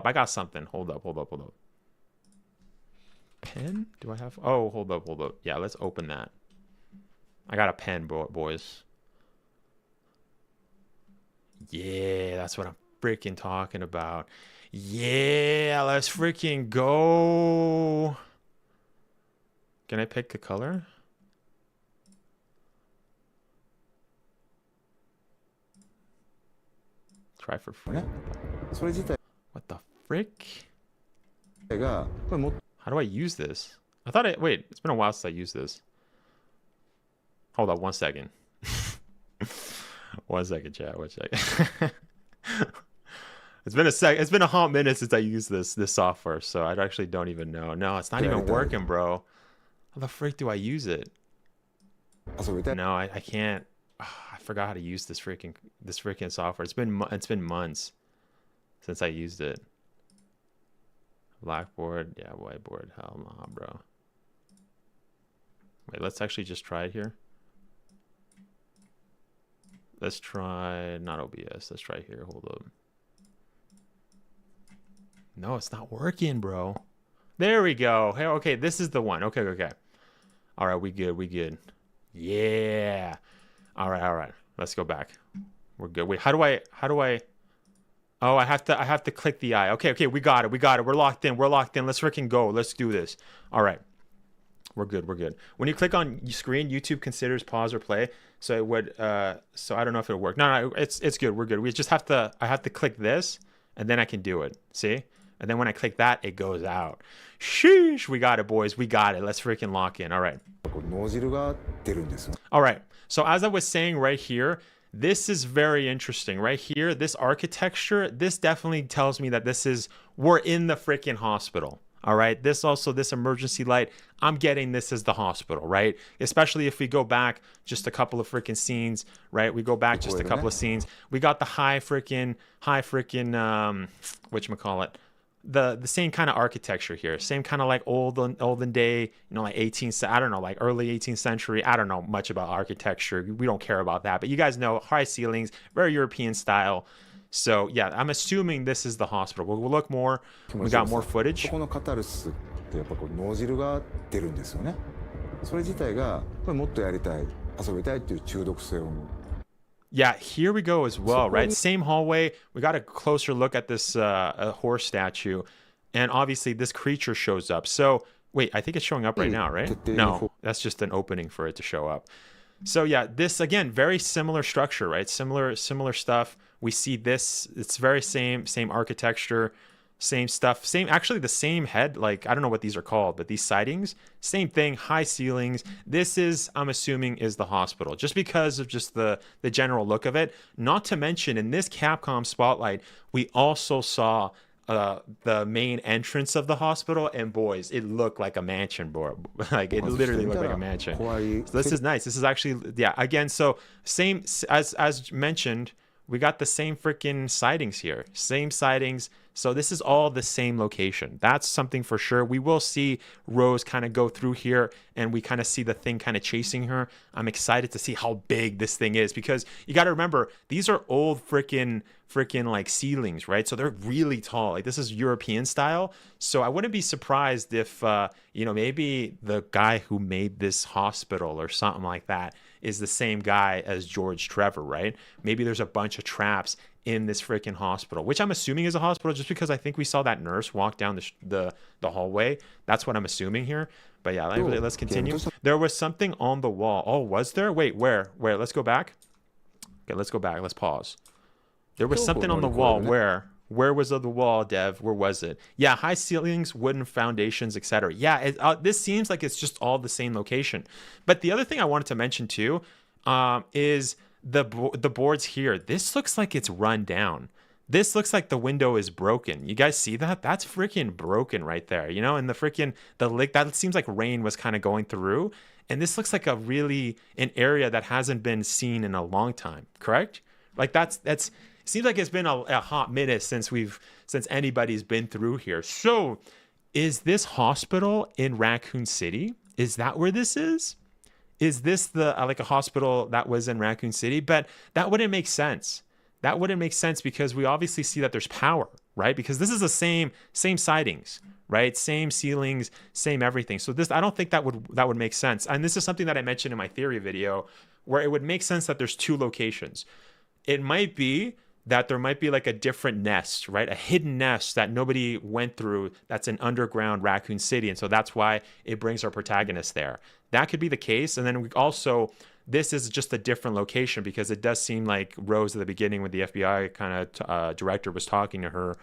I got something. Hold up. Pen? Do I have? Oh, hold up. Yeah, let's open that. I got a pen, boys. Yeah, that's what I'm freaking talking about. Yeah, let's freaking go. Can I pick a color? Try for free. What the frick? How do I use this? Wait, it's been a while since I used this. Hold on 1 second. 1 second, chat. 1 second. It's been a hot minute since I used this software, so I actually don't even know. No, it's not even working, bro. How the frick do I use it? No, I can't. I forgot how to use this freaking software. It's been months since I used it. Blackboard, yeah, whiteboard. Hell nah, bro. Wait, let's actually just try it here. Let's try, not OBS. Let's try here. Hold up. No, it's not working, bro. There we go. Hey, okay, this is the one. Okay. All right, we good. Yeah. All right. Let's go back. We're good. Wait, how do I? Oh, I have to click the eye. Okay, we got it. We're locked in. Let's freaking go. Let's do this. All right. We're good. When you click on screen, YouTube considers pause or play. So it would so I don't know if it'll work. No, it's good. We're good. I have to click this and then I can do it. See? And then when I click that, it goes out. Sheesh, we got it, boys. We got it. Let's freaking lock in. All right. All right. So as I was saying right here, this is very interesting right here. This architecture, this definitely tells me that we're in the freaking hospital. All right. This emergency light, I'm getting this as the hospital, right? Especially if we go back just a couple of freaking scenes, right? We go back just a couple of scenes. We got the high freaking, whatchamacallit? The same kind of architecture here, same kind of like olden day, like 18th, I don't know, like early 18th century. I don't know much about architecture. We don't care about that, but you guys know high ceilings, very European style. So yeah, I'm assuming this is the hospital. We'll look more. We got more footage. Yeah, here we go as well, right? Same hallway. We got a closer look at this horse statue. And obviously this creature shows up. So, wait, I think it's showing up right now, right? No, that's just an opening for it to show up. So yeah, this, again, very similar structure, right? Similar stuff. We see this. It's very same architecture. same stuff, actually the same head, like I don't know what these are called, but these sidings, same thing, high ceilings. This is, I'm assuming, is the hospital, just because of just the general look of it. Not to mention, in this Capcom Spotlight, we also saw the main entrance of the hospital, and boys, it looked like a mansion, bro. Like it literally looked like a mansion. So this is nice. This is actually, yeah, again, so same as mentioned, we got the same freaking sightings here, same sightings. So this is all the same location. That's something for sure. We will see Rose kind of go through here, and we kind of see the thing kind of chasing her. I'm excited to see how big this thing is, because you got to remember, these are old freaking like ceilings, right? So they're really tall. Like this is European style. So I wouldn't be surprised if, maybe the guy who made this hospital or something like that is the same guy as George Trevor, right? Maybe there's a bunch of traps in this freaking hospital, which I'm assuming is a hospital, just because I think we saw that nurse walk down the hallway. That's what I'm assuming here. But yeah, let's continue. There was something on the wall. Oh, was there? Wait, where? Let's go back. Okay, let's go back. Let's pause. There was something on the wall. Where was the wall, Dev? Where was it? Yeah, high ceilings, wooden foundations, etc. Yeah, this seems like it's just all the same location. But the other thing I wanted to mention too is the boards here. This looks like it's run down. This looks like the window is broken. You guys see that? That's freaking broken right there. And the leak, that seems like rain was kind of going through. And this looks like an area that hasn't been seen in a long time, correct? Like that's seems like it's been a hot minute since anybody's been through here. So is this hospital in Raccoon City? Is that where this is? Is this like a hospital that was in Raccoon City? But that wouldn't make sense. That wouldn't make sense, because we obviously see that there's power, right? Because this is the same sidings, right? Same ceilings, same everything. So I don't think that would make sense. And this is something that I mentioned in my theory video, where it would make sense that there's two locations. It might be that there might be like a different nest, right? A hidden nest that nobody went through, that's an underground Raccoon City. And so that's why it brings our protagonist there. That could be the case. And then this is just a different location, because it does seem like Rose at the beginning, when the FBI kind of director was talking to her,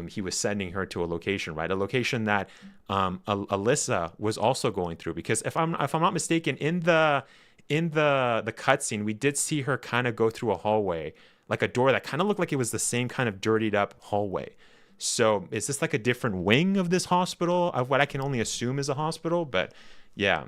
he was sending her to a location, right? A location that Alyssa was also going through, because if I'm not mistaken, in the cutscene, we did see her kind of go through a hallway, like a door that kind of looked like it was the same kind of dirtied up hallway. So is this like a different wing of this hospital, of what I can only assume is a hospital? But yeah,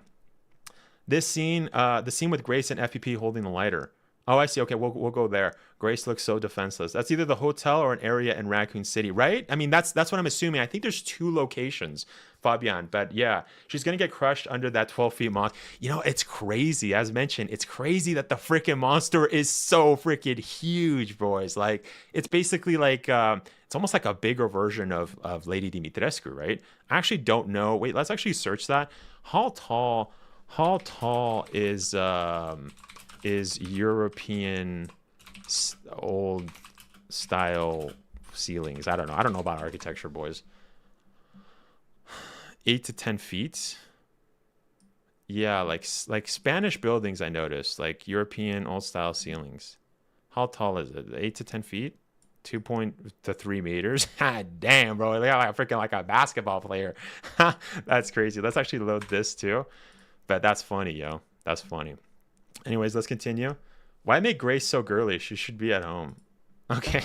this scene, the scene with Grace and FPP holding the lighter. Oh, I see. Okay, we'll go there. Grace looks so defenseless. That's either the hotel or an area in Raccoon City, right? I mean, that's what I'm assuming. I think there's two locations, Fabian. But yeah, she's going to get crushed under that 12 feet monster. It's crazy. As mentioned, it's crazy that the freaking monster is so freaking huge, boys. Like, it's basically like, it's almost like a bigger version of Lady Dimitrescu, right? I actually don't know. Wait, let's actually search that. How tall is European old style ceilings? I don't know about architecture, boys. 8 to 10 feet. Yeah, like Spanish buildings, I noticed, like European old style ceilings. How tall is it? 8 to 10 feet? 2 to 3 meters. Damn, bro. Like freaking like a basketball player. That's crazy. Let's actually load this too. But that's funny, yo. That's funny. Anyways, let's continue. Why make Grace so girly? She should be at home. Okay.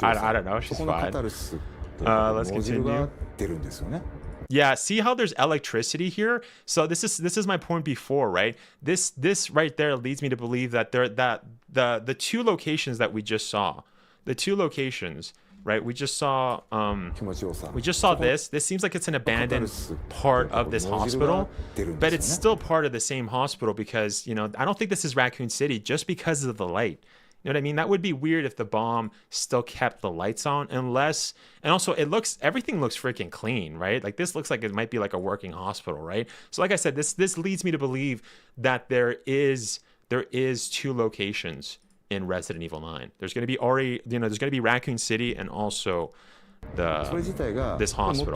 I don't know. She's fine. Let's continue. Yeah, see how there's electricity here? So this is my point before, right? This right there leads me to believe that the two locations that we just saw, right? We just saw this. This seems like it's an abandoned part of this hospital, but it's still part of the same hospital, because I don't think this is Raccoon City, just because of the light. You know what I mean? That would be weird if the bomb still kept the lights on, and also everything looks freaking clean, right? Like this looks like it might be like a working hospital, right? So like I said, this leads me to believe that there is two locations in Resident Evil 9. There's going to be there's going to be Raccoon City, and also this hospital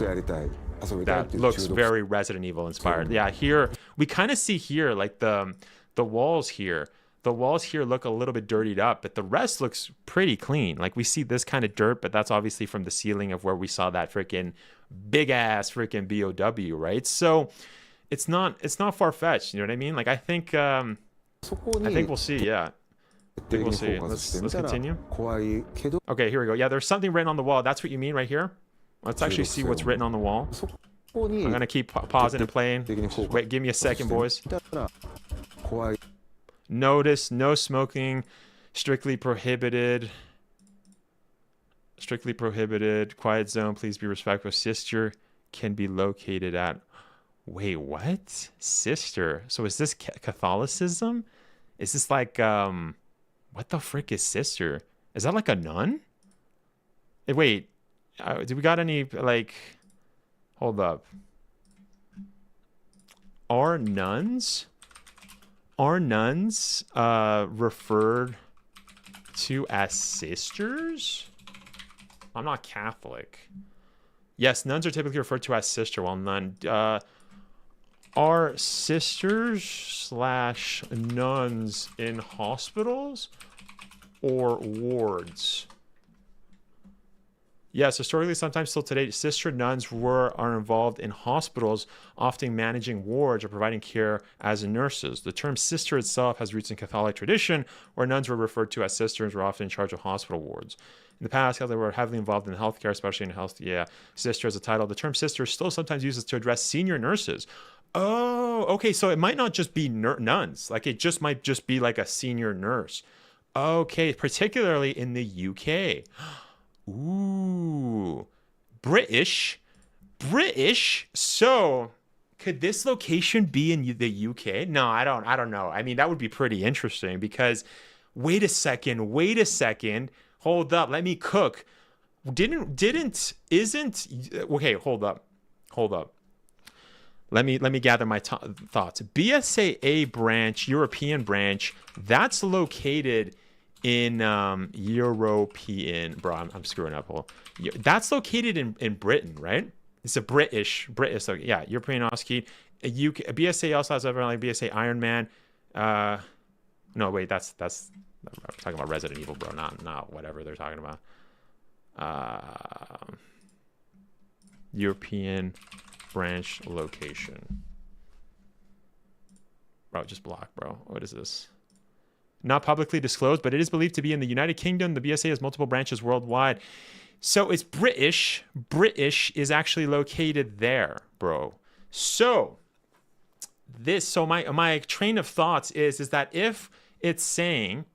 that looks very Resident Evil inspired. Yeah, here we kind of see here like the walls here. The walls here look a little bit dirtied up, but the rest looks pretty clean. Like we see this kind of dirt, but that's obviously from the ceiling of where we saw that freaking big ass freaking BOW, right? So it's not far-fetched, you know what I mean? Like I think we'll see, yeah. I think we'll see. Let's continue. Okay, here we go. Yeah, there's something written on the wall. That's what you mean right here? Let's actually see what's written on the wall. I'm gonna keep pausing and playing. Wait, give me a second, boys. Notice, no smoking, strictly prohibited. Strictly prohibited. Quiet zone, please be respectful. Sister can be located at... Wait, what? Sister? So is this Catholicism? Is this like, what the frick is sister? Is that like a nun? Hey, wait, do we got any, like... Hold up. Are nuns referred to as sisters? I'm not Catholic. Yes, nuns are typically referred to as sister, while nun. Are sisters / nuns in hospitals or wards? Yes, historically, sometimes still today, sister nuns are involved in hospitals, often managing wards or providing care as nurses. The term sister itself has roots in Catholic tradition, where nuns were referred to as sisters, were often in charge of hospital wards. In the past, they were heavily involved in healthcare, especially in health. Yeah, sister as a title. The term sister still sometimes uses to address senior nurses. Oh, okay, so it might not just be nuns. Like, it just might just be like a senior nurse. Okay, particularly in the UK. Ooh, British. So could this location be in the UK? No, I don't know. I mean, that would be pretty interesting because wait a second. Hold up. Let me cook. Isn't okay, hold up. Let me gather my thoughts. BSAA branch, European branch, that's located in European, bro, I'm screwing up. That's located in Britain, right? It's a British. So yeah, European Oskey. UK BSA also has like BSA Iron Man. No, wait, that's I'm talking about Resident Evil, bro. Not whatever they're talking about. European branch location. Bro, just block, bro. What is this? Not publicly disclosed, but it is believed to be in the United Kingdom. The BSA has multiple branches worldwide. So it's British. British is actually located there, bro. So my train of thoughts is that if it's saying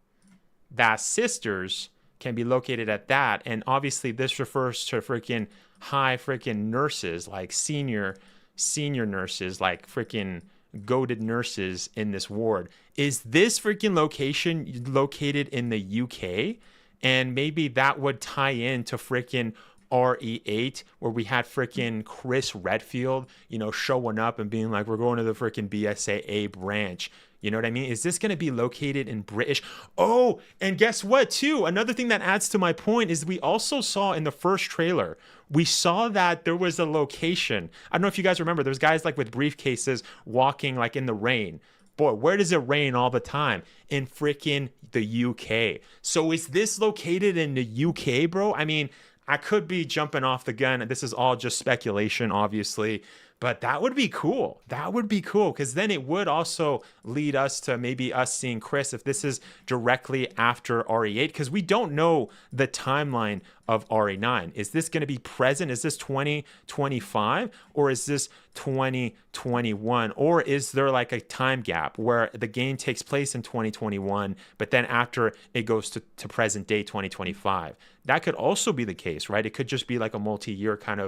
that sisters can be located at that, and obviously this refers to freaking high freaking nurses, like senior nurses, like freaking goated nurses in this ward. Is this freaking location located in the UK? And maybe that would tie into freaking RE8, where we had freaking Chris Redfield, showing up and being like, we're going to the freaking BSAA branch. You know what I mean? Is this going to be located in British? Oh, and guess what, too? Another thing that adds to my point is we also saw in the first trailer, we saw that there was a location. I don't know if you guys remember, there's guys like with briefcases walking like in the rain. Boy, where does it rain all the time? In freaking the UK. So is this located in the UK, bro? I mean, I could be jumping off the gun. This is all just speculation, obviously. But that would be cool. That would be cool, because then it would also lead us to maybe us seeing Chris if this is directly after RE8, because we don't know the timeline of RE9. Is this going to be present? Is this 2025 or is this 2021? Or is there like a time gap where the game takes place in 2021, but then after it goes to present day 2025? That could also be the case, right? It could just be like a multi-year kind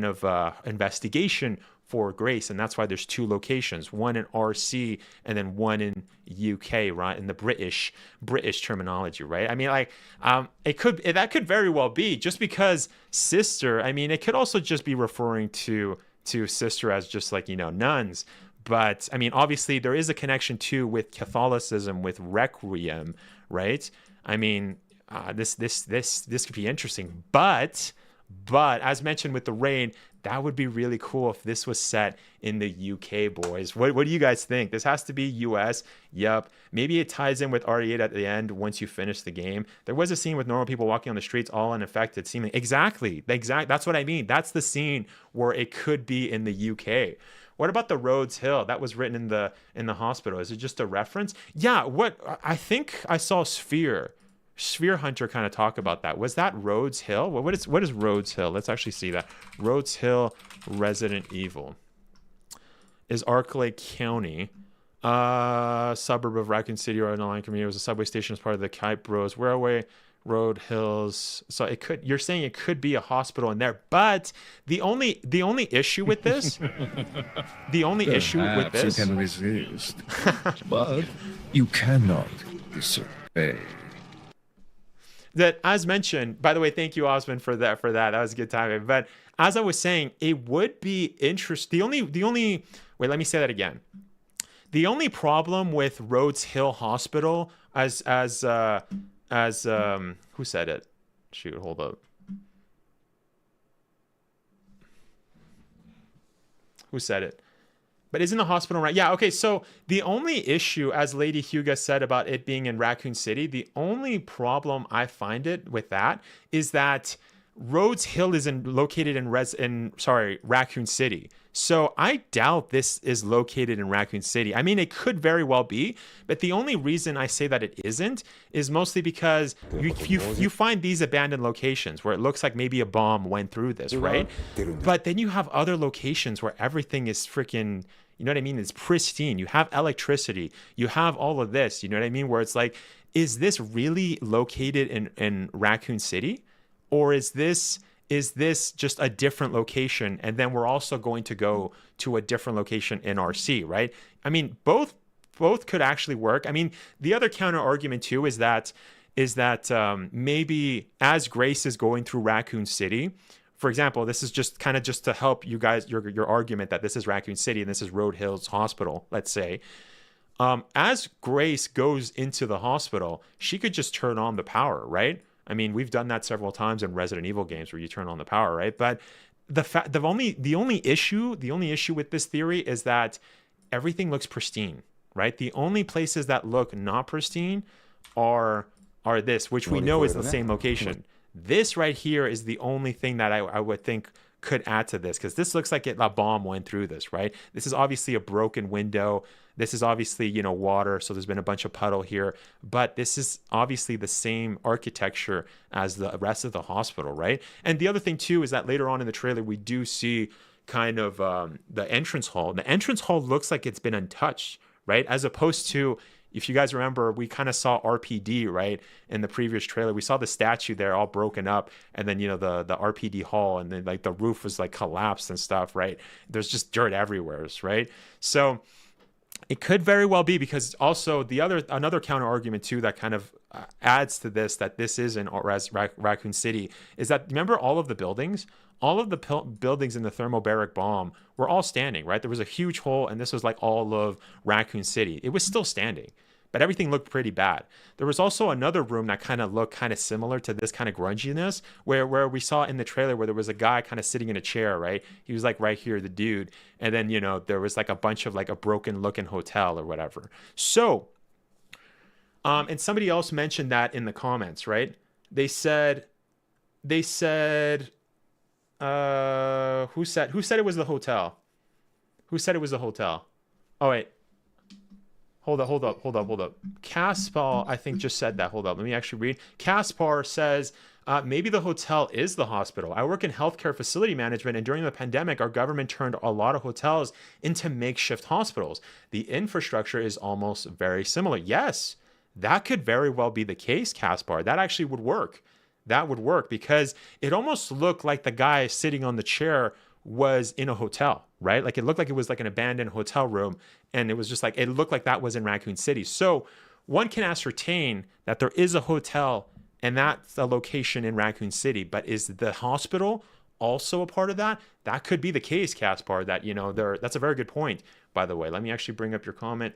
of investigation for Grace, and that's why there's two locations, one in RC and then one in UK, right? In the British terminology, right? I mean, like, that could very well be, just because sister. I mean, it could also just be referring to sister as just like, nuns. But I mean, obviously there is a connection too with Catholicism, with Requiem, right? I mean, this could be interesting, but as mentioned with the rain, That would be really cool if this was set in the UK, boys. What do you guys think? This has to be US. Yep. Maybe it ties in with RE8 at the end once you finish the game. There was a scene with normal people walking on the streets, all unaffected, seeming exactly. That's what I mean. That's the scene where it could be in the UK. What about the Rhodes Hill that was written in the hospital? Is it just a reference? Yeah. What I think I saw Sphere Hunter kind of talk about that. Was that Rhodes Hill? What is Rhodes Hill? Let's actually see that. Rhodes Hill, Resident Evil. Is Arklay County, suburb of Raccoon City or an aligned community. It was a subway station as part of the Kite Bros Railway. Road Hills. So it could. You're saying it could be a hospital in there, but the only issue with this, you can resist, but you cannot disobey. That, as mentioned, by the way, thank you, Osman, for that. That was a good timing. But as I was saying, it would be interesting. The only wait, let me say that again. The only problem with Rhodes Hill Hospital, as who said it? Shoot, hold up. Who said it? But isn't the hospital right? Yeah, okay, so the only issue, as Lady Huga said about it being in Raccoon City, the only problem I find it with that is that Rhodes Hill is located in Raccoon City. So I doubt this is located in Raccoon City. I mean, it could very well be, but the only reason I say that it isn't is mostly because you find these abandoned locations where it looks like maybe a bomb went through this, right? But then you have other locations where everything is freaking, you know what I mean? It's pristine. You have electricity. You have all of this, you know what I mean? Where it's like, is this really located in Raccoon City? Or is this just a different location? And then we're also going to go to a different location in RC, right? I mean, both could actually work. I mean, the other counter argument too is that maybe as Grace is going through Raccoon City, for example, this is just to help you guys, your argument that this is Raccoon City and this is Road Hills Hospital, let's say. As Grace goes into the hospital, she could just turn on the power, right? I mean, we've done that several times in Resident Evil games where you turn on the power, right? But the only issue with this theory is that everything looks pristine, right? The only places that look not pristine are this, which we know is the same location. This right here is the only thing that I would think could add to this, because this looks like a bomb went through this, right? This is obviously a broken window. This is obviously, water, so there's been a bunch of puddle here, but this is obviously the same architecture as the rest of the hospital, right? And the other thing too is that later on in the trailer, we do see kind of the entrance hall. The entrance hall looks like it's been untouched, right? As opposed to, if you guys remember, we kind of saw R.P.D, right? In the previous trailer, we saw the statue there all broken up, and then, the R.P.D hall, and then like the roof was like collapsed and stuff, right? There's just dirt everywhere, right? So it could very well be, because also another counter argument too that kind of adds to this, that this is in Raccoon City, is that, remember all of the buildings in the thermobaric bomb were all standing, right? There was a huge hole, and this was like all of Raccoon City. It was still standing, but everything looked pretty bad. There was also another room that kind of looked kind of similar to this kind of grunginess, where we saw in the trailer where there was a guy kind of sitting in a chair, right? He was like right here, the dude. And then, there was like a bunch of like a broken looking hotel or whatever. So, and somebody else mentioned that in the comments, right? They said, who said it was the hotel? Who said it was the hotel? Oh, wait. Hold up. Caspar, I think, just said that. Hold up. Let me actually read. Caspar says, maybe the hotel is the hospital. I work in healthcare facility management, and during the pandemic, our government turned a lot of hotels into makeshift hospitals. The infrastructure is almost very similar. Yes, that could very well be the case, Caspar. That actually would work. That would work, because it almost looked like the guy sitting on the chair was in a hotel, right? Like it looked like it was like an abandoned hotel room, and it was just like, it looked like that was in Raccoon City. So one can ascertain that there is a hotel, and that's a location in Raccoon City, but is the hospital also a part of that? That could be the case, Caspar, that, that's a very good point, by the way. Let me actually bring up your comment.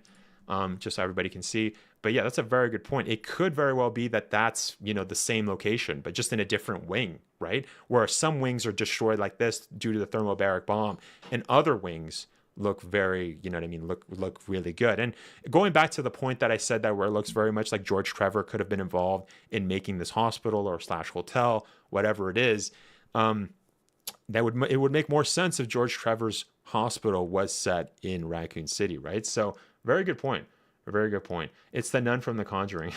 just so everybody can see. But yeah, that's a very good point. It could very well be that that's, you know, the same location, but just in a different wing, right? Where some wings are destroyed like this due to the thermobaric bomb, and other wings look very, you know what I mean, look really good. And going back to the point that I said that where it looks very much like George Trevor could have been involved in making this hospital or / hotel, whatever it is, it would make more sense if George Trevor's hospital was set in Raccoon City, right? So very good point. A very good point. It's the nun from The Conjuring.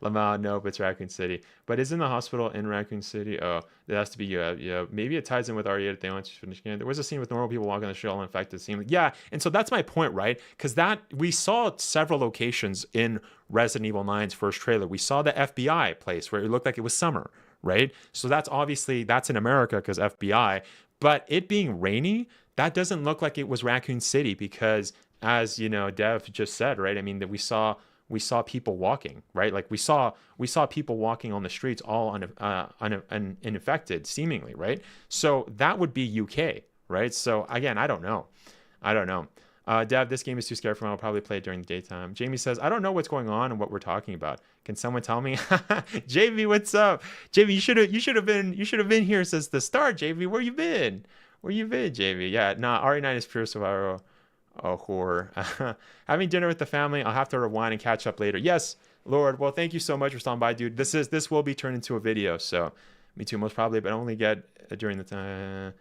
Lamau, nope, it's Raccoon City. But isn't the hospital in Raccoon City? Oh, it has to be, yeah. Maybe it ties in with R.E.D. They want to finish again. There was a scene with normal people walking the street all infected. Yeah, and so that's my point, right? Because that we saw several locations in Resident Evil 9's first trailer. We saw the FBI place where it looked like it was summer, right? So that's obviously, that's in America because FBI. But it being rainy, that doesn't look like it was Raccoon City because, as you know, Dev just said, right? I mean, that we saw people walking, right? Like we saw people walking on the streets, all uninfected, seemingly, right? So that would be UK, right? So again, I don't know. Dev, this game is too scary for me. I'll probably play it during the daytime. Jamie says, I don't know what's going on and what we're talking about. Can someone tell me? JV, what's up? JV, you should have been here since the start. JV, where you been, JV? Yeah, nah, RE9 is pure survival. Oh, horror. Having dinner with the family. I'll have to rewind and catch up later. Yes, Lord. Well, thank you so much for stopping by, dude. This will be turned into a video, so me too, most probably, but only get during the time.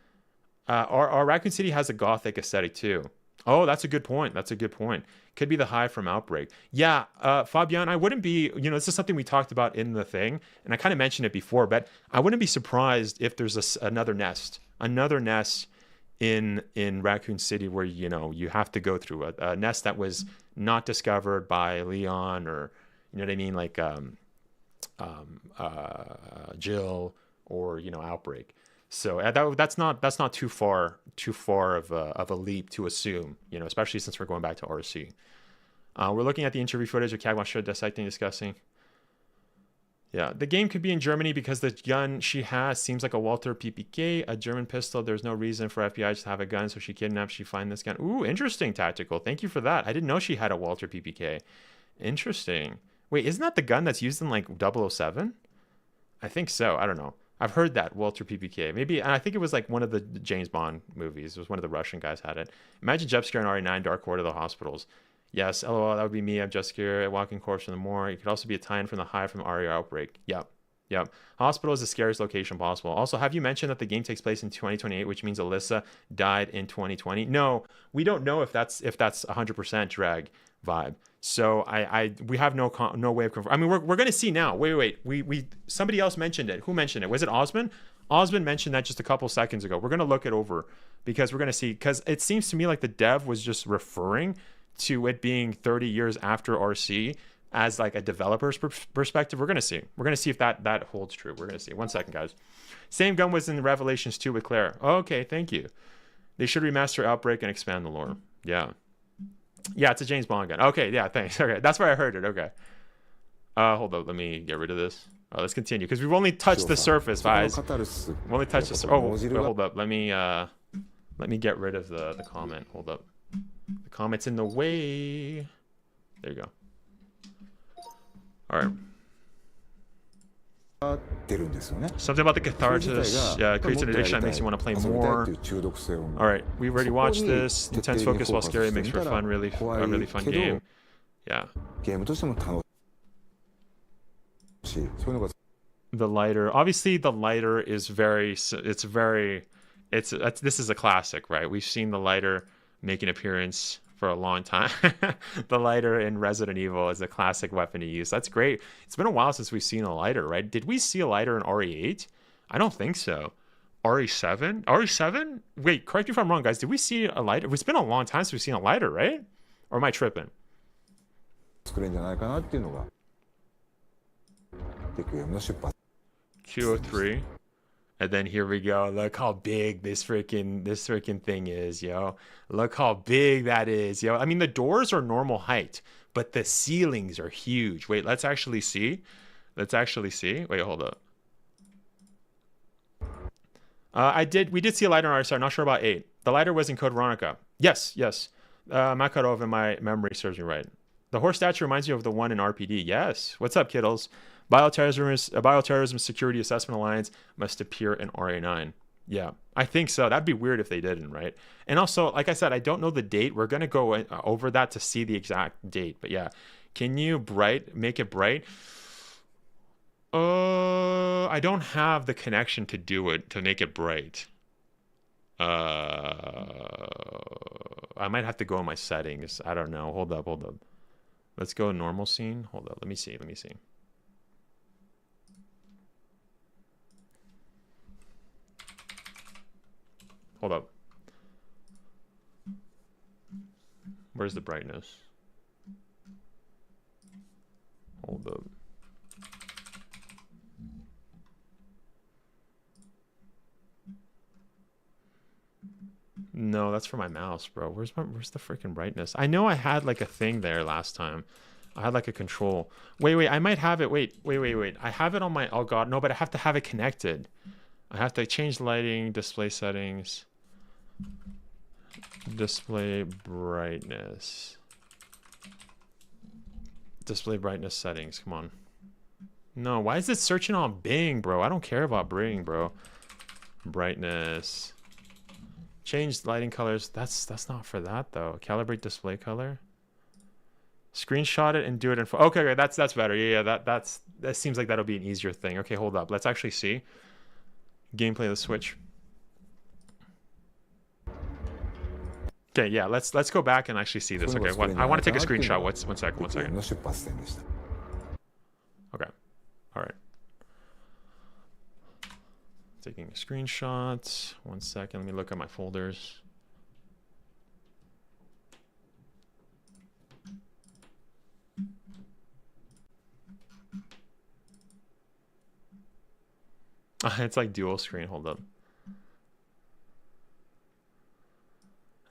Our Raccoon City has a gothic aesthetic too. Oh, that's a good point. Could be the Hive from Outbreak. Yeah, Fabian, I wouldn't be, you know, this is something we talked about in the thing, and I kind of mentioned it before, but I wouldn't be surprised if there's another nest in Raccoon City where, you know, you have to go through a nest that was not discovered by Leon, or, you know what I mean, like Jill, or, you know, Outbreak. So that's not too far of a leap to assume, you know, especially since we're going back to RC. We're looking at the interview footage of Capcom Show dissecting, discussing. Yeah, the game could be in Germany because the gun she has seems like a Walter PPK, a German pistol. There's no reason for FBI to have a gun, so she kidnaps, she finds this gun. Ooh, interesting, Tactical. Thank you for that. I didn't know she had a Walter PPK. Interesting. Wait, isn't that the gun that's used in like 007? I think so. I don't know. I've heard that, Walter PPK. Maybe, and I think it was like one of the James Bond movies. It was one of the Russian guys had it. Imagine jump scare in RE9, Dark Horde of the Hospitals. Yes, LOL, that would be me. I'm just scared. A walking corpse from the moor. It could also be a tie-in from the Hive from RE Outbreak. Yep. Hospital is the scariest location possible. Also, have you mentioned that the game takes place in 2028, which means Alyssa died in 2020? No, we don't know if that's 100% drag vibe. So we have no way of confirming. I mean, we're gonna see now. Wait. We somebody else mentioned it. Who mentioned it? Was it Osman? Osman mentioned that just a couple seconds ago. We're gonna look it over because we're gonna see, because it seems to me like the dev was just referring to it being 30 years after RC as like a developer's perspective. We're gonna see if that holds true. We're gonna see. 1 second, guys. Same gun was in Revelations 2 with Claire. Okay, thank you. They should remaster Outbreak and expand the lore. Yeah, it's a James Bond gun. Okay, yeah, thanks. Okay, that's where I heard it. Okay, hold up, let me get rid of this. Let's continue because we've only touched the surface, guys. We've only touched the surface. Oh, wait, hold up. Let me get rid of the comment. Hold up. The comment's in the way. There you go. All right. Something about the catharsis, creates an addiction that makes you want to play more. All right, we've already watched this. Intense focus while scary makes for a really fun game. Yeah. The lighter, obviously, the lighter is this is a classic, right? We've seen the lighter make an appearance for a long time. The lighter in Resident Evil is a classic weapon to use. That's great. It's been a while since we've seen a lighter, right? Did we see a lighter in RE8? I don't think so. RE7? RE7? Wait, correct me if I'm wrong, guys. Did we see a lighter? It's been a long time since we've seen a lighter, right? Or am I tripping? 203. And then here we go. Look how big this freaking thing is, yo. Look how big that is, yo. I mean, the doors are normal height, but the ceilings are huge. Wait, let's actually see. Wait, hold up. We did see a lighter on our side. Not sure about 8. The lighter was in Code Veronica. Yes. Makarov, and my memory serves me right. The horse statue reminds you of the one in R.P.D. Yes. What's up, kiddos? Bioterrorism Security Assessment Alliance must appear in RA9. Yeah, I think so. That'd be weird if they didn't, right? And also, like I said, I don't know the date. We're going to go over that to see the exact date. But yeah, can you make it bright? I don't have the connection to do it, to make it bright. I might have to go in my settings. I don't know. Hold up. Let's go normal scene. Hold up. Let me see. Hold up. Where's the brightness? Hold up. No, that's for my mouse, bro. Where's the freaking brightness? I know I had like a thing there last time. I had like a control. Wait, I might have it. Wait. I have it on my, oh god, no, but I have to have it connected. I have to change lighting, display settings, display brightness settings. Come on. No, why is it searching on Bing, bro? I don't care about Bing, bro. Brightness. Change lighting colors. That's not for that though. Calibrate display color. Screenshot it and do it in. Okay, that's better. Yeah, that seems like that'll be an easier thing. Okay, hold up. Let's actually see gameplay of the Switch. Okay, yeah. Let's go back and actually see this. Okay, I want to take a screenshot. One second. Okay. All right. Taking a screenshot. 1 second. Let me look at my folders. It's like dual screen. Hold up.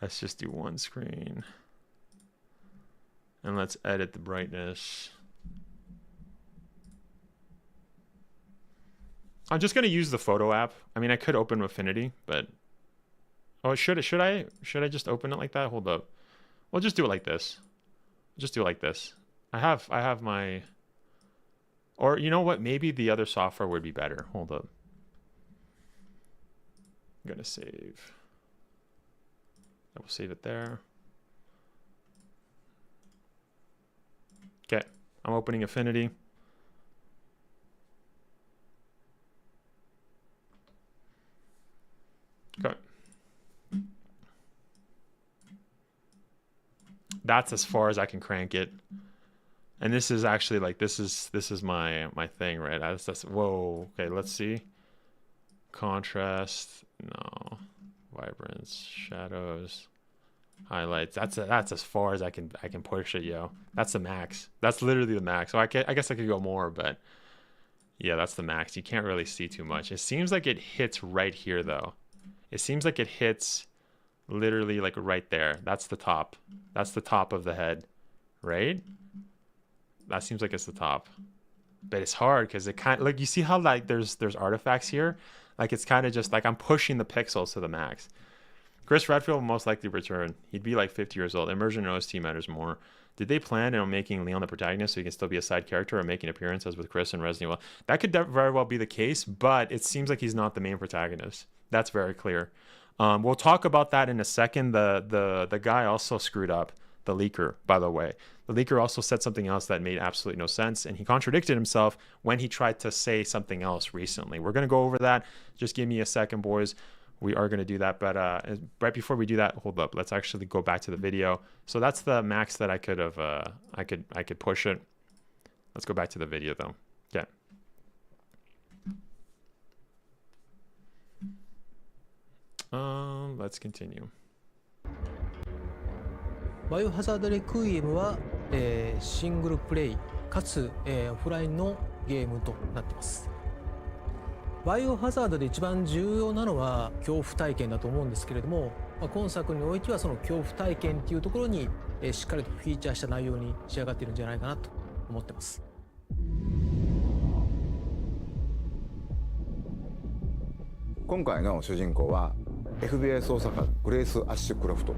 Let's just do one screen. And let's edit the brightness. I'm just going to use the photo app. I mean, I could open Affinity, but... Oh, should I just open it like that? Hold up. We'll just do it like this. Just do it like this. I have my... Or, you know what? Maybe the other software would be better. Hold up. I'm going to save. I will save it there. Okay. I'm opening Affinity. Okay. That's as far as I can crank it. And this is actually like this is my thing, right? That's whoa. Okay, let's see. Contrast, no. Vibrance, shadows, highlights. That's as far as I can push it, yo. That's the max. That's literally the max. So I guess I could go more, but yeah, that's the max. You can't really see too much. It seems like it hits right here though. It seems like it hits literally like right there. That's the top. That's the top of the head, right? That seems like it's the top. But it's hard because it kind of, like, you see how like there's artifacts here? Like it's kind of just like I'm pushing the pixels to the max. Chris Redfield will most likely return. He'd be like 50 years old. Immersion and OST matters more. Did they plan on making Leon the protagonist so he can still be a side character or making appearances with Chris and Resident Evil? That could very well be the case, but it seems like he's not the main protagonist. That's very clear. We'll talk about that in a second. The guy also screwed up. The leaker, by the way. The leaker also said something else that made absolutely no sense, and he contradicted himself when he tried to say something else recently. We're going to go over that. Just give me a second, boys. We are going to do that, but right before we do that, hold up. Let's actually go back to the video. So that's the max that I could have. I could push it. Let's go back to the video though. Yeah. Let's continue. バイオハザードレクイエムは、シングルプレイかつ、オフラインのゲームとなっています。バイオハザードで一番重要なのは恐怖体験だと思うんですけれども、今作においてはその恐怖体験っていうところに、しっかりとフィーチャーした内容に仕上がっているんじゃないかなと思ってます。今回の主人公は FBI 捜査官グレース・アッシュクロフト。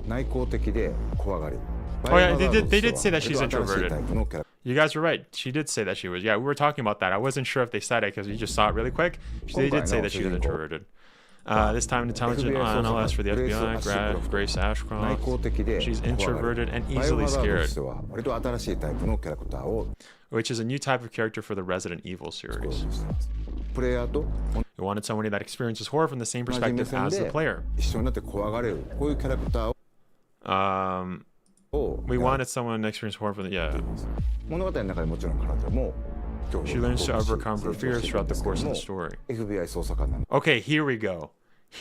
内向的で怖がり Oh yeah, they did say that she's introverted. You guys were right. She did say that she was. Yeah, we were talking about that. I wasn't sure if they said it because we just saw it really quick. They did say that she was introverted. This time, an intelligent analyst for the FBI, Grace Ashcroft. She's introverted and easily scared, which is a new type of character for the Resident Evil series. We wanted somebody that experiences horror from the same perspective as the player. We wanted someone to experience horror from the She learns to overcome her fears throughout the course of the story. Okay, here we go.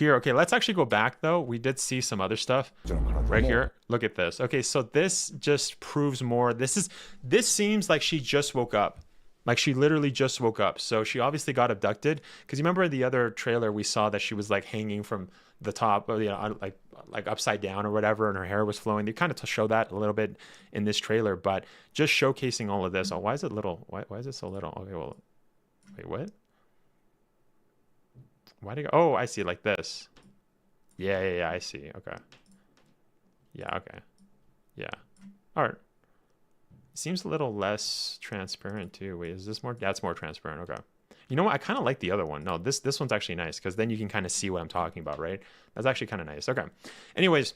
Okay, let's actually go back though. We did see some other stuff right here. Look at this. Okay, so this just proves more. This seems like she just woke up. Like she literally just woke up. So she obviously got abducted. Because you remember in the other trailer we saw that she was like hanging from the top, or, you know, like upside down or whatever, and her hair was flowing. They kind of show that a little bit in this trailer, but just showcasing all of this. Oh, why is it little? Why is it so little? Okay, well, wait, what? Why'd it go? Oh, I see, like this. Yeah, I see. Okay. Yeah, okay. Yeah. All right. Seems a little less transparent too. Wait, is this more? That's more transparent. Okay. You know what? I kind of like the other one. No, this one's actually nice because then you can kind of see what I'm talking about, right? That's actually kind of nice. Okay. Anyways,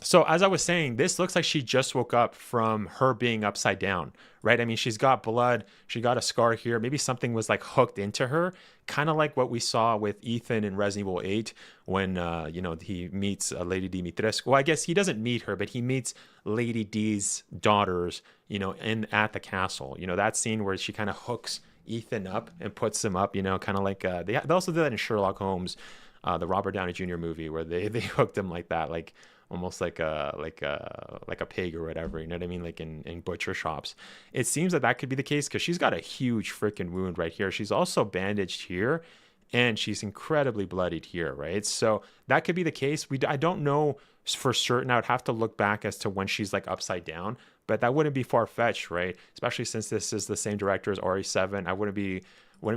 so as I was saying, this looks like she just woke up from her being upside down, right? I mean, she's got blood. She got a scar here. Maybe something was like hooked into her, kind of like what we saw with Ethan in Resident Evil 8 when, you know, he meets Lady Dimitrescu. Well, I guess he doesn't meet her, but he meets Lady D's daughters, you know, at the castle. You know, that scene where she kind of hooks Ethan up and puts him up, you know, kind of like they also did that in Sherlock Holmes, the Robert Downey Jr. movie, where they hooked him like that, like almost like a pig or whatever, you know what I mean, like in butcher shops. It seems that could be the case because she's got a huge freaking wound right here. She's also bandaged here, and she's incredibly bloodied here, right? So that could be the case. I don't know for certain. I would have to look back as to when she's like upside down, but that wouldn't be far-fetched, right? Especially since this is the same director as RE7. I wouldn't be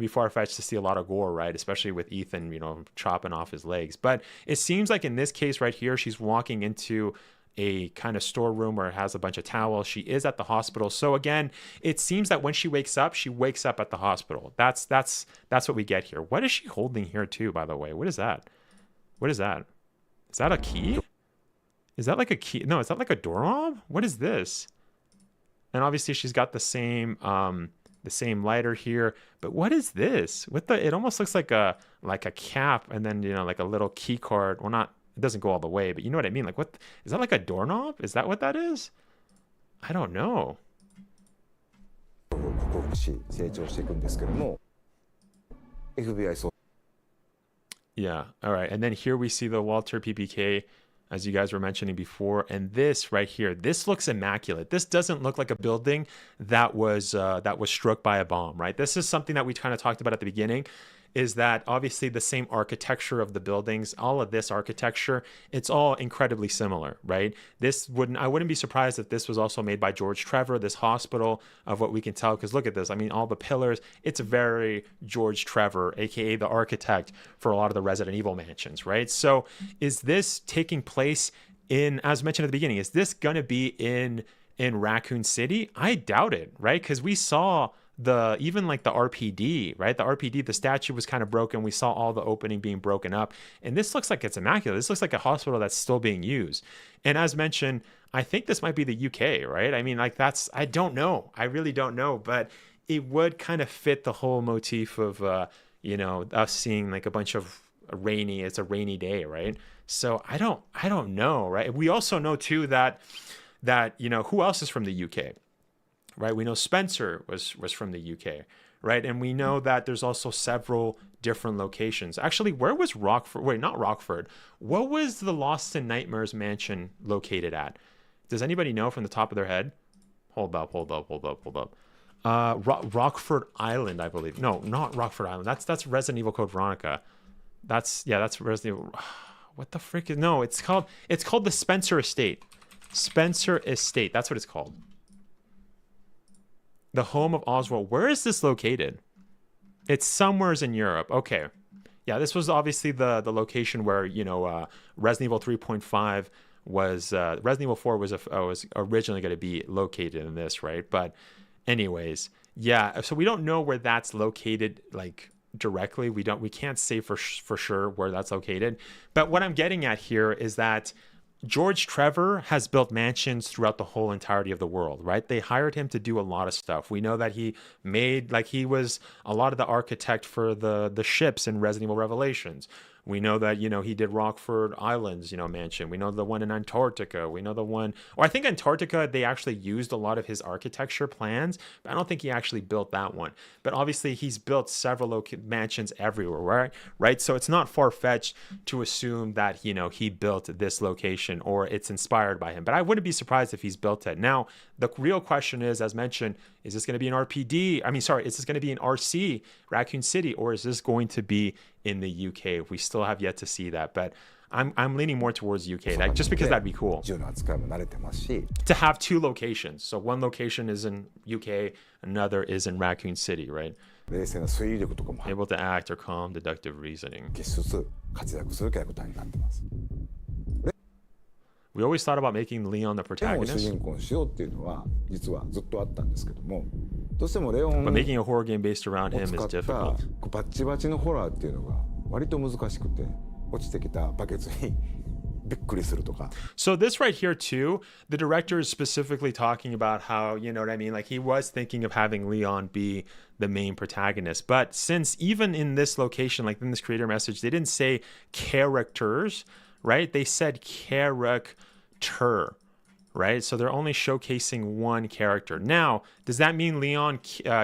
far-fetched to see a lot of gore, right? Especially with Ethan, you know, chopping off his legs. But it seems like in this case right here, she's walking into a kind of storeroom where it has a bunch of towels. She is at the hospital. So again, it seems that when she wakes up at the hospital. That's what we get here. What is she holding here too, by the way? What is that? What is that? Is that a key? Is that like a key? No, is that like a doorknob? What is this? And obviously she's got the same lighter here, but what is this? It almost looks like a cap, and then, you know, like a little key card. Well, it doesn't go all the way, but you know what I mean? Like, what is that, like a doorknob? Is that what that is? I don't know. Yeah. All right. And then here we see the Walter PPK, as you guys were mentioning before. And this right here, this looks immaculate. This doesn't look like a building that was struck by a bomb, right? This is something that we kind of talked about at the beginning, is that obviously the same architecture of the buildings, all of this architecture, it's all incredibly similar, right? I wouldn't be surprised if this was also made by George Trevor, this hospital, of what we can tell, because look at this. I mean, all the pillars, it's very George Trevor, aka the architect for a lot of the Resident Evil mansions, right? So is this taking place in, as mentioned at the beginning, is this gonna be in Raccoon City? I doubt it, right? Because we saw even like the R.P.D, right? The R.P.D, the statue was kind of broken. We saw all the opening being broken up. And this looks like it's immaculate. This looks like a hospital that's still being used. And as mentioned, I think this might be the UK, right? I mean, like I don't know. I really don't know. But it would kind of fit the whole motif of, you know, us seeing like a bunch of it's a rainy day, right? So I don't know, right? We also know too that, you know, who else is from the UK? Right, we know Spencer was from the UK, right? And we know that there's also several different locations. Actually, where was Rockford? Wait, not Rockford. What was the Lost in Nightmares mansion located at? Does anybody know from the top of their head? Hold up. Rockford Island, I believe. No, not Rockford Island. That's Resident Evil Code Veronica. That's Resident Evil. What the frick is? No, it's called the Spencer Estate. Spencer Estate. That's what it's called. The home of Oswald. Where is this located? It's somewheres in Europe. Okay. Yeah, this was obviously the location where, you know, Resident Evil 3.5 Resident Evil 4 was originally going to be located in this, right? But anyways, yeah, so we don't know where that's located, like directly. We can't say for sure where that's located. But what I'm getting at here is that George Trevor has built mansions throughout the whole entirety of the world, right? They hired him to do a lot of stuff. We know that he was a lot of the architect for the ships in Resident Evil Revelations. We know that, he did Rockford Islands, mansion. We know the one in Antarctica. We know the one, or I think Antarctica, they actually used a lot of his architecture plans, but I don't think he actually built that one. But obviously he's built several mansions everywhere, right? So it's not far-fetched to assume that, he built this location or it's inspired by him. But I wouldn't be surprised if he's built it. Now, the real question is, as mentioned, is this going to be an R.P.D? Is this going to be an RC, Raccoon City, or is this going to be in the UK? We still have yet to see that, but I'm leaning more towards UK, just because that'd be cool to have two locations. So one location is in UK, another is in Raccoon City, right? Able to act or calm deductive reasoning. We always thought about making Leon the protagonist. But making a horror game based around him is difficult. So this right here too, the director is specifically talking about how, like he was thinking of having Leon be the main protagonist. But since even in this location, like in this creator message, they didn't say characters, right? They said character, right? So they're only showcasing one character. Now, does that mean Leon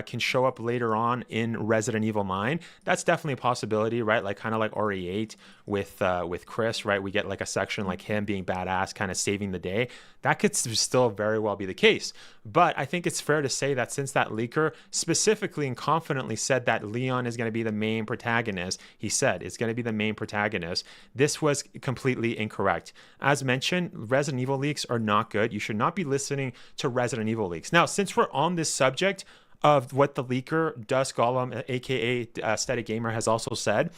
can show up later on in Resident Evil 9? That's definitely a possibility, right? Like kind of like RE8 with Chris, right? We get like a section like him being badass, kind of saving the day. That could still very well be the case. But I think it's fair to say that since that leaker specifically and confidently said that Leon is going to be the main protagonist, he said it's going to be the main protagonist, this was completely incorrect. As mentioned, Resident Evil leaks are not good. You should not be listening to Resident Evil leaks. Now, since we're on this subject of what the leaker, Dusk Golem, aka Static Gamer, has also said,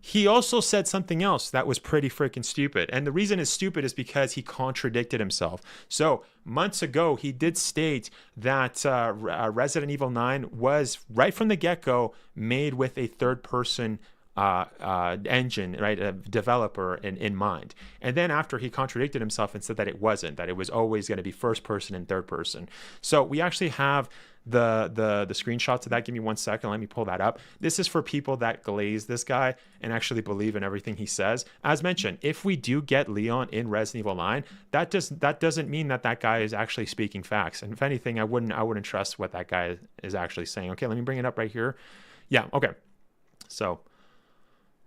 he also said something else that was pretty freaking stupid. And the reason it's stupid is because he contradicted himself. So months ago, he did state that Resident Evil 9 was, right from the get-go, made with a third-person engine, right, a developer in mind. And then after he contradicted himself and said that it wasn't, that it was always going to be first person and third person. So we actually have the screenshots of that. Give me 1 second, let me pull that up. This is for people that glaze this guy and actually believe in everything he says. As mentioned, if we do get Leon in Resident Evil 9, that doesn't mean that guy is actually speaking facts. And if anything, I wouldn't trust what that guy is actually saying. Okay, let me bring it up right here. Yeah, okay. So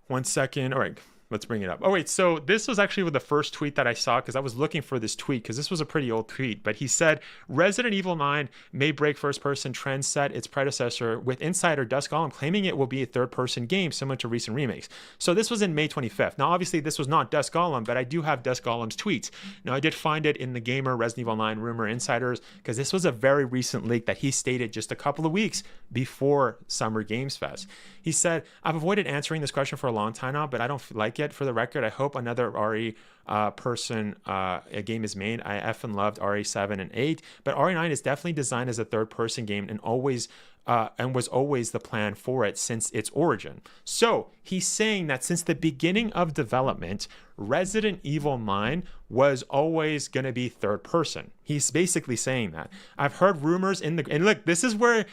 1 second. All right, let's bring it up. Oh, wait. So this was actually the first tweet that I saw because I was looking for this tweet because this was a pretty old tweet. But he said, Resident Evil 9 may break first-person trend set its predecessor, with insider Dusk Golem claiming it will be a third-person game similar to recent remakes. So this was in May 25th. Now, obviously, this was not Dusk Golem, but I do have Dusk Golem's tweets. Now, I did find it in the Gamer Resident Evil 9 Rumor Insiders because this was a very recent leak that he stated just a couple of weeks before Summer Games Fest. He said, I've avoided answering this question for a long time now, but I don't like it. For the record, I hope another RE a game is made. I effing loved RE7 and 8, but RE9 is definitely designed as a third-person game and was always the plan for it since its origin. So he's saying that since the beginning of development, Resident Evil 9 was always going to be third person. He's basically saying that. I've heard rumors and look, this is where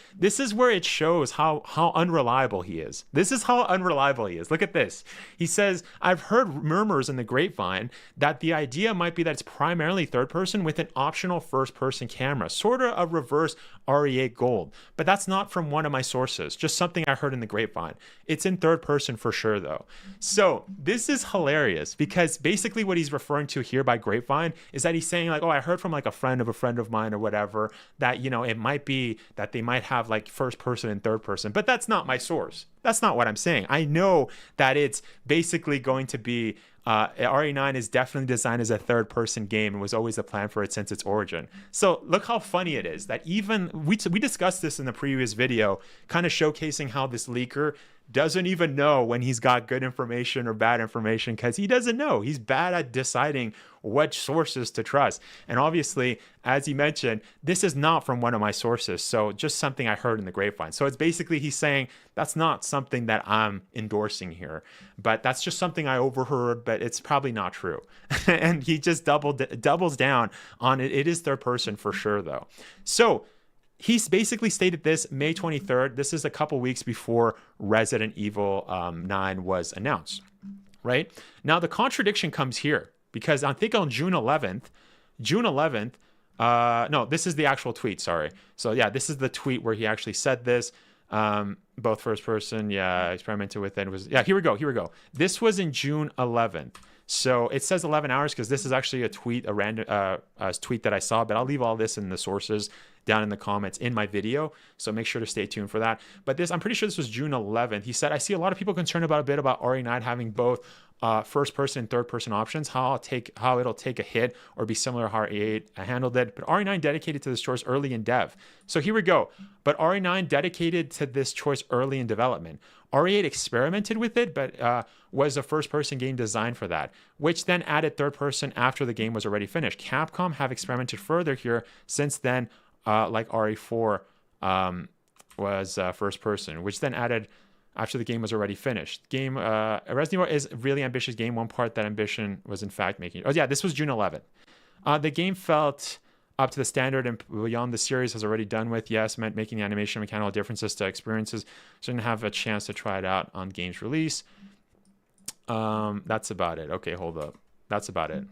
it shows how unreliable he is. This is how unreliable he is. Look at this. He says, I've heard murmurs in the grapevine that the idea might be that it's primarily third person with an optional first person camera, sort of a reverse RE8 Gold. But that's not from one of my sources, just something I heard in the grapevine. It's in third person for sure though. So this is hilarious because basically what he's referring to here by grapevine is that he's saying like, oh, I heard from like a friend of mine or whatever that, it might be that they might have like first person and third person, but that's not my source. That's not what I'm saying. I know that it's basically going to be RE9 is definitely designed as a third-person game and was always the plan for it since its origin. So look how funny it is that even we discussed this in the previous video, kind of showcasing how this leaker doesn't even know when he's got good information or bad information because he doesn't know. He's bad at deciding what sources to trust. And obviously, as he mentioned, this is not from one of my sources. So just something I heard in the grapevine. So it's basically he's saying that's not something that I'm endorsing here, but that's just something I overheard, but it's probably not true. And he just doubles down on it. It is third person for sure, though. So he's basically stated this May 23rd. This is a couple weeks before Resident Evil 9 was announced, right? Now, the contradiction comes here because I think on June 11th, no, this is the actual tweet, sorry. So yeah, this is the tweet where he actually said this. Both first person, yeah, experimented with it. Here we go. This was in June 11th. So it says 11 hours because this is actually a tweet, a random tweet that I saw, but I'll leave all this in the sources down in the comments in my video. So make sure to stay tuned for that. But I'm pretty sure this was June 11th. He said, I see a lot of people concerned about RE9 having both first person and third person options, how it'll take a hit or be similar to how RE8 handled it. But RE9 dedicated to this choice early in dev. So here we go. But RE9 dedicated to this choice early in development. RE8 experimented with it, but was a first-person game designed for that, which then added third person after the game was already finished. Capcom have experimented further here since then, like RE4 was first person, which then added after the game was already finished. Resident Evil is a really ambitious game. One part that ambition was in fact making. Oh yeah, this was June 11th. The game felt up to the standard and beyond the series has already done with. Yes, meant making the animation mechanical differences to experiences. So didn't have a chance to try it out on game's release. That's about it. Okay, hold up. That's about it.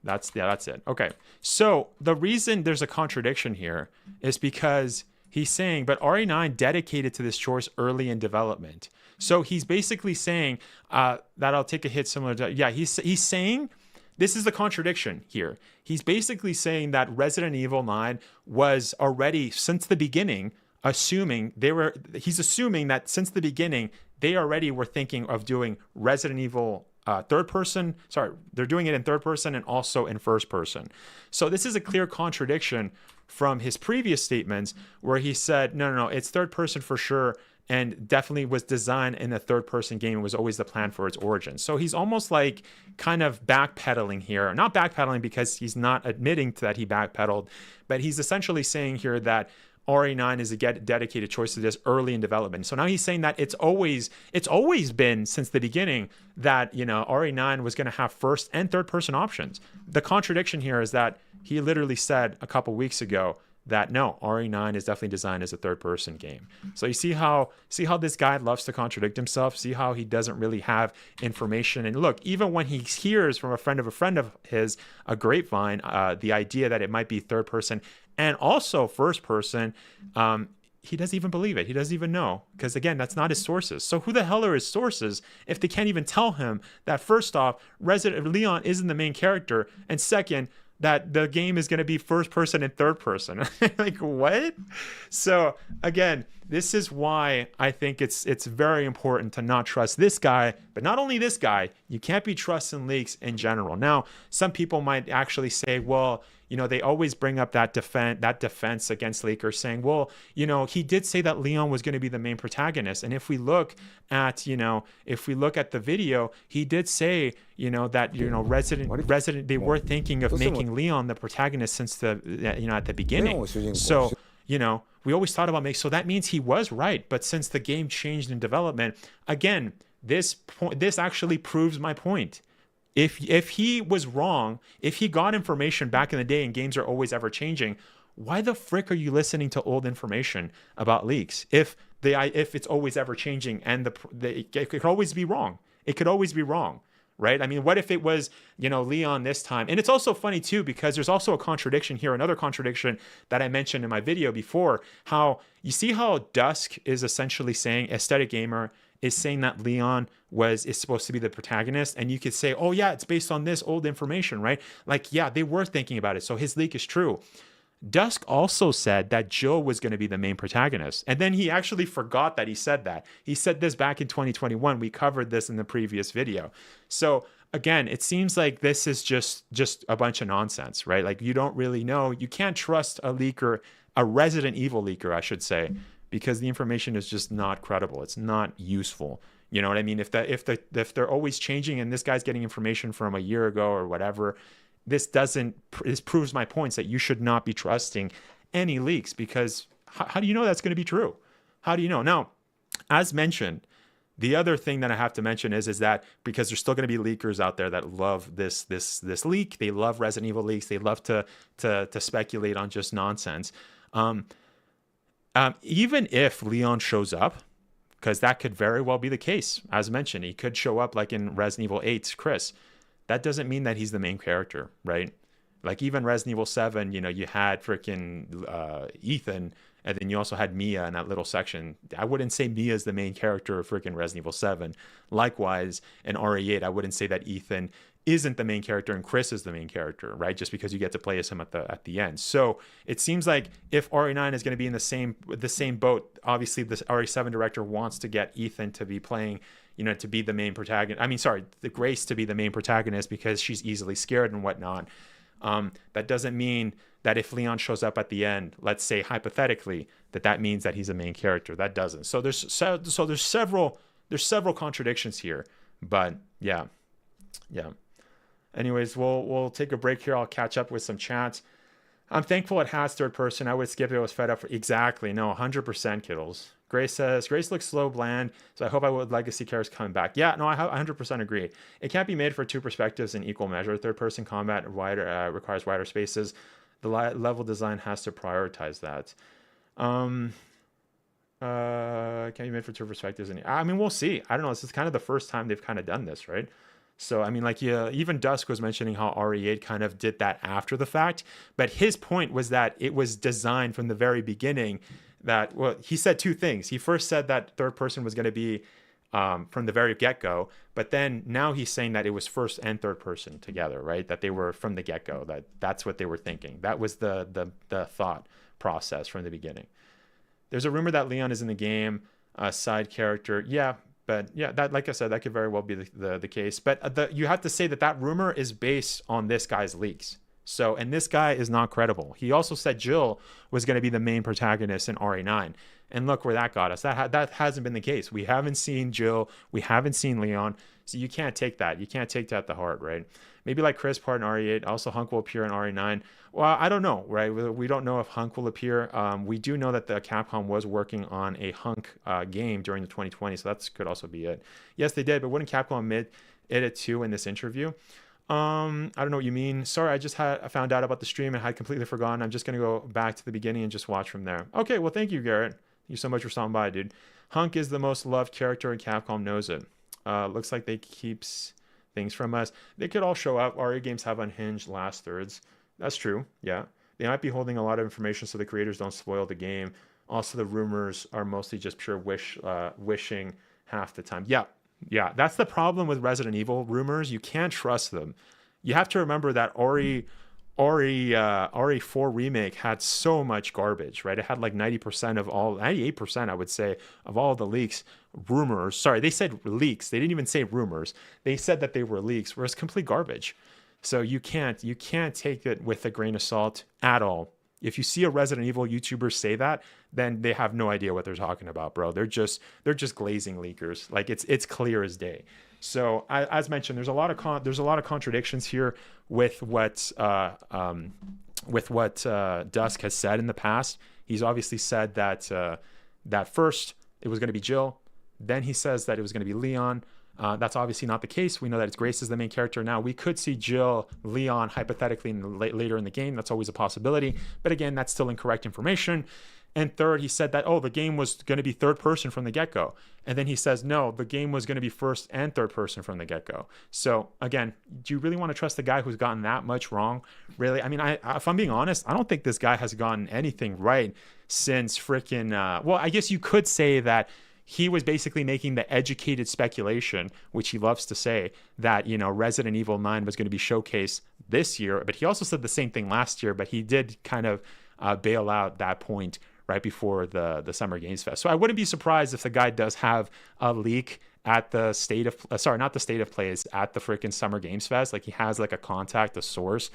That's it. Okay. So the reason there's a contradiction here is because he's saying, but RE9 dedicated to this choice early in development. So he's basically saying that I'll take a hit similar to, yeah, he's saying, this is the contradiction here. He's basically saying that Resident Evil 9 was already, since the beginning, he's assuming that since the beginning, they already were thinking of doing Resident Evil third person. Sorry, they're doing it in third person and also in first person. So this is a clear contradiction from his previous statements where he said, no, it's third person for sure. And definitely was designed in a third-person game. It was always the plan for its origin. So he's almost like kind of backpedaling here. Not backpedaling because he's not admitting to that he backpedaled, but he's essentially saying here that RE9 is a dedicated choice to this early in development. So now he's saying that it's always been since the beginning that RE9 was going to have first and third-person options. The contradiction here is that he literally said a couple weeks ago that no, RE9 is definitely designed as a third-person game. So you see how this guy loves to contradict himself. See how he doesn't really have information. And look, even when he hears from a friend of his, a grapevine, the idea that it might be third-person and also first-person, he doesn't even believe it. He doesn't even know because again, that's not his sources. So who the hell are his sources if they can't even tell him that first off, Leon isn't the main character, and second, that the game is going to be first person and third person. Like, what? So again, this is why I think it's very important to not trust this guy, but not only this guy, you can't be trusting leaks in general. Now, some people might actually say, well, they always bring up that defense against leakers saying, well, he did say that Leon was going to be the main protagonist. And if we look at the video, he did say, that, Resident, they were thinking of making Leon the protagonist since at the beginning. So, we always thought about so that means he was right. But since the game changed in development, again, this actually proves my point. If he was wrong, if he got information back in the day and games are always ever changing, why the frick are you listening to old information about leaks? If it's always ever changing and it could always be wrong. It could always be wrong, right? I mean, what if it was, Leon this time? And it's also funny too, because there's also a contradiction here, another contradiction that I mentioned in my video before, how you see how Dusk is essentially saying, Aesthetic Gamer is saying that Leon is supposed to be the protagonist, and you could say, oh yeah, it's based on this old information, right? Like, yeah, they were thinking about it, so his leak is true. Dusk also said that Jill was going to be the main protagonist, and then he actually forgot that he said that. He said this back in 2021. We covered this in the previous video. So again, it seems like this is just a bunch of nonsense, right? Like, you don't really know. You can't trust a leaker, a Resident Evil leaker, I should say, because the information is just not credible. It's not useful. You know what I mean? If they're always changing and this guy's getting information from a year ago or whatever, this proves my points that you should not be trusting any leaks, because how do you know that's going to be true? How do you know? Now, as mentioned, the other thing that I have to mention is that because there's still going to be leakers out there that love this leak, they love Resident Evil leaks, they love to speculate on just nonsense. Even if Leon shows up, because that could very well be the case, as mentioned, he could show up like in Resident Evil 8's Chris. That doesn't mean that he's the main character, right? Like even Resident Evil 7, you know, you had freaking Ethan, and then you also had Mia in that little section. I wouldn't say Mia's the main character of freaking Resident Evil 7. Likewise, in RE8, I wouldn't say that Ethan isn't the main character and Chris is the main character, right? Just because you get to play as him at the end. So it seems like if RE9 is going to be in the same boat, obviously the RE7 director wants to get Ethan to be playing, you know, to be the main protagonist. I mean, sorry, the Grace to be the main protagonist because she's easily scared and whatnot. That doesn't mean that if Leon shows up at the end, let's say hypothetically, that means that he's a main character. That doesn't. So there's several contradictions here. But yeah. Anyways, we'll take a break here. I'll catch up with some chats. I'm thankful it has third person. I would skip it. I was fed up. Exactly. No, 100% Kittles. Grace says, Grace looks slow, bland, so I hope I would legacy characters coming back. Yeah, no, I 100% agree. It can't be made for two perspectives in equal measure. Third-person combat requires wider spaces. The level design has to prioritize that. Can't be made for two perspectives. I mean, we'll see. I don't know. This is kind of the first time they've kind of done this, right? So, I mean, like, yeah, even Dusk was mentioning how RE8 kind of did that after the fact. But his point was that it was designed from the very beginning that, well, he said two things. He first said that third person was going to be from the very get-go. But then now he's saying that it was first and third person together, right? That they were from the get-go. That's what they were thinking. That was the thought process from the beginning. There's a rumor that Leon is in the game, a side character. Yeah. But yeah, that, like I said, that could very well be the case. But you have to say that rumor is based on this guy's leaks. So, and this guy is not credible. He also said Jill was going to be the main protagonist in RE9. And look where that got us. That hasn't been the case. We haven't seen Jill. We haven't seen Leon. So you can't take that. You can't take that to heart, right? Maybe like Chris part in RE8. Also, Hunk will appear in RE9. Well, I don't know, right? We don't know if Hunk will appear. We do know that the Capcom was working on a Hunk game during the 2020, so that could also be it. Yes, they did, but wouldn't Capcom admit it too in this interview? I don't know what you mean. Sorry, I found out about the stream and had completely forgotten. I'm just going to go back to the beginning and just watch from there. Okay, well, thank you, Garrett. Thank you so much for stopping by, dude. Hunk is the most loved character and Capcom knows it. Looks like they keeps things from us. They could all show up. RE games have unhinged last thirds. That's true. Yeah. They might be holding a lot of information so the creators don't spoil the game. Also, the rumors are mostly just pure wishing half the time. Yeah. That's the problem with Resident Evil rumors. You can't trust them. You have to remember that RE4 remake had so much garbage, right? It had like 98%, I would say, of all the leaks, rumors. Sorry, they said leaks. They didn't even say rumors. They said that they were leaks, whereas complete garbage. So you can't take it with a grain of salt at all. If you see a Resident Evil YouTuber say that, then they have no idea what they're talking about, bro. They're just glazing leakers. Like it's clear as day. So as mentioned, there's a lot of contradictions here with what Dusk has said in the past. He's obviously said that first it was going to be Jill, then he says that it was going to be Leon. That's obviously not the case. We know that it's Grace is the main character now. We could see Jill, Leon, hypothetically later in the game. That's always a possibility. But again, that's still incorrect information. And third, he said that, the game was going to be third person from the get-go. And then he says, no, the game was going to be first and third person from the get-go. So again, do you really want to trust the guy who's gotten that much wrong? Really? I mean, if I'm being honest, I don't think this guy has gotten anything right since freaking, I guess you could say that he was basically making the educated speculation, which he loves to say, that, Resident Evil 9 was going to be showcased this year. But he also said the same thing last year, but he did kind of bail out that point right before the Summer Games Fest. So I wouldn't be surprised if the guy does have a leak at the not the state of play, is at the freaking Summer Games Fest. Like he has like a contact, a source.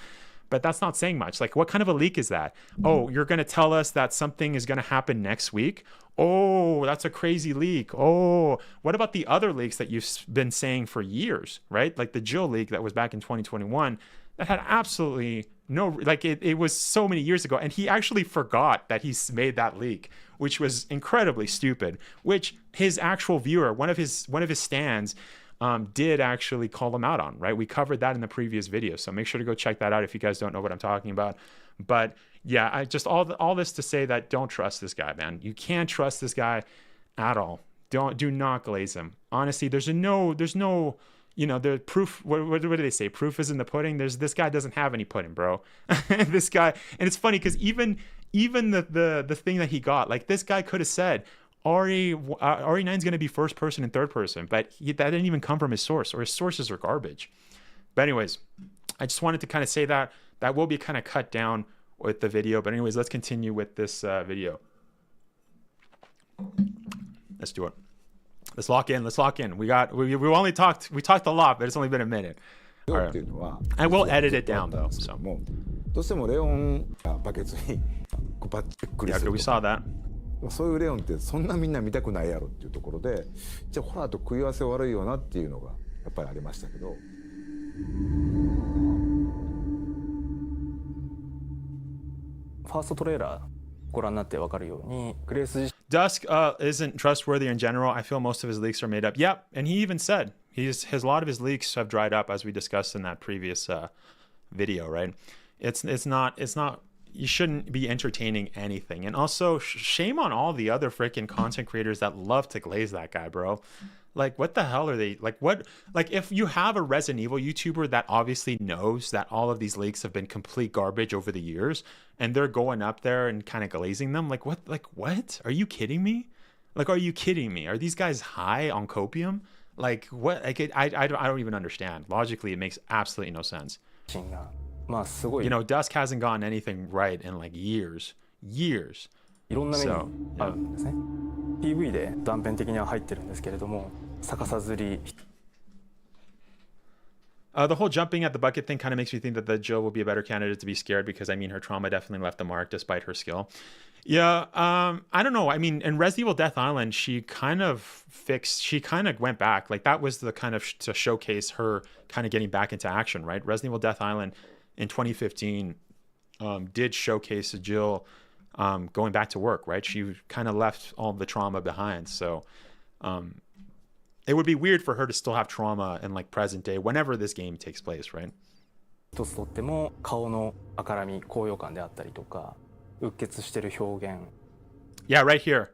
but that's not saying much. Like, what kind of a leak is that? Oh, you're going to tell us that something is going to happen next week? Oh, that's a crazy leak. Oh, what about the other leaks that you've been saying for years, right? Like the Jill leak that was back in 2021 that had absolutely no, like it was so many years ago. And he actually forgot that he's made that leak, which was incredibly stupid, which his actual viewer, one of his stands, did actually call him out on, right? We covered that in the previous video. So make sure to go check that out if you guys don't know what I'm talking about. But yeah, I just all this to say that don't trust this guy, man. You can't trust this guy at all. Do not glaze him. Honestly, there's no, you know, the proof. What do they say? Proof is in the pudding. This guy doesn't have any pudding, bro. This guy, and it's funny because even the thing that he got, like this guy could have said RE9 is going to be first person and third person, but that didn't even come from his source, or his sources are garbage. But anyways, I just wanted to kind of say that will be kind of cut down with the video. But anyways, let's continue with this video. Let's do it. Let's lock in. We talked a lot, but it's only been a minute. All right. I will edit it down though. So. Yeah, we saw that. そういうレオンってそんなみんな見たくないやろっていうところで、じゃあホラーと食い合わせ悪いよなっていうのがやっぱりありましたけど。ファーストトレーラーご覧になってわかるように、グレース自身 Dusk isn't trustworthy in general. I feel most of his leaks are made up. Yep, and he even said a lot of his leaks have dried up, as we discussed in that previous video, right? It's not. You shouldn't be entertaining anything. And also, shame on all the other freaking content creators that love to glaze that guy, bro. Like, what the hell are they? Like, what? Like, if you have a Resident Evil YouTuber that obviously knows that all of these leaks have been complete garbage over the years, and they're going up there and kind of glazing them, like, what? Like, what? Are you kidding me? Like, are you kidding me? Are these guys high on copium? Like, what? Like, I don't even understand. Logically, it makes absolutely no sense. You know, Dusk hasn't gotten anything right in like years. いろんなメニューあるんですね。PV で断片的には入ってるんですけれども、逆さずり。The whole jumping at the bucket thing kind of makes me think that the Jill will be a better candidate to be scared, because I mean her trauma definitely left a mark despite her skill. Yeah, I don't know. I mean, in Resident Evil Death Island, she kind of went back. Like that was the kind of to showcase her kind of getting back into action, right? Resident Evil Death Island in 2015 did showcase Jill going back to work, right? She kind of left all the trauma behind. So it would be weird for her to still have trauma in like present day whenever this game takes place, right? 一つとっても顔の赤らみ、高揚感であったりとか、うっ血してる表現。Yeah, right here.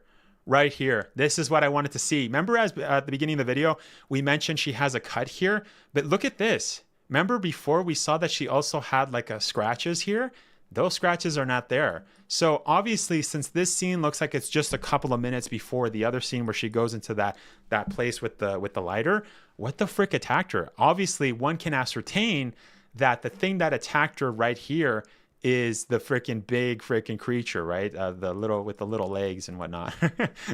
Right here. This is what I wanted to see. Remember at the beginning of the video, we mentioned she has a cut here, but look at this. Remember before we saw that she also had like scratches here? Those scratches are not there. So obviously, since this scene looks like it's just a couple of minutes before the other scene where she goes into that place with the lighter, what the frick attacked her? Obviously, one can ascertain that the thing that attacked her right here is the freaking big freaking creature, right? The little with the little legs and whatnot.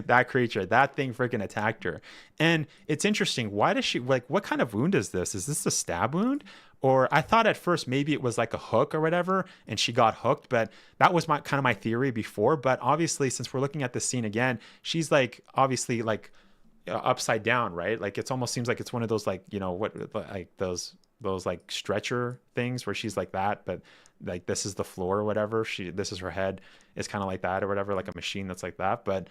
That creature, that thing freaking attacked her. And it's interesting. Why does she, like, what kind of wound is this? Is this a stab wound? Or I thought at first maybe it was like a hook or whatever, and she got hooked, but that was my theory before. But obviously, since we're looking at this scene again, she's like obviously like upside down, right? Like it almost seems like it's one of those like, you know, what, like those like stretcher things where she's like that, but like this is the floor or whatever. This is her head. It's kind of like that or whatever, like a machine that's like that. But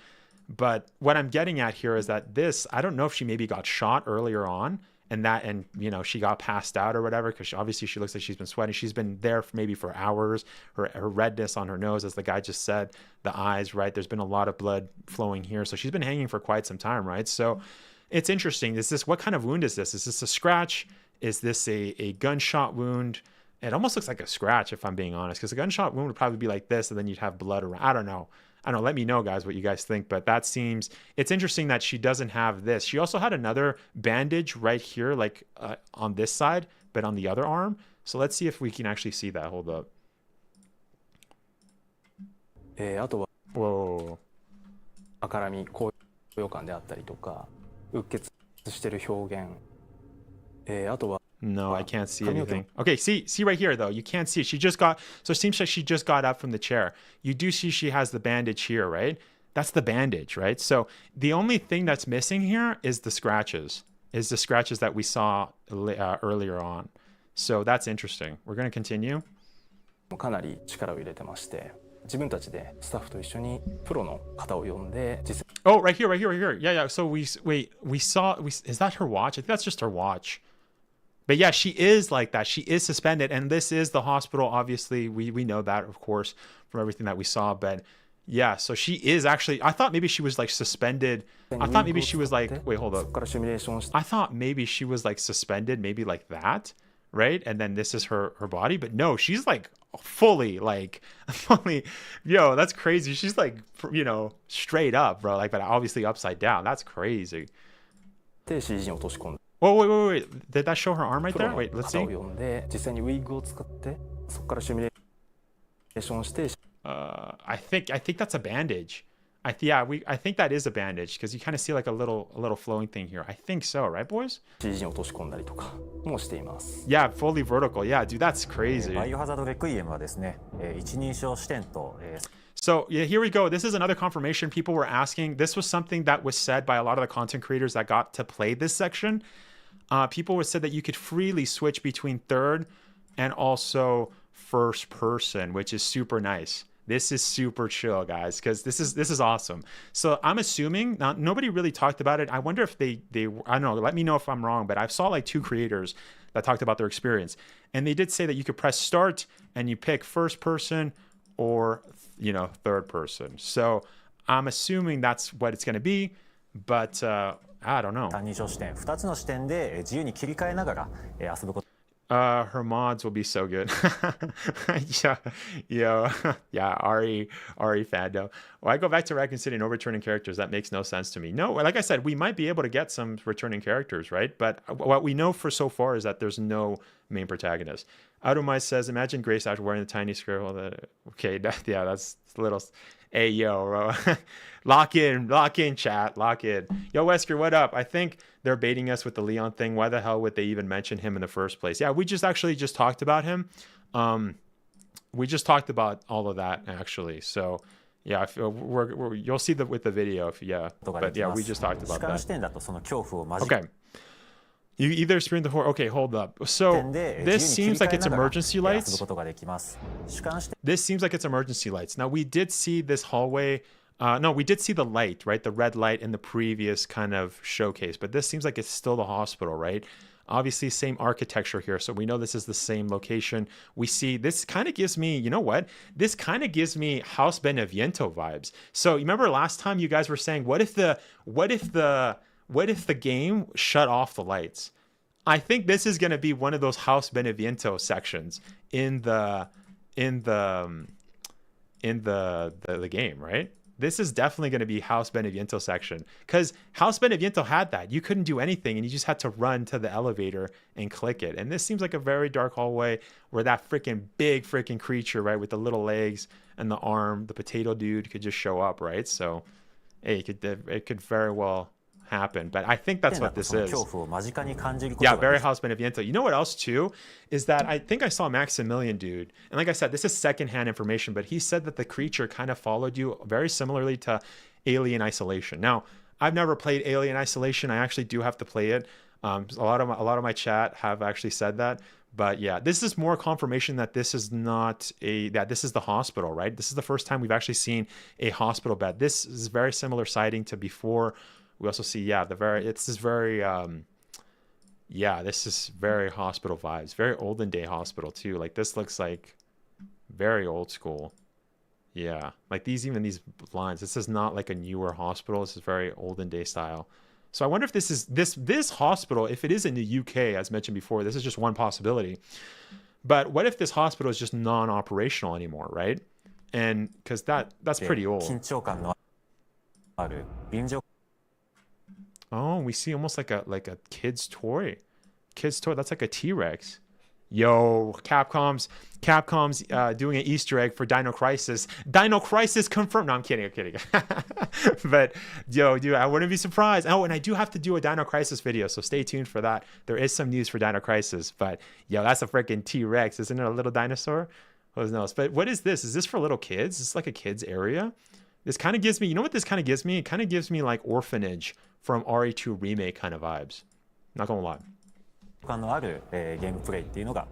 what I'm getting at here is that this, I don't know if she maybe got shot earlier on and you know, she got passed out or whatever, because obviously she looks like she's been sweating. She's been there for hours. Her redness on her nose, as the guy just said, the eyes, right? There's been a lot of blood flowing here. So she's been hanging for quite some time, right? So it's interesting. What kind of wound is this? Is this a scratch? Is this a gunshot wound? It almost looks like a scratch, if I'm being honest, because a gunshot wound would probably be like this, and then you'd have blood around. I don't know. Let me know, guys, what you guys think. But it's interesting that she doesn't have this. She also had another bandage right here, like on this side, but on the other arm. So let's see if we can actually see that. Hold up. あとは Whoa. 赤らみ、高揚感であったりとか、うっ血してる表現。あとは No, I can't see anything. Okay, see right here though. You can't see it. She just got, so it seems like she just got up from the chair. You do see she has the bandage here, right? That's the bandage, right? So the only thing that's missing here is the scratches. That we saw earlier on. So that's interesting. We're going to continue. かなり力を入れてまして、自分たちでスタッフと一緒にプロの方を呼んで実際 Oh, right here. Yeah. So we saw, is that her watch? I think that's just her watch. But yeah, she is like that. She is suspended, and this is the hospital. Obviously, we know that, of course, from everything that we saw. But yeah, so she is actually. I thought maybe she was like suspended. I thought maybe she was like. Wait, hold up. I thought maybe she was like suspended, maybe like that, right? And then this is her body. But no, she's like fully. Yo, that's crazy. She's like, straight up, bro. Like, but obviously upside down. That's crazy. Whoa, wait. Did that show her arm right there? Wait, let's see. I think that's a bandage. I think that is a bandage because you kind of see like a little flowing thing here. I think so, right, boys? Yeah, fully vertical. Yeah, dude, that's crazy. So yeah, here we go. This is another confirmation. People were asking. This was something that was said by a lot of the content creators that got to play this section. People said that you could freely switch between third and also first person, which is super nice. This is super chill, guys, because this is awesome. So I'm assuming, now nobody really talked about it. I wonder if they I don't know, let me know if I'm wrong, but I saw like 2 creators that talked about their experience. And they did say that you could press start and you pick first person or, third person. So I'm assuming that's what it's going to be, but I don't know. Her mods will be so good. yeah, Ari Fando. Well, I go back to Raccoon City, no returning characters. That makes no sense to me. No, like I said, we might be able to get some returning characters, right? But what we know for so far is that there's no main protagonist. Automai says, imagine Grace after wearing the tiny skirt. Okay, that's a little... Hey, yo, bro. Lock in, chat. Lock in. Yo, Wesker, what up? I think they're baiting us with the Leon thing. Why the hell would they even mention him in the first place? Yeah, we just talked about him. We just talked about all of that, actually. So, yeah, you'll see with the video. But yeah, we just talked about that. Okay. You either experience the horror. Okay, hold up. So this seems like it's emergency lights. This seems like it's emergency lights. Now we did see this hallway. No, we did see the light, right? The red light in the previous kind of showcase. But this seems like it's still the hospital, right? Obviously, same architecture here. So we know this is the same location. We see this kind of gives me, you know what? This kind of gives me House Beneviento vibes. So you remember last time you guys were saying, what if the game shut off the lights? I think this is going to be one of those House Beneviento sections in the game, right? This is definitely going to be House Beneviento section because House Beneviento had that. You couldn't do anything and you just had to run to the elevator and click it. And this seems like a very dark hallway where that big creature, right, with the little legs and the arm, the potato dude could just show up, right? So, hey, it could very well happen, but I think that's what this is. Yeah, very House Beneviento. You know what else too is that I think I saw Maximilian dude, and like I said, this is secondhand information, but he said that the creature kind of followed you very similarly to Alien Isolation. Now, I've never played Alien Isolation. I actually do have to play it. A lot of my chat have actually said that. But yeah, this is more confirmation that this is this is the hospital, right? This is the first time we've actually seen a hospital bed. This is very similar sighting to before. We also see, this is very hospital vibes, very olden day hospital too. Like this looks like very old school. Yeah, like these lines. This is not like a newer hospital. This is very olden day style. So I wonder if this is this hospital, if it is in the UK, as mentioned before, this is just one possibility. But what if this hospital is just non-operational anymore, right? And because that's pretty old. Oh, we see almost like a kid's toy. That's like a T-Rex. Yo, Capcom's doing an Easter egg for Dino Crisis. Dino Crisis confirmed. No, I'm kidding. But yo, dude, I wouldn't be surprised. Oh, and I do have to do a Dino Crisis video, so stay tuned for that. There is some news for Dino Crisis, but yo, that's a freaking T-Rex. Isn't it a little dinosaur? Who knows? But what is this? Is this for little kids? Is this like a kids area? This kind of gives me, you know what this kind of gives me? It kind of gives me like Orphanage from RE2 Remake kind of vibes. Not gonna lie.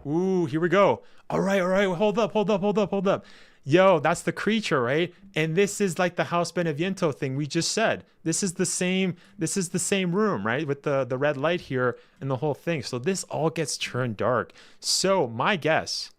Ooh, here we go. All right. Hold up. Yo, that's the creature, right? And this is like the House Beneviento thing we just said. This is the same room, right? With the red light here and the whole thing. So this all gets turned dark. So my guess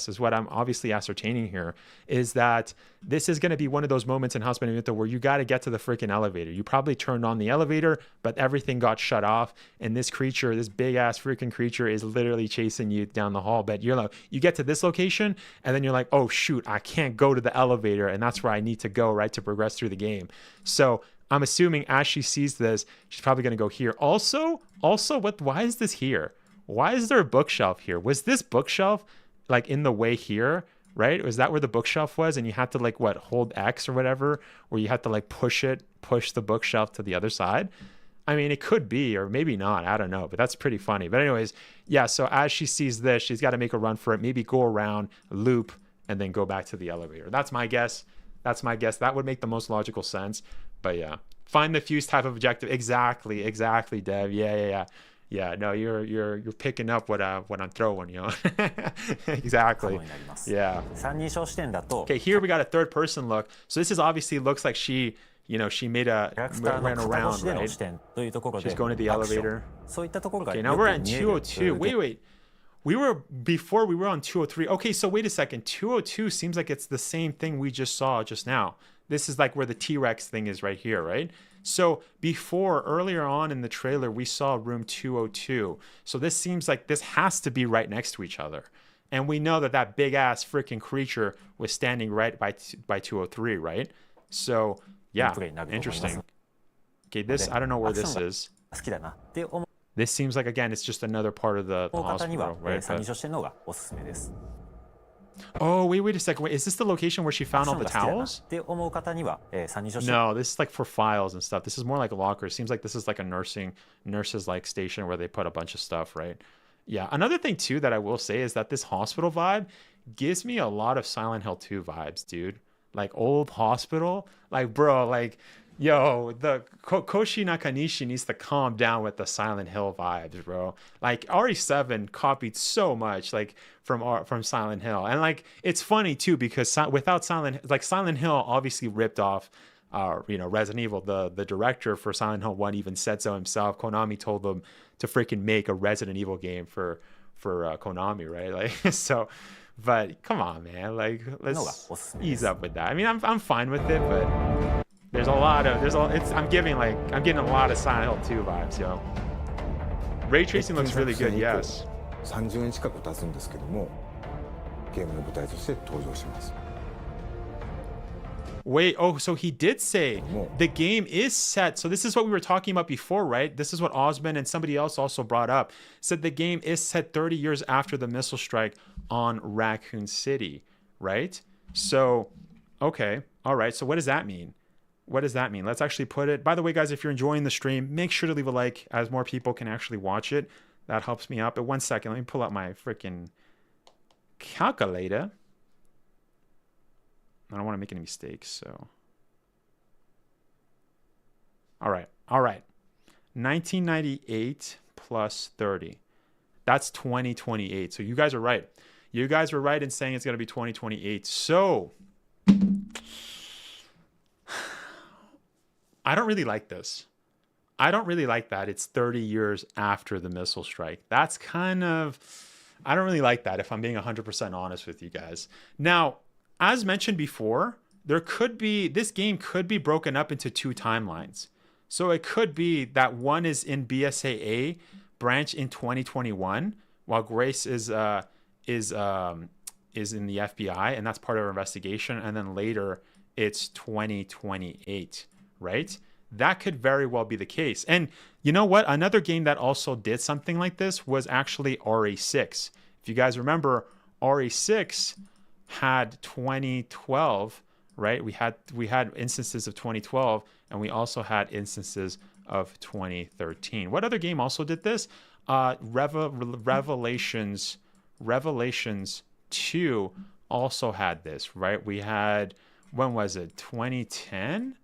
is what I'm obviously ascertaining here is that this is going to be one of those moments in House Beneviento where you got to get to the freaking elevator. You probably turned on the elevator, but everything got shut off. And this creature, this big ass freaking creature is literally chasing you down the hall. But you're like, you get to this location and then you're like, oh shoot, I can't go to the elevator. And that's where I need to go, right? To progress through the game. So I'm assuming as she sees this, she's probably going to go here. Also, why is this here? Why is there a bookshelf here? Was this bookshelf like in the way here, right? Was that where the bookshelf was? And you had to like what, hold X or whatever, or you had to like push the bookshelf to the other side. I mean, it could be, or maybe not. I don't know, but that's pretty funny. But anyways, yeah. So as she sees this, she's got to make a run for it. Maybe go around, loop, and then go back to the elevator. That's my guess. That would make the most logical sense. But yeah, find the fuse type of objective. Exactly, Dev. Yeah, no, you're picking up what I'm throwing, you know. Exactly. Yeah. Okay, here we got a third person look. So this is obviously looks like she made ran around, right? She's going to the elevator. Okay, now we're at 202. Wait. We were on 203. Okay, so wait a second. 202 seems like it's the same thing we just saw just now. This is like where the T-Rex thing is right here, right? So earlier on in the trailer, we saw room 202. So this seems like this has to be right next to each other. And we know that big ass freaking creature was standing right by 203, right? So yeah, interesting. Okay, this, I don't know where this is. This seems like, again, it's just another part of the hospital, right? Oh, wait a second. Wait, is this the location where she found all the towels? No, this is like for files and stuff. This is more like a locker. It seems like this is like a nurse's like station where they put a bunch of stuff, right? Yeah. Another thing too that I will say is that this hospital vibe gives me a lot of Silent Hill 2 vibes, dude. Like old hospital. Like, bro, like, yo, the Koshi Nakanishi needs to calm down with the Silent Hill vibes, bro. Like RE7 copied so much, like from Silent Hill, and like it's funny too because without Silent Hill obviously ripped off, Resident Evil. The director for Silent Hill 1 even said so himself. Konami told them to freaking make a Resident Evil game for Konami, right? Like so. But come on, man, like let's ease up with that. I mean, I'm fine with it, but. I'm getting a lot of Silent Hill 2 vibes, yo. Ray tracing looks really good, yes. 30年近く経つんですけども、ゲームの舞台として登場します。 Wait, so he did say the game is set. So this is what we were talking about before, right? This is what Osmond and somebody else also brought up. Said the game is set 30 years after the missile strike on Raccoon City, right? So, okay, all right. So what does that mean? What does that mean? Let's actually put it. By the way, guys, if you're enjoying the stream, make sure to leave a like as more people can actually watch it. That helps me out. But 1 second, let me pull out my freaking calculator. I don't want to make any mistakes, so. All right. 1998 plus 30. That's 2028. So you guys are right. You guys were right in saying it's going to be 2028. So I don't really like this. I don't really like that. It's 30 years after the missile strike. That's kind of, I don't really like that if I'm being 100% honest with you guys. Now, as mentioned before, this game could be broken up into 2 timelines. So it could be that one is in BSAA branch in 2021, while Grace is in the FBI, and that's part of our investigation. And then later it's 2028, right? That could very well be the case. And you know what? Another game that also did something like this was actually RE6. If you guys remember, RE6 had 2012, right? We had instances of 2012, and we also had instances of 2013. What other game also did this? Revelations 2 also had this, right? We had, when was it? 2010?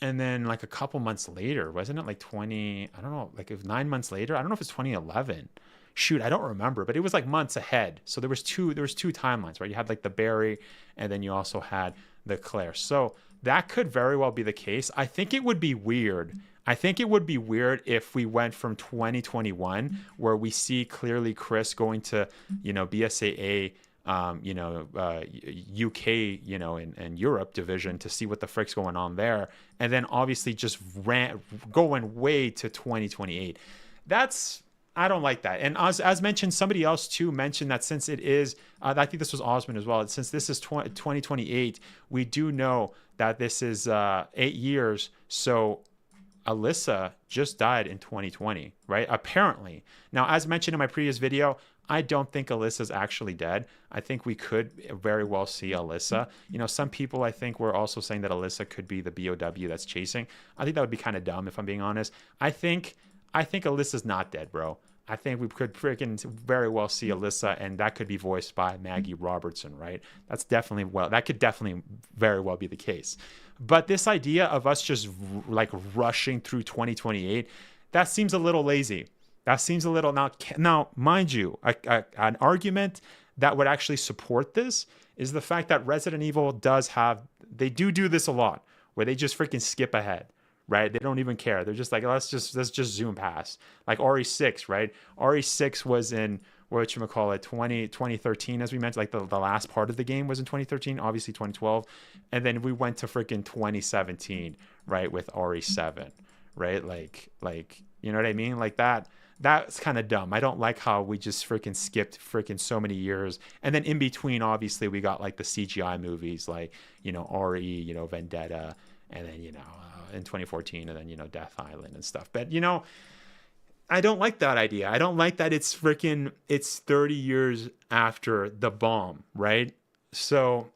And then like a couple months later, wasn't it like I don't know, like if 9 months later, I don't know if it's 2011. Shoot, I don't remember, but it was like months ahead. So there was two timelines, right? You had like the Barry, and then you also had the Claire. So that could very well be the case. I think it would be weird. If we went from 2021, where we see clearly Chris going to, BSAA, UK, and Europe division to see what the frick's going on there, and then obviously just going way to 2028. I don't like that. And as mentioned, somebody else too mentioned that since it is, I think this was Osman as well, since this is 2028, we do know that this is 8 years. So Alyssa just died in 2020, right? Apparently. Now, as mentioned in my previous video, I don't think Alyssa's actually dead. I think we could very well see Alyssa. Some people I think were also saying that Alyssa could be the BOW that's chasing. I think that would be kind of dumb if I'm being honest. I think Alyssa's not dead, bro. I think we could freaking very well see Alyssa, and that could be voiced by Maggie Robertson, right? That could definitely very well be the case. But this idea of us just like rushing through 2028, that seems a little lazy. That seems a little now, mind you, an argument that would actually support this is the fact that Resident Evil they do this a lot, where they just freaking skip ahead. Right? They don't even care. They're just like, let's just zoom past. Like RE6, right? RE6 was in, 2013, as we mentioned, like the last part of the game was in 2013, obviously 2012. And then we went to freaking 2017, right? With RE7, right? Like, you know what I mean? Like that's kind of dumb. I don't like how we just freaking skipped freaking so many years. And then in between, obviously, we got like the CGI movies, like, RE, Vendetta, and then, in 2014, and then, Death Island and stuff. But, I don't like that idea. I don't like that it's 30 years after the bomb, right? So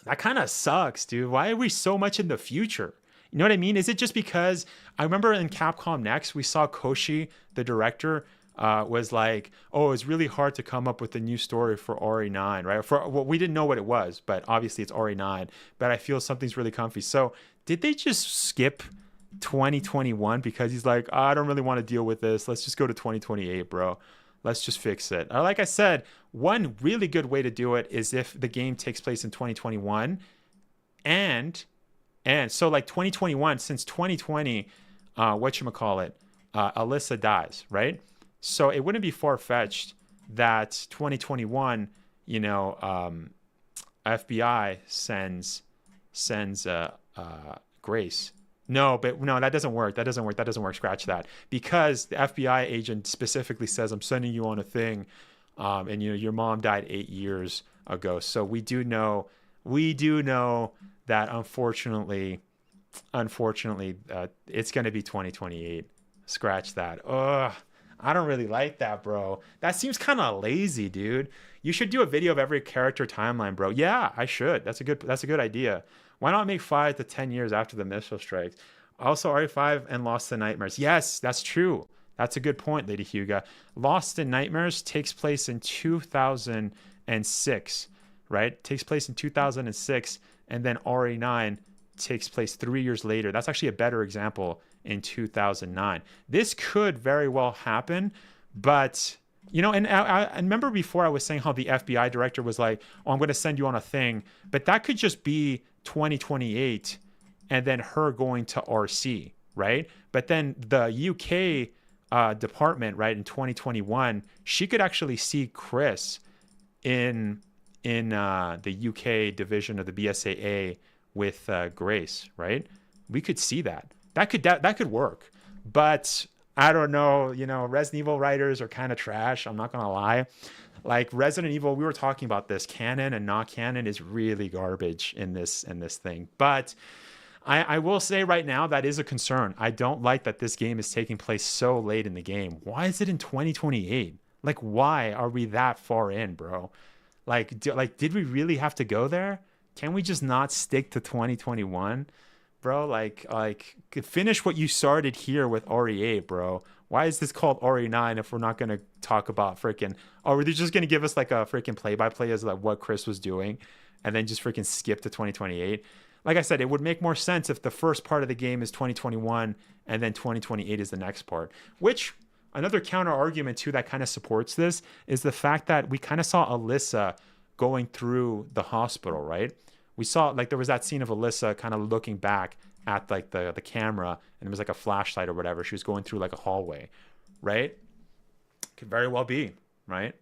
that kind of sucks, dude. Why are we so much in the future? You know what I mean? Is it just because I remember in Capcom Next, we saw Koshi, the director, was like, oh, it's really hard to come up with a new story for RE9, right? We didn't know what it was, but obviously it's RE9, but I feel something's really comfy. So did they just skip 2021 because he's like, I don't really want to deal with this. Let's just go to 2028, bro. Let's just fix it. Like I said, one really good way to do it is if the game takes place in 2021 and so like 2021, since 2020, Alyssa dies, right? So it wouldn't be far-fetched that 2021, FBI sends Grace. No, that doesn't work. That doesn't work. Scratch that. Because the FBI agent specifically says, I'm sending you on a thing. And your mom died 8 years ago. So we do know that unfortunately, it's going to be 2028. Scratch that. Ugh. I don't really like that, bro. That seems kind of lazy, dude. You should do a video of every character timeline, bro. Yeah, I should. That's a good idea. Why not make 5 to 10 years after the missile strikes? Also, RE5 and Lost in Nightmares. Yes, that's true. That's a good point, Lady Huga. Lost in Nightmares takes place in 2006, right? Takes place in 2006, and then RE9 takes place 3 years later. That's actually a better example in 2009. This could very well happen, but and I remember before I was saying how the FBI director was like, oh, I'm going to send you on a thing, but that could just be 2028 and then her going to RC, right? But then the UK department, right, in 2021, she could actually see Chris in the UK division of the BSAA with Grace, right? We could see that. That could work. But I don't know, Resident Evil writers are kind of trash. I'm not going to lie. Like Resident Evil, we were talking about this. Canon and not canon is really garbage in this thing. But I will say right now that is a concern. I don't like that this game is taking place so late in the game. Why is it in 2028? Like, why are we that far in, bro? Like, did we really have to go there? Can we just not stick to 2021, bro? Like finish what you started here with RE8, bro. Why is this called RE9 if we're not going to talk about freaking... Oh, are they just going to give us like a freaking play-by-play as like what Chris was doing and then just freaking skip to 2028? Like I said, it would make more sense if the first part of the game is 2021 and then 2028 is the next part. Which, another counter argument too that kind of supports this is the fact that we kind of saw Alyssa going through the hospital, right? We saw, like, there was that scene of Alyssa kind of looking back at like the camera, and it was like a flashlight or whatever. She was going through like a hallway, right? Could very well be, right?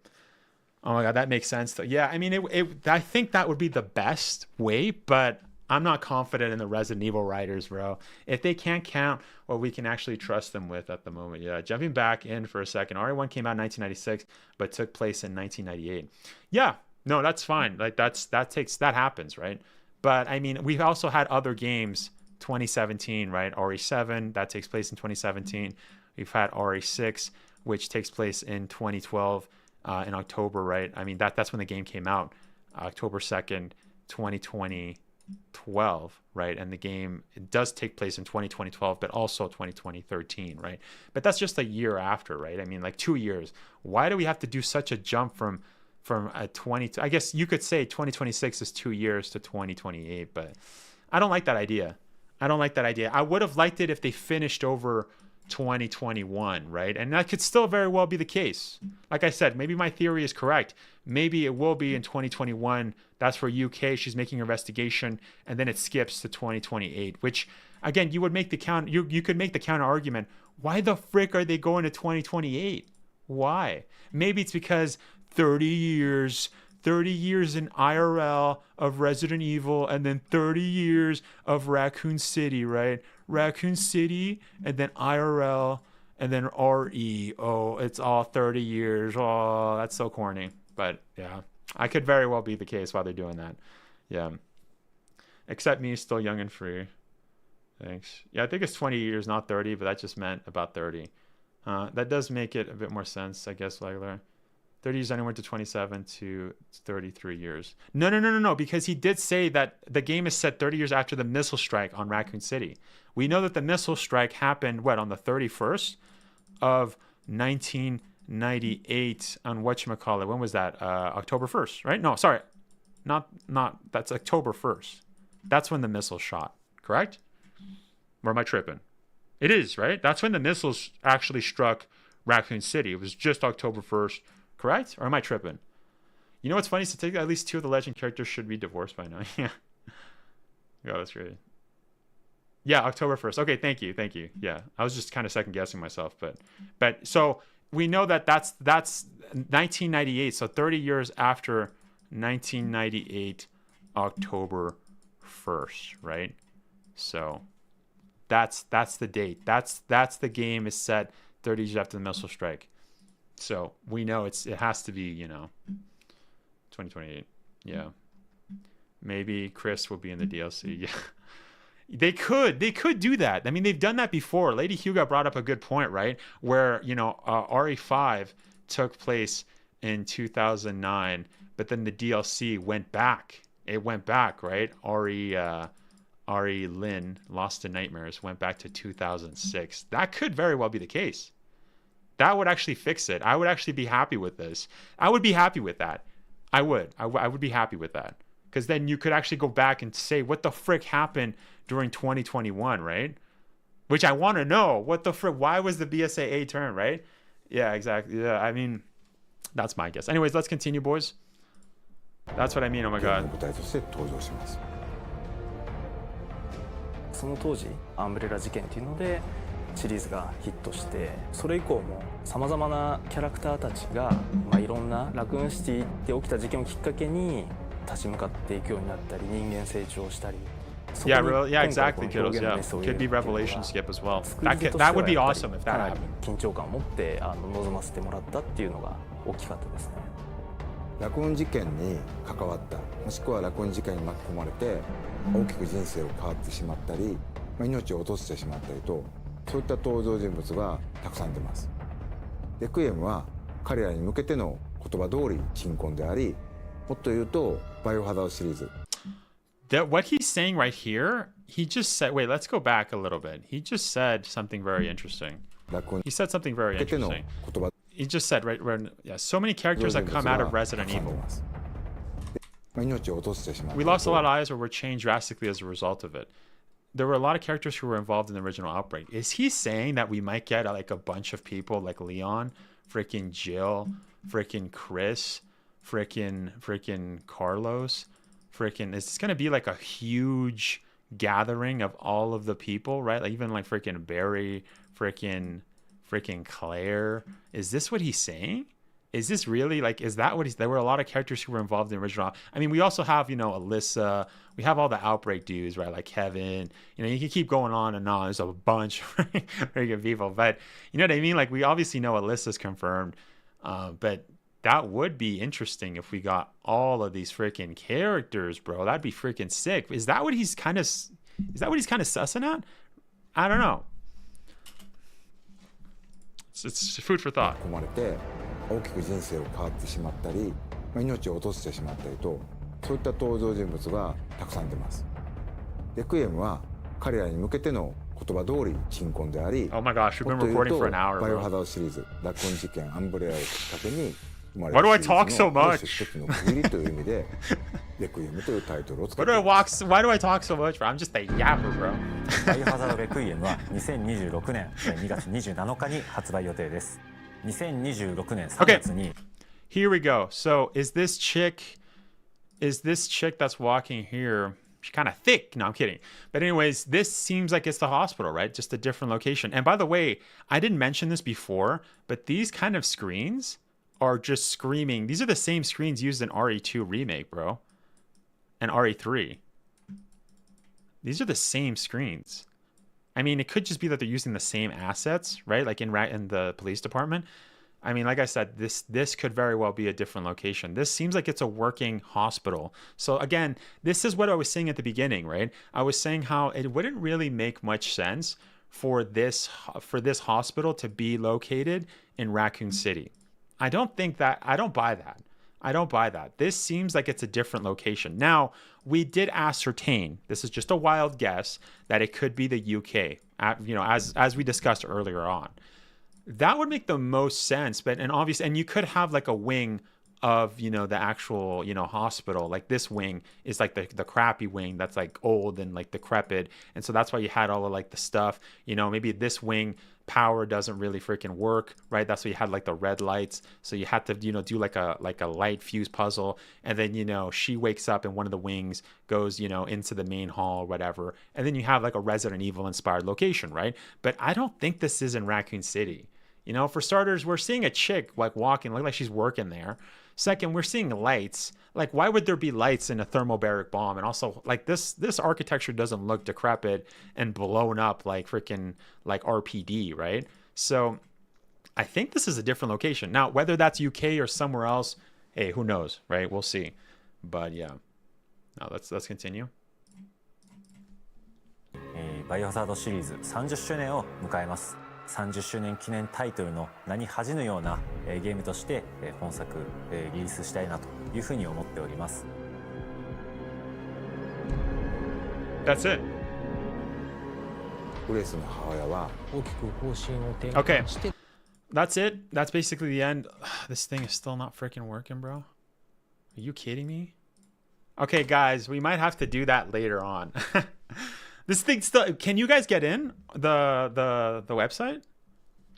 Oh my god, that makes sense. Yeah, I mean, I think that would be the best way, but I'm not confident in the Resident Evil writers, bro. If they can't count what we can actually trust them with at the moment. Yeah, jumping back in for a second. RE1 came out in 1996, but took place in 1998. Yeah, no, that's fine. Like that happens, right? But I mean, we've also had other games. 2017, right? RE7, that takes place in 2017. We've had RE6, which takes place in 2012 in October, right? I mean, that's when the game came out, October 2nd, 2012, right? And the game, it does take place in 2012, but also 2013, right? But that's just a year after, right? I mean, like 2 years. Why do we have to do such a jump from a 20? I guess you could say 2026 is 2 years to 2028, but I don't like that idea. I would have liked it if they finished over 2021, right? And that could still very well be the case. Like I said, maybe my theory is correct. Maybe it will be in 2021. That's for UK. She's making her investigation, and then it skips to 2028, which, again, you would make the counter. You could make the counter argument. Why the frick are they going to 2028? Why? Maybe it's because 30 years in IRL of Resident Evil, and then 30 years of Raccoon City, right? Raccoon City, and then IRL, and then RE. Oh, it's all 30 years. Oh, that's so corny. But yeah, I could very well be the case while they're doing that. Yeah. Except me, still young and free. Thanks. Yeah, I think it's 20 years, not 30, but that just meant about 30. That does make it a bit more sense, I guess, Legler. 30 years anywhere to 27 to 33 years. No, because he did say that the game is set 30 years after the missile strike on Raccoon City. We know that the missile strike happened, on the 31st of 1998 on whatchamacallit. When was that? October 1st, right? No, sorry. Not, that's October 1st. That's when the missile shot, correct? Or am I tripping? It is, right? That's when the missiles actually struck Raccoon City. It was just October 1st. Correct? Or am I tripping? You know what's funny? So at least 2 of the legend characters should be divorced by now. Yeah. Oh, that's great. Yeah, October 1st. Okay, thank you. Yeah, I was just kind of second guessing myself, but so we know that that's 1998. So 30 years after 1998, October 1st, right? So that's the date. That's the game is set 30 years after the missile strike. So we know it has to be, 2028. Yeah. Maybe Chris will be in the DLC. Yeah. They could do that. I mean, they've done that before. Lady Hugo brought up a good point, right? Where, RE5 took place in 2009, but then the DLC went back. It went back, right? RE Lynn, Lost in Nightmares, went back to 2006. That could very well be the case. That would actually fix it. I would actually be happy with this. I would be happy with that. I would be happy with that. Because then you could actually go back and say, what the frick happened during 2021, right? Which I want to know. What the frick? Why was the BSAA turned, right? Yeah, exactly. Yeah, I mean, that's my guess. Anyways, let's continue, boys. That's what I mean. Oh my god. その当時アンブレラ事件っていうのでシリーズがヒットして、それ以降もさまざまなキャラクターたちが、いろんなラクーンシティで起きた事件をきっかけに立ち向かっていくようになったり、人間成長したり。Yeah, exactly, kiddos. Yeah, could be Revelation skip as well. That would be awesome if that happened. 緊張感を持って臨ませてもらったっていうのが大きかったですね。落運事件に関わったもしくは落運事件に巻き込まれて大きく人生を変わってしまったり、命を落としてしまったりとそういった登場人物がたくさん出ます。レクイエムは彼らに向けての言葉通り鎮魂であり、もっと言うとバイオハザードシリーズ。What he's saying right here, he just said, wait, let's go back a little bit. He just said something very interesting. He said something very interesting. He just said, right, yeah, so many characters that come out of Resident Evil. We lost a lot of eyes or were changed drastically as a result of it. There were a lot of characters who were involved in the original Outbreak. Is he saying that we might get like a bunch of people like Leon, freaking Jill, freaking Chris, freaking Carlos, freaking, is this going to be like a huge gathering of all of the people, right? Like even like freaking Barry, freaking Claire. Is this what he's saying? Is this really like, is that what he's, there were a lot of characters who were involved in the original. I mean, we also have, you know, Alyssa, we have all the Outbreak dudes, right? Like Kevin, you know, you can keep going on and on. There's a bunch of freaking people, but you know what I mean? Like we obviously know Alyssa's confirmed, but that would be interesting if we got all of these freaking characters, bro. That'd be freaking sick. Is that what he's kind of sussing at? I don't know. It's food for thought. 大きく人生を変わってしまったり、命を落としてしまったりとそういった登場人物がたくさん出ます。レクイエムは彼らに向けての言葉通り鎮魂であり、Oh my gosh, we've been recording for an hour. バイオハザードシリーズ落運事件アンブレラをきっかけに生まれ Why do I た talk so much? 一つの区切りという意味でレクイエムというタイトルをつけ Why て do I talk so much, bro? I'm just a yapper, bro. バイオハザードレクイエムは2026年2月27日に発売予定です。2026年3月に Here we go. So is this chick that's walking here, she's kind of thick. No, I'm kidding. But anyways, this seems like it's the hospital, right? Just a different location. And by the way, I didn't mention this before, but these kind of screens are just screaming. These are the same screens used in RE2 Remake, bro. And RE3. These are the same screens. I mean, it could just be that they're using the same assets, right? Like in the police department. I mean, like I said, this could very well be a different location. This seems like it's a working hospital. So again, this is what I was saying at the beginning, right? I was saying how it wouldn't really make much sense for this hospital to be located in Raccoon City. I don't buy that. This seems like it's a different location. Now, we did ascertain, this is just a wild guess, that it could be the UK, you know, as we discussed earlier on. That would make the most sense, and you could have like a wing of, you know, the actual, you know, hospital. Like this wing is like the crappy wing that's like old and like decrepit, and so that's why you had all of like the stuff, you know, maybe this wing power doesn't really freaking work, right? That's why you had like the red lights, so you had to, you know, do like a light fuse puzzle, and then, you know, she wakes up and one of the wings goes, you know, into the main hall or whatever, and then you have like a Resident Evil inspired location, right? But I don't think this is in Raccoon City. You know, for starters, we're seeing a chick like walking, look like she's working there. Second, we're seeing lights. Like, why would there be lights in a thermobaric bomb? And also, like, this architecture doesn't look decrepit and blown up like freaking like R.P.D, right? So I think this is a different location. Now, whether that's UK or somewhere else, hey, who knows, right? We'll see. But yeah. Now let's continue. バイオハザードシリーズ30周年を迎えます。30周年記念タイトルの名に恥じぬようなゲームとして本作リリースしたいなというふうに思っております。That's it. グレースの母親は大きく方針を転換して。Okay. That's it. That's basically the end. This thing is still not freaking working, bro. Are you kidding me? Okay, guys, we might have to do that later on. This thing still, can you guys get in the website?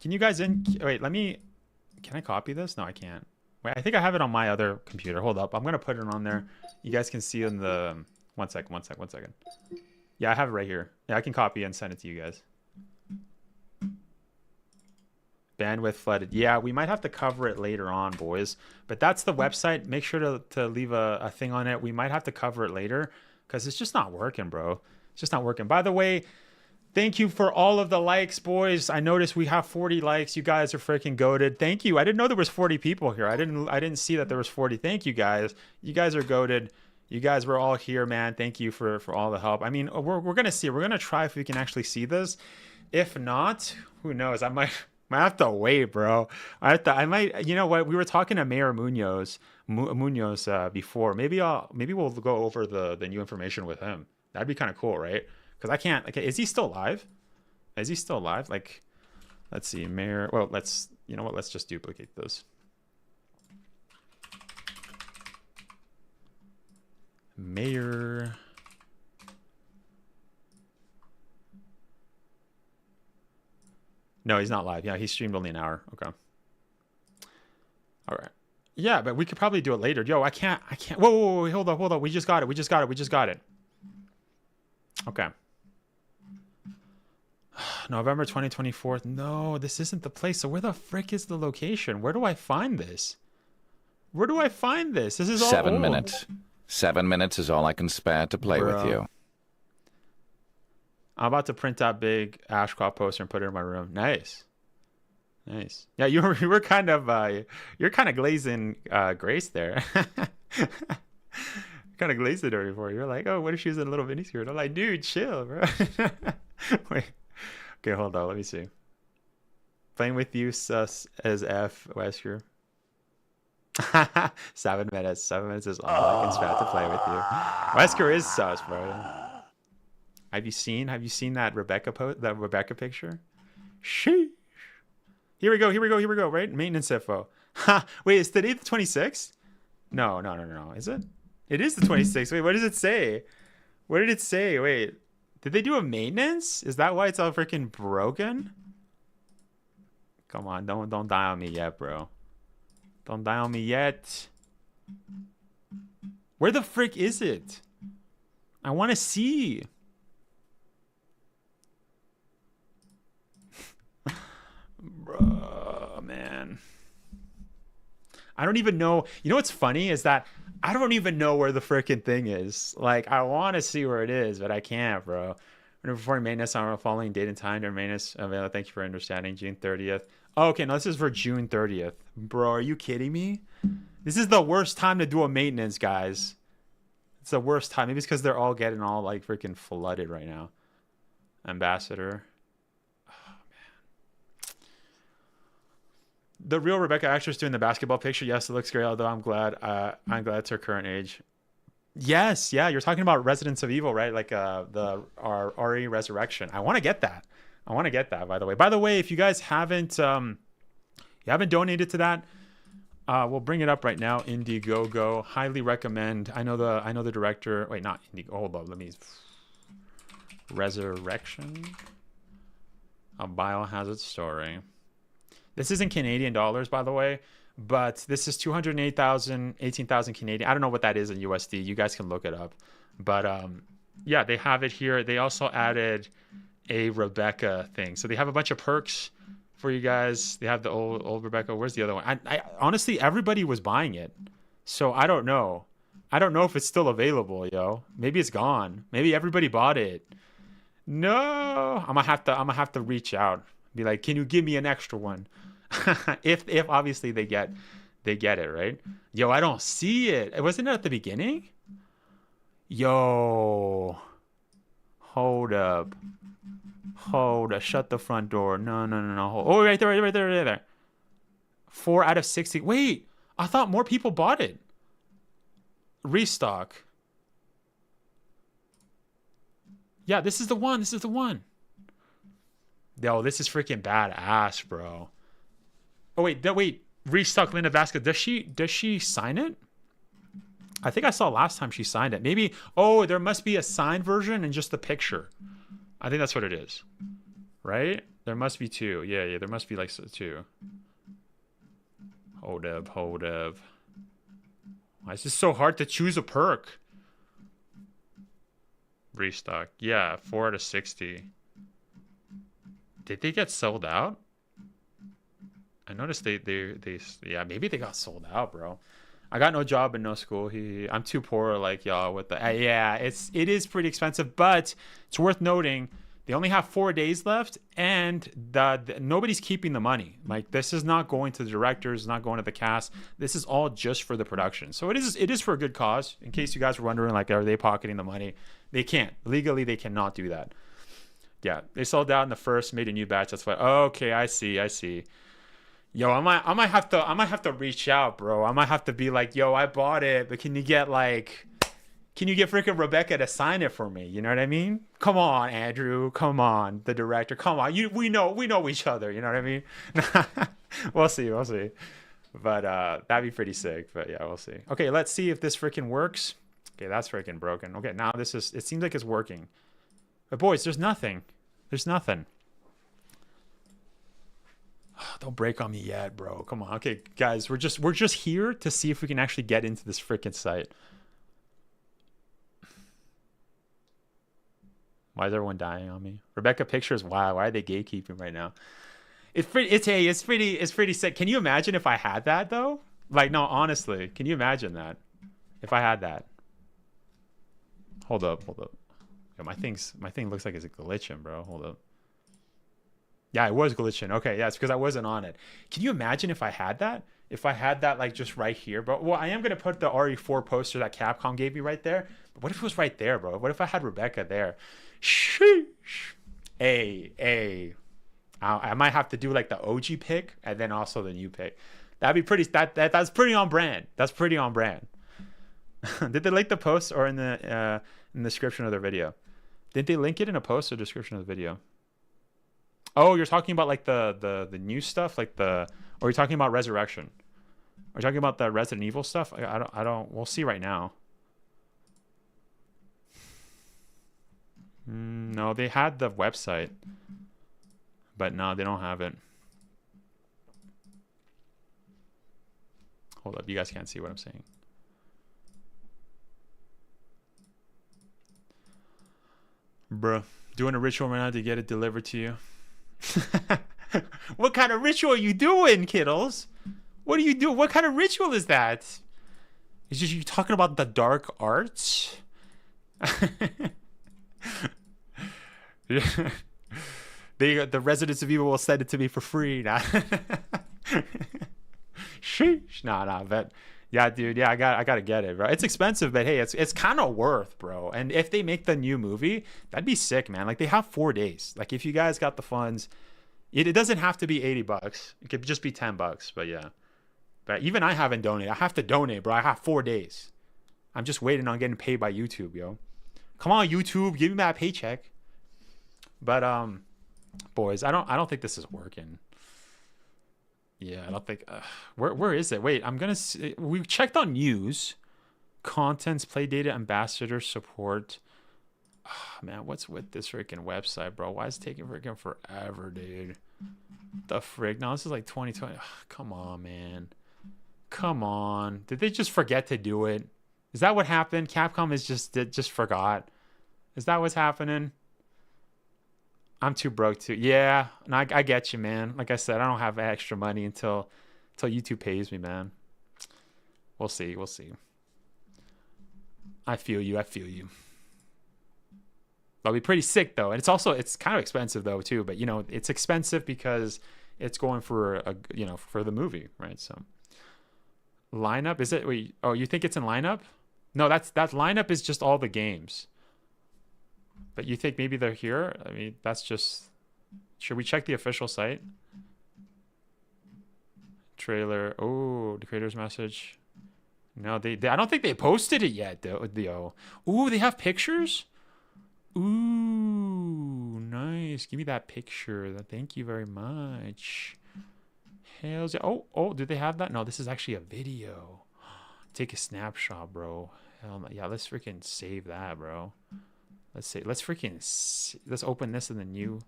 Can you guys in? Wait, can I copy this? No, I can't. Wait, I think I have it on my other computer. Hold up. I'm going to put it on there. You guys can see in the, one second. Yeah, I have it right here. Yeah, I can copy and send it to you guys. Bandwidth flooded. Yeah, we might have to cover it later on, boys. But that's the website. Make sure to leave a thing on it. We might have to cover it later because it's just not working, bro. It's just not working. By the way, Thank you for all of the likes, boys. I noticed we have 40 likes. You guys are freaking goated. Thank you. I didn't know there was 40 people here. I didn't see that there was 40. Thank you guys. You guys are goated. You guys were all here, man. Thank you for all the help. I mean, we're gonna see. We're gonna try if we can actually see this. If not, who knows? I might have to wait, bro. I might. You know what? We were talking to Mayor Munoz before. Maybe we'll go over the new information with him. That'd be kind of cool, right? Because I can't. Okay, is he still alive? Is he still alive? Like, let's see, Mayor. Well, you know what? Let's just duplicate this. Mayor. No, he's not live. Yeah, he streamed only an hour. Okay. All right. Yeah, but we could probably do it later. Yo, I can't. Whoa, hold on. We just got it. Okay. November 2024. No, this isn't the place. So where the frick is the location? Where do I find this? This is all 7 old. minutes. 7 minutes is all I can spare to play with you. I'm about to print out big Ashcroft poster and put it in my room. Nice. Yeah, you were kind of you're kind of glazing Grace there. Kind of glazed it before. You're like, oh, what if she was in a little miniskirt? I'm like, dude, chill, bro. Wait. Okay, hold on. Let me see. Playing with you, sus as F, Wesker. 7 minutes. 7 minutes is all I can spare to play with you. Wesker is sus, bro. Have you seen that Rebecca picture? Sheesh. Here we go, right? Maintenance info. Wait, is today the 26th? No. Is it? It is the 26th. Wait, what does it say? What did it say? Wait. Did they do a maintenance? Is that why it's all freaking broken? Come on, don't die on me yet, bro. Don't die on me yet. Where the frick is it? I want to see. Bruh, man. I don't even know. You know what's funny is that I don't even know where the freaking thing is. Like, I want to see where it is, but I can't, bro. We're performing maintenance on the following date and time during maintenance. Thank you for understanding. June 30th. Oh, okay, no, this is for June 30th. Bro, are you kidding me? This is the worst time to do a maintenance, guys. It's the worst time. Maybe it's because they're all getting all, like, freaking flooded right now. Ambassador. The real Rebecca actress doing the basketball picture. Yes, it looks great. Although I'm glad it's her current age. Yes, yeah. You're talking about Residents of Evil, right? Like our RE Resurrection. I want to get that. By the way, if you guys haven't donated to that, we'll bring it up right now. Indiegogo. Highly recommend. I know the director. Wait, not Indiegogo. Hold on. Let me. Resurrection. A Biohazard story. This isn't Canadian dollars, by the way, but this is 18,000 Canadian. I don't know what that is in USD. You guys can look it up. But yeah, they have it here. They also added a Rebecca thing. So they have a bunch of perks for you guys. They have the old Rebecca. Where's the other one? I honestly, everybody was buying it. So I don't know. I don't know if it's still available, yo. Maybe it's gone. Maybe everybody bought it. No, I'm gonna have to reach out. Be like, can you give me an extra one? if obviously they get it, right? Yo, I don't see it. Wasn't it at the beginning? Yo, hold up. Shut the front door. No. Oh, right there. 4 out of 60. Wait, I thought more people bought it. Restock. Yeah, this is the one. Yo, this is freaking badass, bro. Oh wait, restock Linda Vasquez. Does she sign it? I think I saw last time she signed it. Maybe. Oh, there must be a signed version and just the picture. I think that's what it is, right? There must be two. Yeah. There must be like two. Hold up. Why is this so hard to choose a perk? Restock. Yeah, 4 out of 60. Did they get sold out? I noticed they yeah, maybe they got sold out, bro. I got no job and no school. I'm too poor like y'all with the yeah, it is pretty expensive, but it's worth noting They only have 4 days left, and nobody's keeping the money. Like, this is not going to the directors, not going to the cast. This is all just for the production. So it is for a good cause. In case you guys were wondering, like, are they pocketing the money? They can't. Legally, they cannot do that. Yeah, they sold out in the first, made a new batch. That's why. Okay, I see. Yo, I might have to reach out, bro. I might have to be like, yo, I bought it, but can you get freaking Rebecca to sign it for me? You know what I mean? Come on, Andrew. Come on, the director. Come on. We know each other. You know what I mean? We'll see. But that'd be pretty sick. But yeah, we'll see. Okay, let's see if this freaking works. Okay, that's freaking broken. Okay, now it seems like it's working. But boys, there's nothing. Don't break on me yet, bro. Come on. Okay, guys, we're just here to see if we can actually get into this freaking site. Why is everyone dying on me? Rebecca Pictures. Why are they gatekeeping right now? It's pretty sick. Can you imagine if I had that though? Like, no, honestly, can you imagine that? If I had that. Hold up. Yo, my thing looks like it's glitching, bro. Hold up. Yeah, it was glitching. Okay, yeah, it's because I wasn't on it. Can you imagine if I had that? If I had that, like, just right here, bro. Well, I am going to put the RE4 poster that Capcom gave me right there. But what if it was right there, bro? What if I had Rebecca there? Sheesh. I might have to do, like, the OG pick and then also the new pick. That'd be pretty... That's pretty on brand. That's pretty on brand. Did they link the post or in the description of their video? Did they link it in a post or description of the video? Oh, you're talking about like the new stuff, like or you're talking about Resurrection? Are you talking about the Resident Evil stuff? I don't. We'll see right now. No, they had the website, but no, they don't have it. Hold up, you guys can't see what I'm saying. Bruh, doing a ritual right now to get it delivered to you. What kind of ritual are you doing, kiddos? What do you do? What kind of ritual is that? Is just you talking about the dark arts? The residents of evil will send it to me for free. Nah. Sheesh. Nah, but yeah, dude, yeah, I gotta get it, bro. It's expensive, but hey, it's kind of worth, bro. And if they make the new movie, that'd be sick, man. Like, they have 4 days. Like, if you guys got the funds, it doesn't have to be $80. It could just be $10, but yeah. But even I haven't donated. I have to donate, bro. I have 4 days. I'm just waiting on getting paid by YouTube, yo. Come on, YouTube, give me that paycheck. But boys, I don't think this is working. Yeah, I don't think... where is it? Wait, I'm going to see... We checked on news. Contents, play data, ambassador, support. Oh, man, what's with this freaking website, bro? Why is it taking freaking forever, dude? The frick? No, this is like 2020. Come on, man. Come on. Did they just forget to do it? Is that what happened? Capcom is just forgot. Is that what's happening? I'm too broke to. Yeah, no, I get you, man. Like I said, I don't have extra money until YouTube pays me, man. We'll see. I feel you. That'll be pretty sick though, and it's kind of expensive though too. But it's expensive because it's going for for the movie, right? So lineup, is it? Wait, oh, you think it's in lineup? No, that lineup is just all the games. But you think maybe they're here? I mean, that's just... Should we check the official site? Trailer. Oh, the creator's message. No, they I don't think they posted it yet, though. Ooh, they have pictures? Ooh, nice. Give me that picture. Thank you very much. Hells yeah. Oh, did they have that? No, this is actually a video. Take a snapshot, bro. Hell no. Yeah, let's freaking save that, bro. Let's open this in the new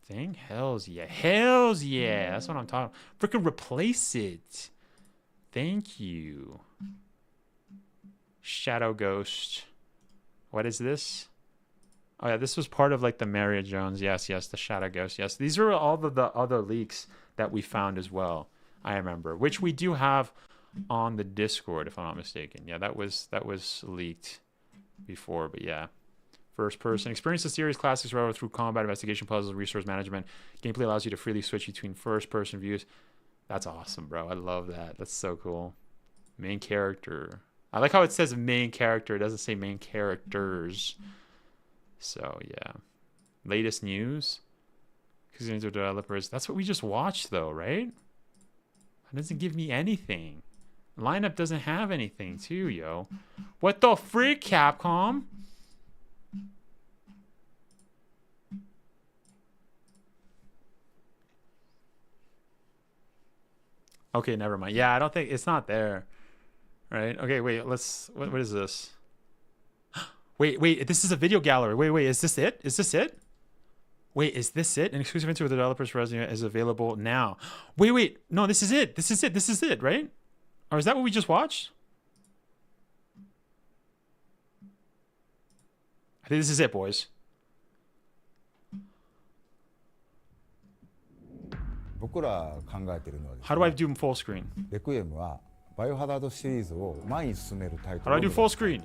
thing. Hells yeah. That's what I'm talking about. Freaking replace it. Thank you. Shadow Ghost. What is this? Oh yeah, this was part of like the Maria Jones. Yes, the Shadow Ghost. Yes, these are all the other leaks that we found as well. I remember, which we do have on the Discord, if I'm not mistaken. Yeah, that was leaked before, but yeah. First person. Experience the series classics rather through combat, investigation, puzzles, resource management. Gameplay allows you to freely switch between first person views. That's awesome, bro. I love that. That's so cool. Main character. I like how it says main character. It doesn't say main characters. So, yeah. Latest news. Because developers. That's what we just watched, though, right? It doesn't give me anything. Lineup doesn't have anything, too, yo. What the frick, Capcom? Okay, never mind. Yeah, I don't think it's not there. Right? Okay, wait, let's what is this? Wait, this is a video gallery. Wait, is this it? Is this it? Wait, is this it? An exclusive interview with the developers for Resident Evil is available now. Wait. No, this is it. This is it, right? Or is that what we just watched? I think this is it, boys. How do I do full screen? How do I do full screen?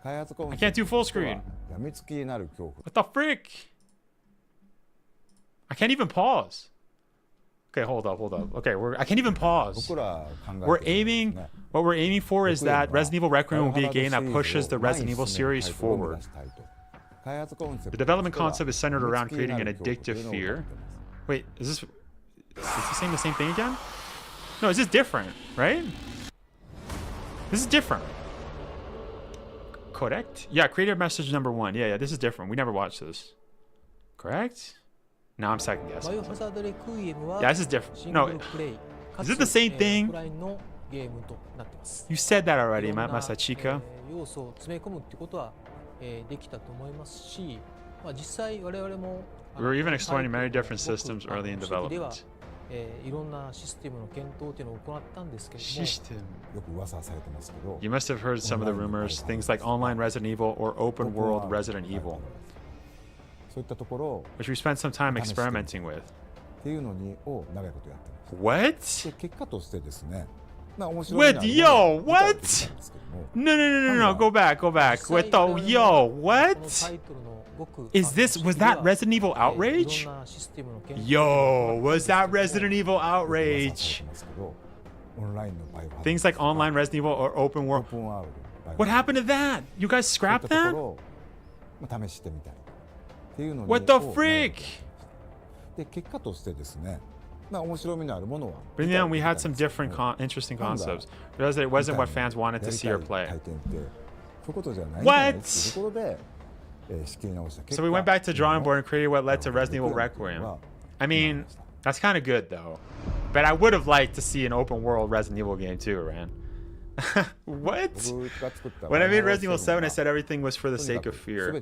I can't do full screen. What the frick? I can't even pause. Okay, hold up. Okay, I can't even pause. What we're aiming for is that Resident Evil Requiem will be a game that pushes the Resident Evil series forward. The development concept is centered around creating an addictive fear. Wait, is this saying the same thing again? No, is this different, right? This is different. Correct? Yeah, creative message number 1. Yeah, this is different. We never watched this. Correct? Now I'm second guessing. Yeah, this is different. No, is it the same thing? You said that already, Masachika. We were even exploring many different systems early in development. System. You must have heard some of the rumors, things like online Resident Evil or open world Resident Evil, which we spent some time experimenting with. What? What? Yo, what? No, go back. What the, yo, what? Was that Resident Evil Outrage? Yo, was that Resident Evil Outrage? Things like online Resident Evil or open world. What happened to that? You guys scrapped that? What the freak? But then we had some different interesting concepts. Realized that it wasn't what fans wanted to see or play. What? So we went back to drawing board and created what led to Resident Evil Requiem. I mean, that's kind of good though. But I would have liked to see an open world Resident Evil game too, man. What? When I made Resident Evil 7, I said everything was for the sake of fear.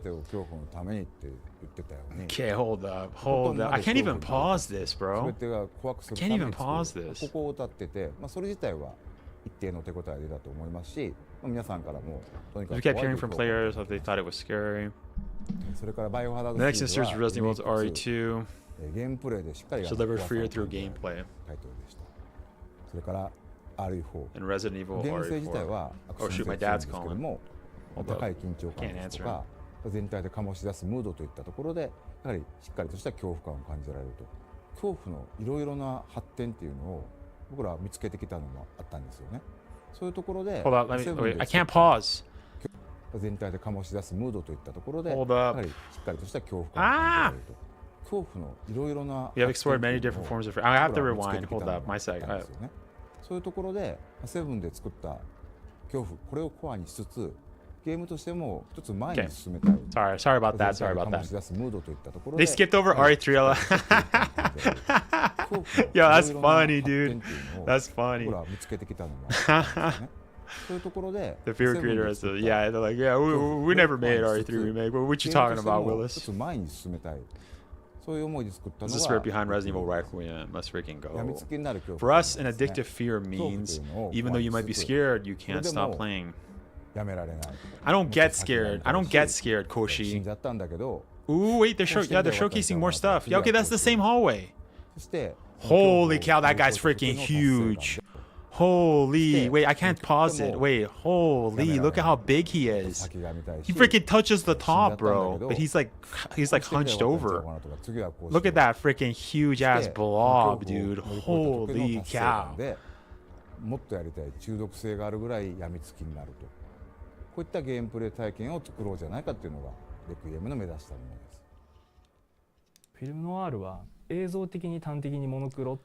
Okay, hold up. I can't even pause this, bro. I can't even pause this. We kept hearing from players that they thought it was scary. The next instance of Resident Evil is RE2. Delivered freer through gameplay. And Resident Evil RE4. Oh shoot, my dad's calling. Hold up. Can't answer him. 全体で醸し出すムードといったところでやはりしっかりとした恐怖感を感じられると恐怖のいろいろな発展っていうのを僕らは見つけてきたのもあったんですよね。そういうところで Hold up, wait, I can't pause. 全体で醸し出すムードといったところでやはりしっかりとした恐怖感を感じられると恐怖のいろいろな We have explored many different forms of fear. I have to rewind. Hold up, my sec. そういうところでセブンで作った恐怖これをコアにしつつ ゲームとしても一つ前に進めたい。Sorry about that. They skipped over RE3. Yo, that's funny, dude. That's funny. The fear creator is they're like, yeah, we never made RE3 remake. What you talking about, Willis? This is the spirit behind Resident Evil Requiem. Let's freaking go. For us, an addictive fear means even though you might be scared, you can't stop playing. I don't get scared. Koshi. Ooh, wait, they're showcasing more stuff. Yeah, okay, that's the same hallway. Holy cow, that guy's freaking huge. Holy, wait, I can't pause it. Wait, holy, look at how big he is. He freaking touches the top, bro. But he's like hunched over. Look at that freaking huge ass blob, dude. Holy cow. もっとやりたい中毒性があるぐらい病みつきになるとこういったゲームプレイ体験を作ろうじゃないかっていうのがレクイエムの目指したものです。フィルムノワールは映像的に端的にモノクロ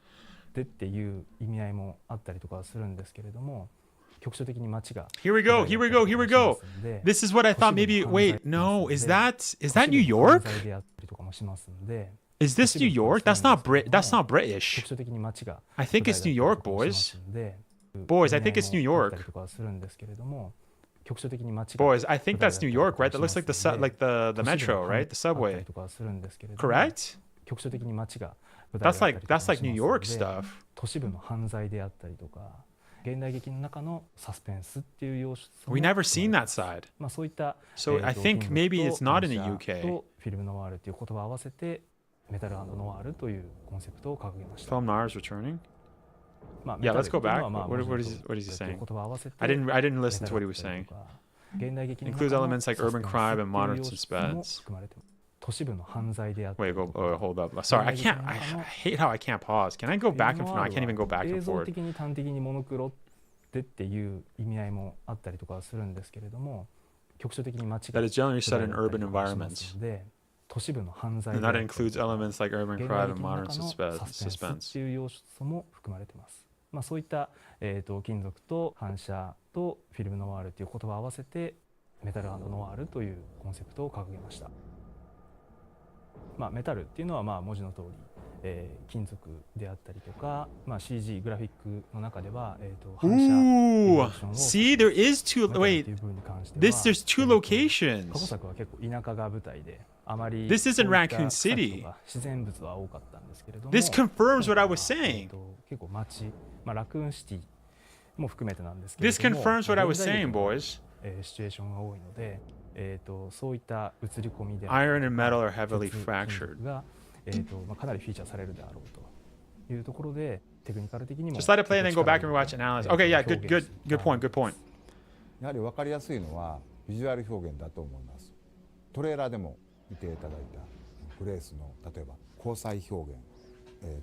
でっていう意味合いもあったりとかするんですけれども局所的に街が Here we go, here we go, here we go. This is what I thought maybe wait, no, is that New York? Is this New York? That's not British. I think it's New York, boys. Boys, I think it's New York. Boys, I think that's New York, right? That looks like the metro, right? The subway. Correct? That's like New York stuff. 都市部の犯罪であったりとか現代劇の中のサスペンスっていう要素 We never seen that side. まあそういった So I think maybe it's not in the UK. とフィルムノワールっていう言葉を合わせてメタル&ノワールというコンセプトを掲げました。 Film noir is returning? Yeah, let's go back. What is he saying? I didn't listen to what he was saying. Includes elements like urban crime and modern suspense. Wait, hold up. Sorry, I hate how I can't pause. Can I go back and forth? No, I can't even go back and forth. っていう意味合いもあったりとかするんですけれども、局所的に街が That is generally set in urban environments. 都市部の犯罪 And that includes elements like urban crime and modern suspense. っていう要素も含まれています。まあそういった金属と反射とフィルムノワールという言葉を合わせてメタル&ノワールというコンセプトを掲げました。まあメタルっていうのはまあ文字の通り、金属であったりとか、まあ CG グラフィックの中では反射。Ooh, see, there is two. Wait, there's two locations. 過去作は結構田舎が舞台で。This isn't Raccoon City. This confirms what I was saying. This confirms what I was saying, boys. Iron and metal are heavily fractured. Just let it play and then go back and rewatch and analyze. Okay, yeah, good point. やはり分かりやすいのはビジュアル表現だと思います。トレーラーでも見ていただいたグレースの例えば交際表現、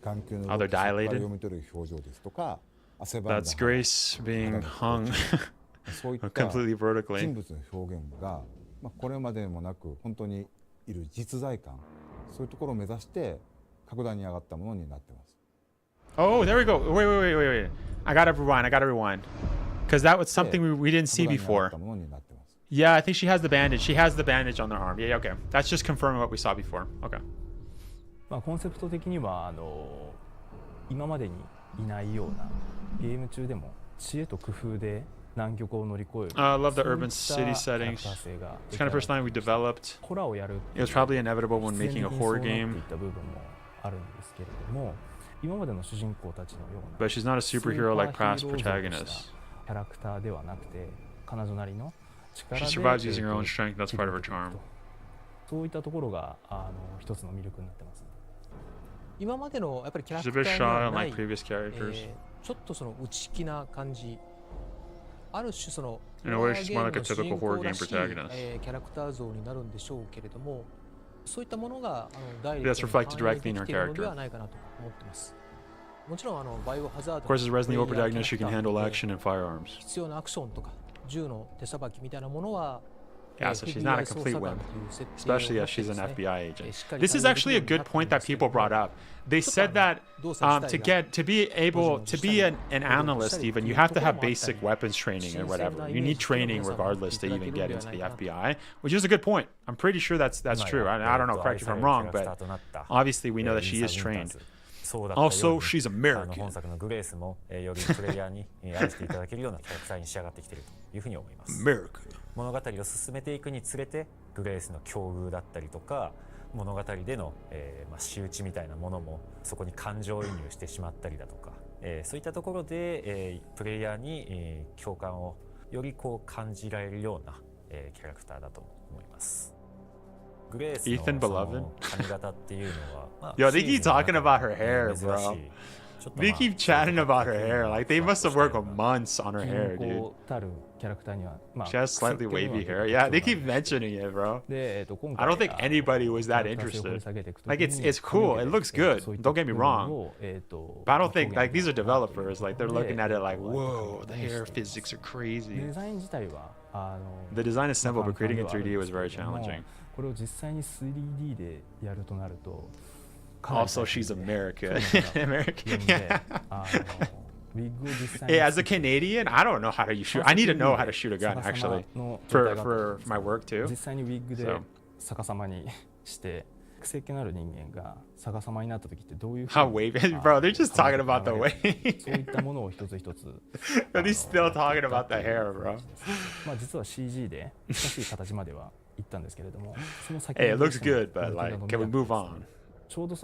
眼球の動きを読み取る表情ですとか、汗ばんだ That's Grace being hung そういった completely vertically. 人物の表現が、これまでもなく本当にいる実在感、そういうところを目指して格段に上がったものになっています。Oh, there we go. Wait. I gotta rewind. Because that was something we didn't see before. Yeah, I think she has the bandage. She has the bandage on their arm. Yeah, okay. That's just confirming what we saw before. Okay. まあコンセプト的には今までにいないようなゲーム中でも知恵と工夫で難局を乗り越える。I love the urban city settings. It's kind of first time we developed. It was probably inevitable when making a horror game. But she's not a superhero like past protagonists. She survives using her own strength. That's part of her charm. そういったところが一つの魅力になってます。今までのやっぱりキャラクター She's a bit shy on like previous characters. ちょっとその内気な感じ。ある種その In a way, she's more like a typical horror game protagonist. キャラクター像になるんでしょうけれども、そういったものがダイレ That's クトに reflected directly in her 反映できているので character. はないかなと思ってます。もちろんバイオハザード Of course, as Resident Evil protagonist, she can handle action and firearms. 必要なアクションとか銃の手さばきみたいなものは Yeah, so she's not a complete wimp, especially as she's an FBI agent. This is actually a good point that people brought up. They said that to be an analyst even, you have to have basic weapons training or whatever. You need training regardless to even get into the FBI, which is a good point. I'm pretty sure that's true. I don't know, correct me if I'm wrong, but obviously we know that she is trained. Also, she's American. 本作のグレースもよりプレイヤーに愛していただけるようなキャラクターに仕上がってきているというふうに思います。物語を進めていくにつれてグレースの境遇だったりとか物語での仕打ちみたいなものもそこに感情移入してしまったりだとかそういったところでプレイヤーに共感をよりこう感じられるようなキャラクターだと思います。グレースの髪型っていうのは Yo, they keep talking about her hair, bro. They keep chatting about her hair. Like they must have worked months on her hair, dude. She has slightly wavy hair. Yeah, they keep mentioning it, bro. I don't think anybody was that interested. Like it's cool. It looks good. Don't get me wrong. But I don't think like these are developers. Like they're looking at it like, whoa, the hair physics are crazy. The design is simple, but creating in 3D was very challenging. Also, she's American. American. Yeah. Hey, as a Canadian, I don't know how to shoot. I need to know how to shoot a gun actually for my work too. So. How wavy, bro? They're just talking about the wave. Are they still talking about the hair, bro? Hey, it looks good, but like, can we move on? For the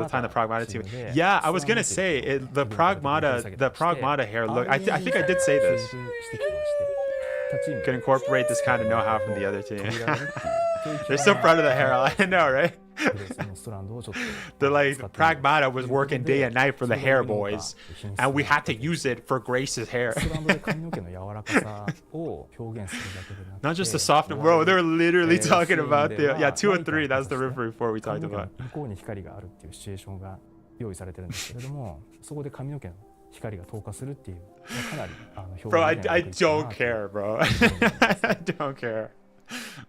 time the Pragmata team. Yeah, I was gonna say the Pragmata hair look. I think I did say this. Could incorporate this kind of know-how from the other team. They're so proud of the hair. I know, right? They're like, Pragmata was working day and night for the hair boys, and we had to use it for Grace's hair. Not just the soft, bro. They're literally talking about the 2 and 3. That's the riff before we talked about. Bro, I don't care, bro. I don't care.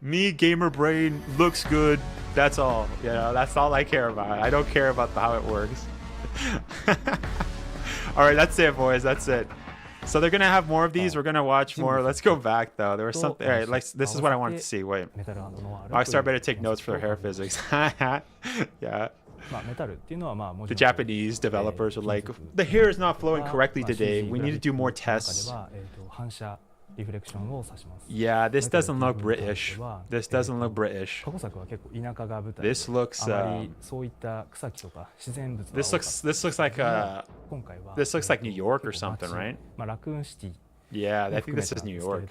Me, gamer brain, looks good. That's all. You know, that's all I care about. I don't care about how it works. All right, that's it, boys. That's it. So they're gonna have more of these. We're gonna watch more. Let's go back though. There was something. All right, like this is what I wanted to see. Wait, I better take notes for hair physics. Yeah. The Japanese developers are like, the hair is not flowing correctly today. We need to do more tests. Yeah, this doesn't look British. This doesn't look British. This looks like New York or something, right? Yeah, I think this is New York.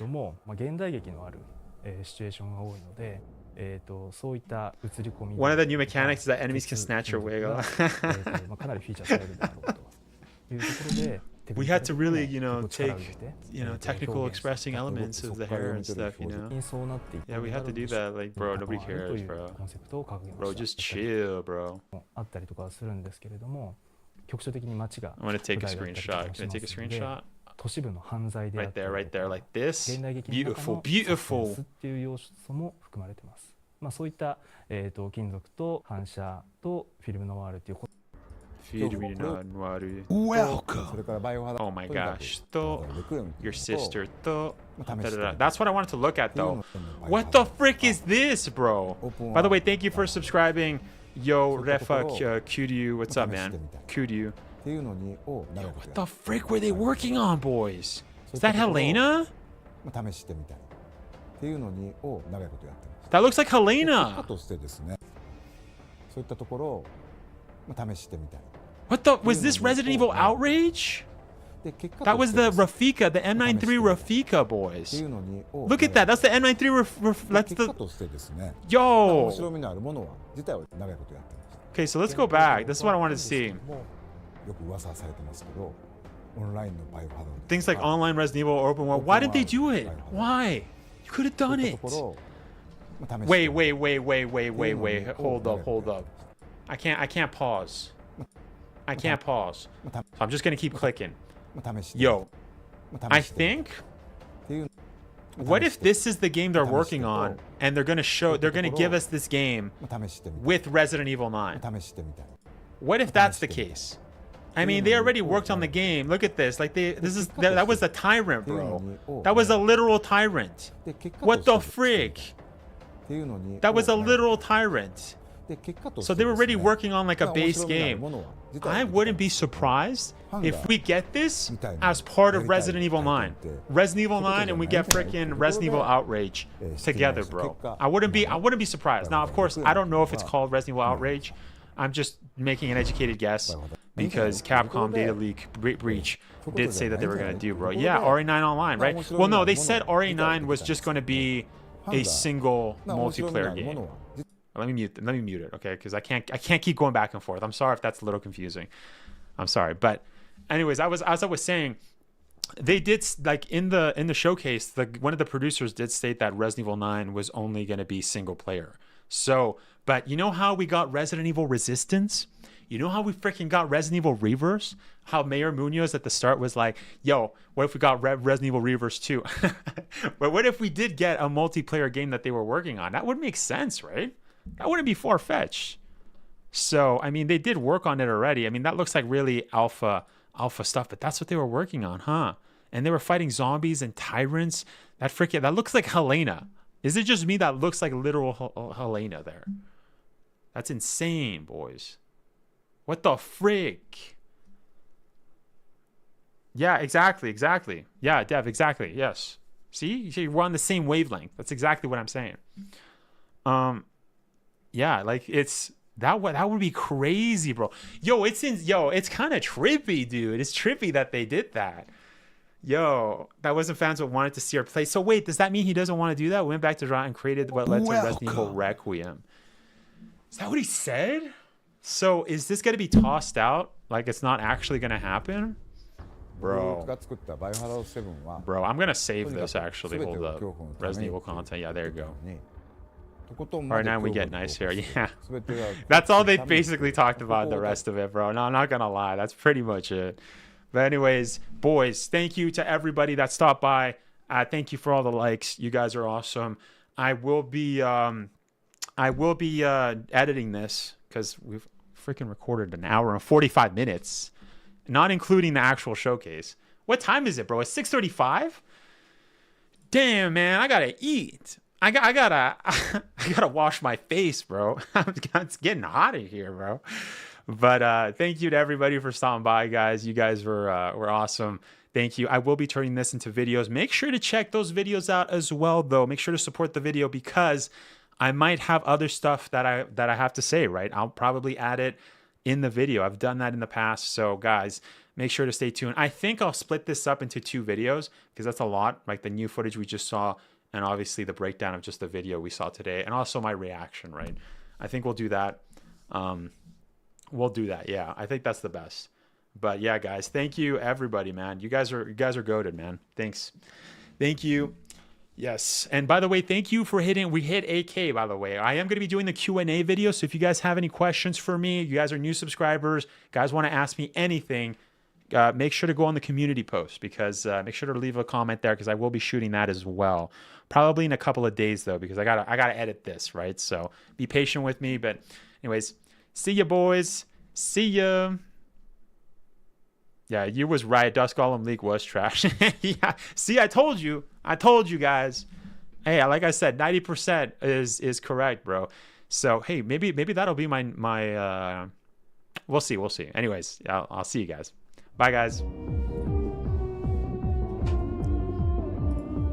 One of the new mechanics is that enemies can snatch your wig off. We had to really, take, technical expressing elements of the hair and stuff, Yeah, we had to do that. Like, bro, nobody cares, bro. Bro, just chill, bro. I want to take a screenshot. Can I take a screenshot? Right there, right there, like this. Beautiful, beautiful. Welcome. Oh my gosh. Your sister. That's what I wanted to look at though. What the frick is this, bro? By the way, thank you for subscribing. Yo, Refa Kuryu. What's up, man? Kuryu. Yo, what the frick were they working on, boys? Is that Helena? That looks like Helena. What the? Was this Resident Evil Outrage? That was the Rafika, the M93 Rafika, boys. Look at that. That's the M93 that's the... Yo! Okay, so let's go back. This is what I wanted to see. Things like online Resident Evil or open world. Why didn't they do it? Why? You could have done it. Wait. Hold up. I can't pause. I can't pause. So I'm just gonna keep clicking. Yo, I think. What if this is the game they're working on, and they're gonna give us this game with Resident Evil 9? What if that's the case? I mean, they already worked on the game. Look at this. Like that was a tyrant, bro. That was a literal tyrant. What the frick? That was a literal tyrant. So they were already working on like a base game. I wouldn't be surprised if we get this as part of Resident Evil 9. Resident Evil 9 and we get freaking Resident Evil Outrage together, bro. I wouldn't be surprised. Now, of course, I don't know if it's called Resident Evil Outrage. I'm just making an educated guess because Capcom Data Leak Breach did say that they were going to do, bro. Yeah, RE9 Online, right? Well, no, they said RE9 was just going to be a single multiplayer game. Let me mute it, okay? Because I can't keep going back and forth. I'm sorry if that's a little confusing. I'm sorry. But anyways, as I was saying, they did, like, in the showcase, one of the producers did state that Resident Evil 9 was only going to be single player. So, but you know how we got Resident Evil Resistance? You know how we freaking got Resident Evil Reverse? How Mayor Munoz at the start was like, yo, what if we got Resident Evil Reverse 2? But what if we did get a multiplayer game that they were working on? That would make sense, right? That wouldn't be far-fetched. So, I mean, they did work on it already. I mean, that looks like really alpha stuff, but that's what they were working on, huh? And they were fighting zombies and tyrants. That looks like Helena. Is it just me that looks like literal Helena there? That's insane, boys. What the frick? Yeah, exactly. Yeah, Dev, exactly. Yes. See, we're on the same wavelength. That's exactly what I'm saying. Yeah, like that would be crazy, bro. It's kind of trippy, dude. It's trippy that they did that. Yo, that wasn't fans that wanted to see her play. So wait, does that mean he doesn't want to do that? Went back to Rot and created what led to Resident Evil Requiem. Is that what he said? So is this going to be tossed out? Like it's not actually going to happen? Bro, I'm going to save this actually. Hold up. Resident Evil content. Yeah, there you go. All right, now we get nice here. Yeah. That's all they basically talked about, the rest of it, bro. No, I'm not going to lie. That's pretty much it. But anyways, boys, thank you to everybody that stopped by. Thank you for all the likes. You guys are awesome. I will be editing this because we've freaking recorded an hour and 45 minutes, not including the actual showcase. What time is it, bro? It's 6:35. Damn, man, I gotta eat. I gotta wash my face, bro. It's getting hot in here, bro. But thank you to everybody for stopping by, guys. You guys were awesome. Thank you. I will be turning this into videos. Make sure to check those videos out as well, though. Make sure to support the video because I might have other stuff that I have to say, right? I'll probably add it in the video. I've done that in the past. So, guys, make sure to stay tuned. I think I'll split this up into 2 videos because that's a lot, like the new footage we just saw and obviously the breakdown of just the video we saw today and also my reaction, right? I think we'll do that. We'll do that. Yeah, I think that's the best. But yeah, guys, thank you everybody, man. You guys are goated, man. Thanks. Thank you. Yes. And by the way, thank you for we hit 8K, by the way. I am going to be doing the Q&A video. So if you guys have any questions for me, you guys are new subscribers, guys want to ask me anything, make sure to go on the community post because make sure to leave a comment there because I will be shooting that as well. Probably in a couple of days though, because I gotta edit this, right? So be patient with me. But anyways, see ya, boys. See ya. Yeah, you was right. Dusk Golem League was trash. Yeah. See, I told you. I told you guys. Hey, like I said, 90% is correct, bro. So hey, maybe that'll be my we'll see. Anyways, I'll see you guys. Bye, guys.